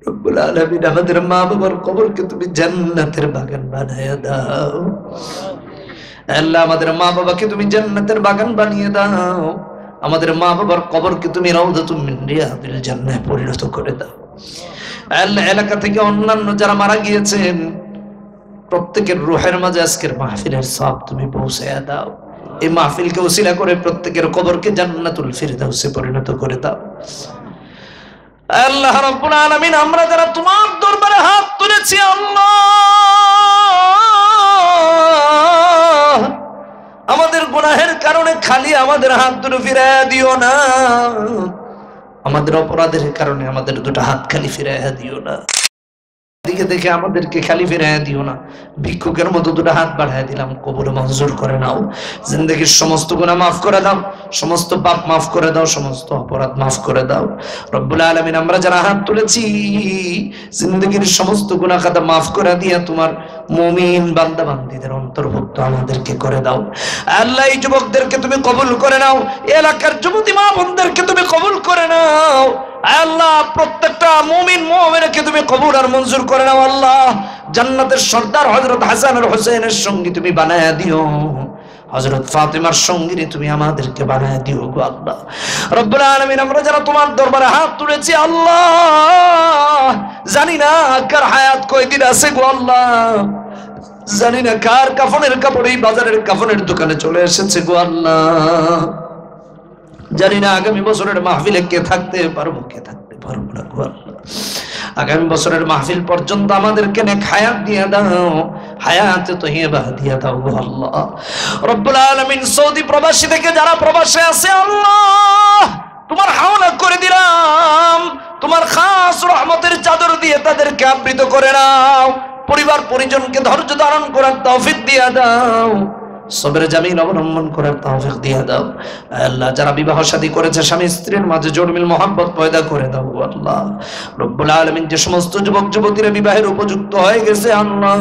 রব্বুল আলামিন আমাদের মা বাবার কবরকে তুমি জান্নাতের বাগান বানায়া দাও আল্লাহ আমাদের মা বাবাকে তুমি জান্নাতের বাগান বানিয়ে দাও আমাদের মা বাবার কবরকে তুমি রাউদাতুম মিন রিয়াদিল জান্নাহ পরিণত করে দাও আল্লাহ এলাকা থেকে অন্যান্য যারা মারা গিয়েছেন প্রত্যেকের রূহের মাঝে আজকের মাহফিলের সওয়াব তুমি পৌঁছায়া দাও এই মাহফিলকে ওসিলা করে প্রত্যেকের কবরকে জান্নাতুল ফিরদাউসে পরিণত করে দাও আল্লাহ রাব্বুল আলামিন আমরা যারা তোমার দরবারে হাত তুলেছি আল্লাহ আমাদের গুনাহের কারণে খালি আমাদের হাত দুটো ফিরাইয়া দিও না আমাদের অপরাধের কারণে আমাদের দুটো হাত খালি ফিরাইয়া দিও না দিকে দেখে আমাদেরকে খালি ফিরাইয়া দিও না ভিক্ষুকের মতো দুটো হাত বাড়াইয়া দিলাম কবুল মঞ্জুর করে নাও জিন্দেগীর সমস্ত গুনাহ মাফ করে দাও সমস্ত পাপ মাফ করে দাও সমস্ত অপরাধ মাফ করে দাও রব্বুল আলামিন আমরা যারা হাত তুলেছি জিন্দেগীর সমস্ত গুনাহ খাতা মাফ করে দিয়া তোমার মুমিন বান্দা বান্দীদের অন্তর্ভুক্ত আমাদেরকে করে দাও আল্লাহ এই যুবকদেরকে তুমি কবুল করে নাও এলাকার যুবতী মা বোনদেরকে তুমি কবুল করে নাও আল্লাহ প্রত্যেকটা মুমিন মুমিনাকে তুমি কবুল আর মঞ্জুর করে নাও আল্লাহ জান্নাতের সর্দার হযরত হাসান আর হুসাইনের সঙ্গী তুমি বানায়া দিও হযরত ফাতেমার সঙ্গী তুমি আমাদেরকে বানায়া দিও গো আল্লাহ রব্বুল আলামিন আমরা যারা তোমার দরবারে হাত তুলেছি আল্লাহ জানি না কার হায়াত কয়দিন আছে গো আল্লাহ জানি না কার কাফনের কাপড় এই বাজারের কাফনের দোকানে চলে এসেছে গো আল্লাহ জানি না আগামী বছরের মাহফিলে কে থাকতে পারবো কে থাকতে পারবো না গো আল্লাহ আগামী বছরের মাহফিল পর্যন্ত আমাদেরকে নেক হায়াত দিয়ে দাও হায়াতে তয়্যিবা দিয়ে দাও গো আল্লাহ রব্বুল আলামিন সৌদি প্রবাসী থেকে যারা প্রবাসে আছে আল্লাহ তোমার হাওলা করে দিলাম তোমার খাস রহমতের চাদর দিয়ে তাদেরকে আবৃত করে নাও পরিবার পরিজনকে ধৈর্য ধারণ করার তৌফিক দিয়ে দাও সবরে জামিল অবলম্বন করার তৌফিক দিয়ে দাও আল্লাহ যারা বিবাহ শাদী করেছে স্বামী স্ত্রীর মাঝে জোড়মিল মহব্বত পয়দা করে দাও আল্লাহ রব্বুল আলামিন যে সমস্ত যুবক যুবতীরা বিবাহের উপযুক্ত হয়ে গেছে আল্লাহ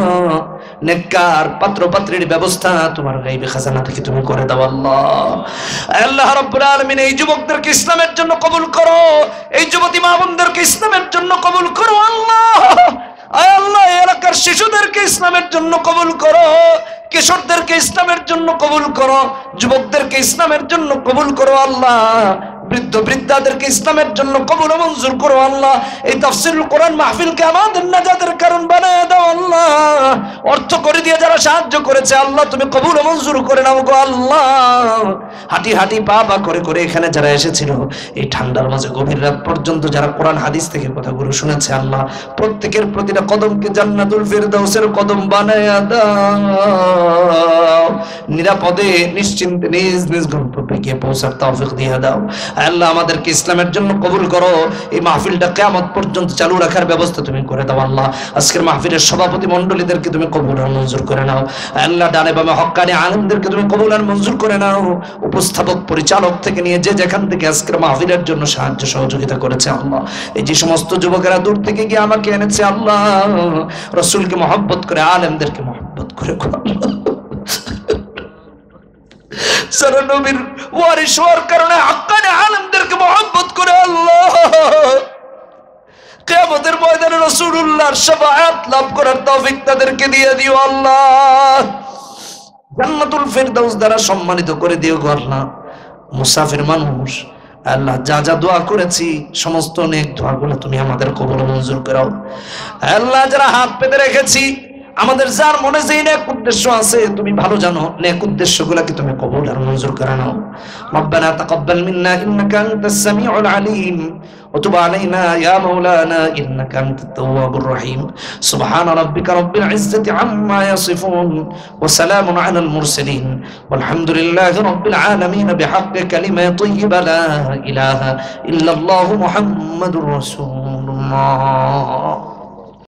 নেককার পাত্র পাত্রীর ব্যবস্থা তোমার গায়বী খাজানা থেকে তুমি করে দাও আল্লাহ আল্লাহ রব্বুল আলামিন এই যুবকদেরকে ইসলামের জন্য কবুল করো এই যুবতী মা বোনদেরকে ইসলামের জন্য কবুল করো আল্লাহ আয় আল্লাহ এলাকার শিশুদেরকে ইসলামের জন্য কবুল করো কিশোরদেরকে ইসলামের জন্য কবুল করো যুবকদেরকে ইসলামের জন্য কবুল করো আল্লাহ বৃদ্ধ বৃদ্ধাদেরকে ইসলামের জন্য কবুল মঞ্জুর করো আল্লাহ এই তাফসীরুল কোরআন মাহফিলকে আমাদের নাজাতের কারণ বানায় দাও আল্লাহ অর্থ করে দিয়ে যারা সাহায্য করেছে আল্লাহ তুমি কবুল মঞ্জুর করে নাও গো আল্লাহ হাঁটি হাঁটি পা পা করে করে এখানে যারা এসেছিল এই ঠান্ডার মাঝে গভীর রাত পর্যন্ত যারা কোরআন হাদিস থেকে কথাগুলো শুনেছে আল্লাহ প্রত্যেকের প্রতিটা কদমকে জান্নাতুল ফিরদাউসের কদম বানায়া দাও নিরাপদে নিশ্চিন্তে নিজ নিজ গন্তব্যে গিয়ে পৌঁছার তৌফিক দিয়ে দাও আল্লাহ আমাদেরকে ইসলামের জন্য কবুল করো এই মাহফিলটা কিয়ামত পর্যন্ত চালু রাখার ব্যবস্থা তুমি করে দাও আল্লাহ আজকের মাহফিলের সভাপতি মণ্ডলীদেরকে তুমি কবুল আর মঞ্জুর করে নাও আল্লাহ ডানে বামে হক্কানি আলেমদেরকে তুমি কবুল আর মঞ্জুর করে নাও উপস্থাপক পরিচালক থেকে নিয়ে যে যেখান থেকে আজকের মাহফিলের জন্য সাহায্য সহযোগিতা করেছে আল্লাহ এই যে সমস্ত যুবকেরা দূর থেকে গিয়ে আমাকে এনেছে আল্লাহ রাসূলকে মহব্বত করে আলেমদেরকে মহব্বত করে যারা নবীর ওয়ারিস হওয়ার কারণে হক্কানি আলেমদেরকে মহব্বত করে আল্লাহ কিয়ামতের ময়দানে রাসূলুল্লাহর শাফাআত লাভ করার তৌফিক তাদেরকে দিয়ে দিও আল্লাহ জান্নাতুল ফিরদাউস দ্বারা সম্মানিত করে দিও গো আল্লাহ মুসাফির মানুষ আল্লাহ যা যা দোয়া করেছি সমস্ত নেক দোয়াগুলো তুমি আমাদের কবুল মঞ্জুর করো আল্লাহ যারা হাত পেতে রেখেছি আমাদের যার মনে যেই নেক উদ্দেশ্য আছে তুমি ভালো জানো, নেক উদ্দেশ্যগুলোকে তুমি কবুল আর মঞ্জুর করে নাও। রব্বানা তাকাব্বাল মিন্না ইন্নাকা আনতাস সামিউল আলিম ওয়া তুব আলাইনা ইয়া মাওলানা ইন্নাকা আনতাত তাওয়াবুর রহিম। সুবহানা রাব্বিকা রাব্বিল ইজ্জাতি আম্মা ইয়াসিফুন ওয়া সালামুন আলাল মুরসালিন ওয়ালহামদুলিল্লাহি রাব্বিল আলামিন বিহাক্কি কালিমাত তাইয়্যিবা লা ইলাহা ইল্লাল্লাহু মুহাম্মাদুর রাসূলুল্লাহ।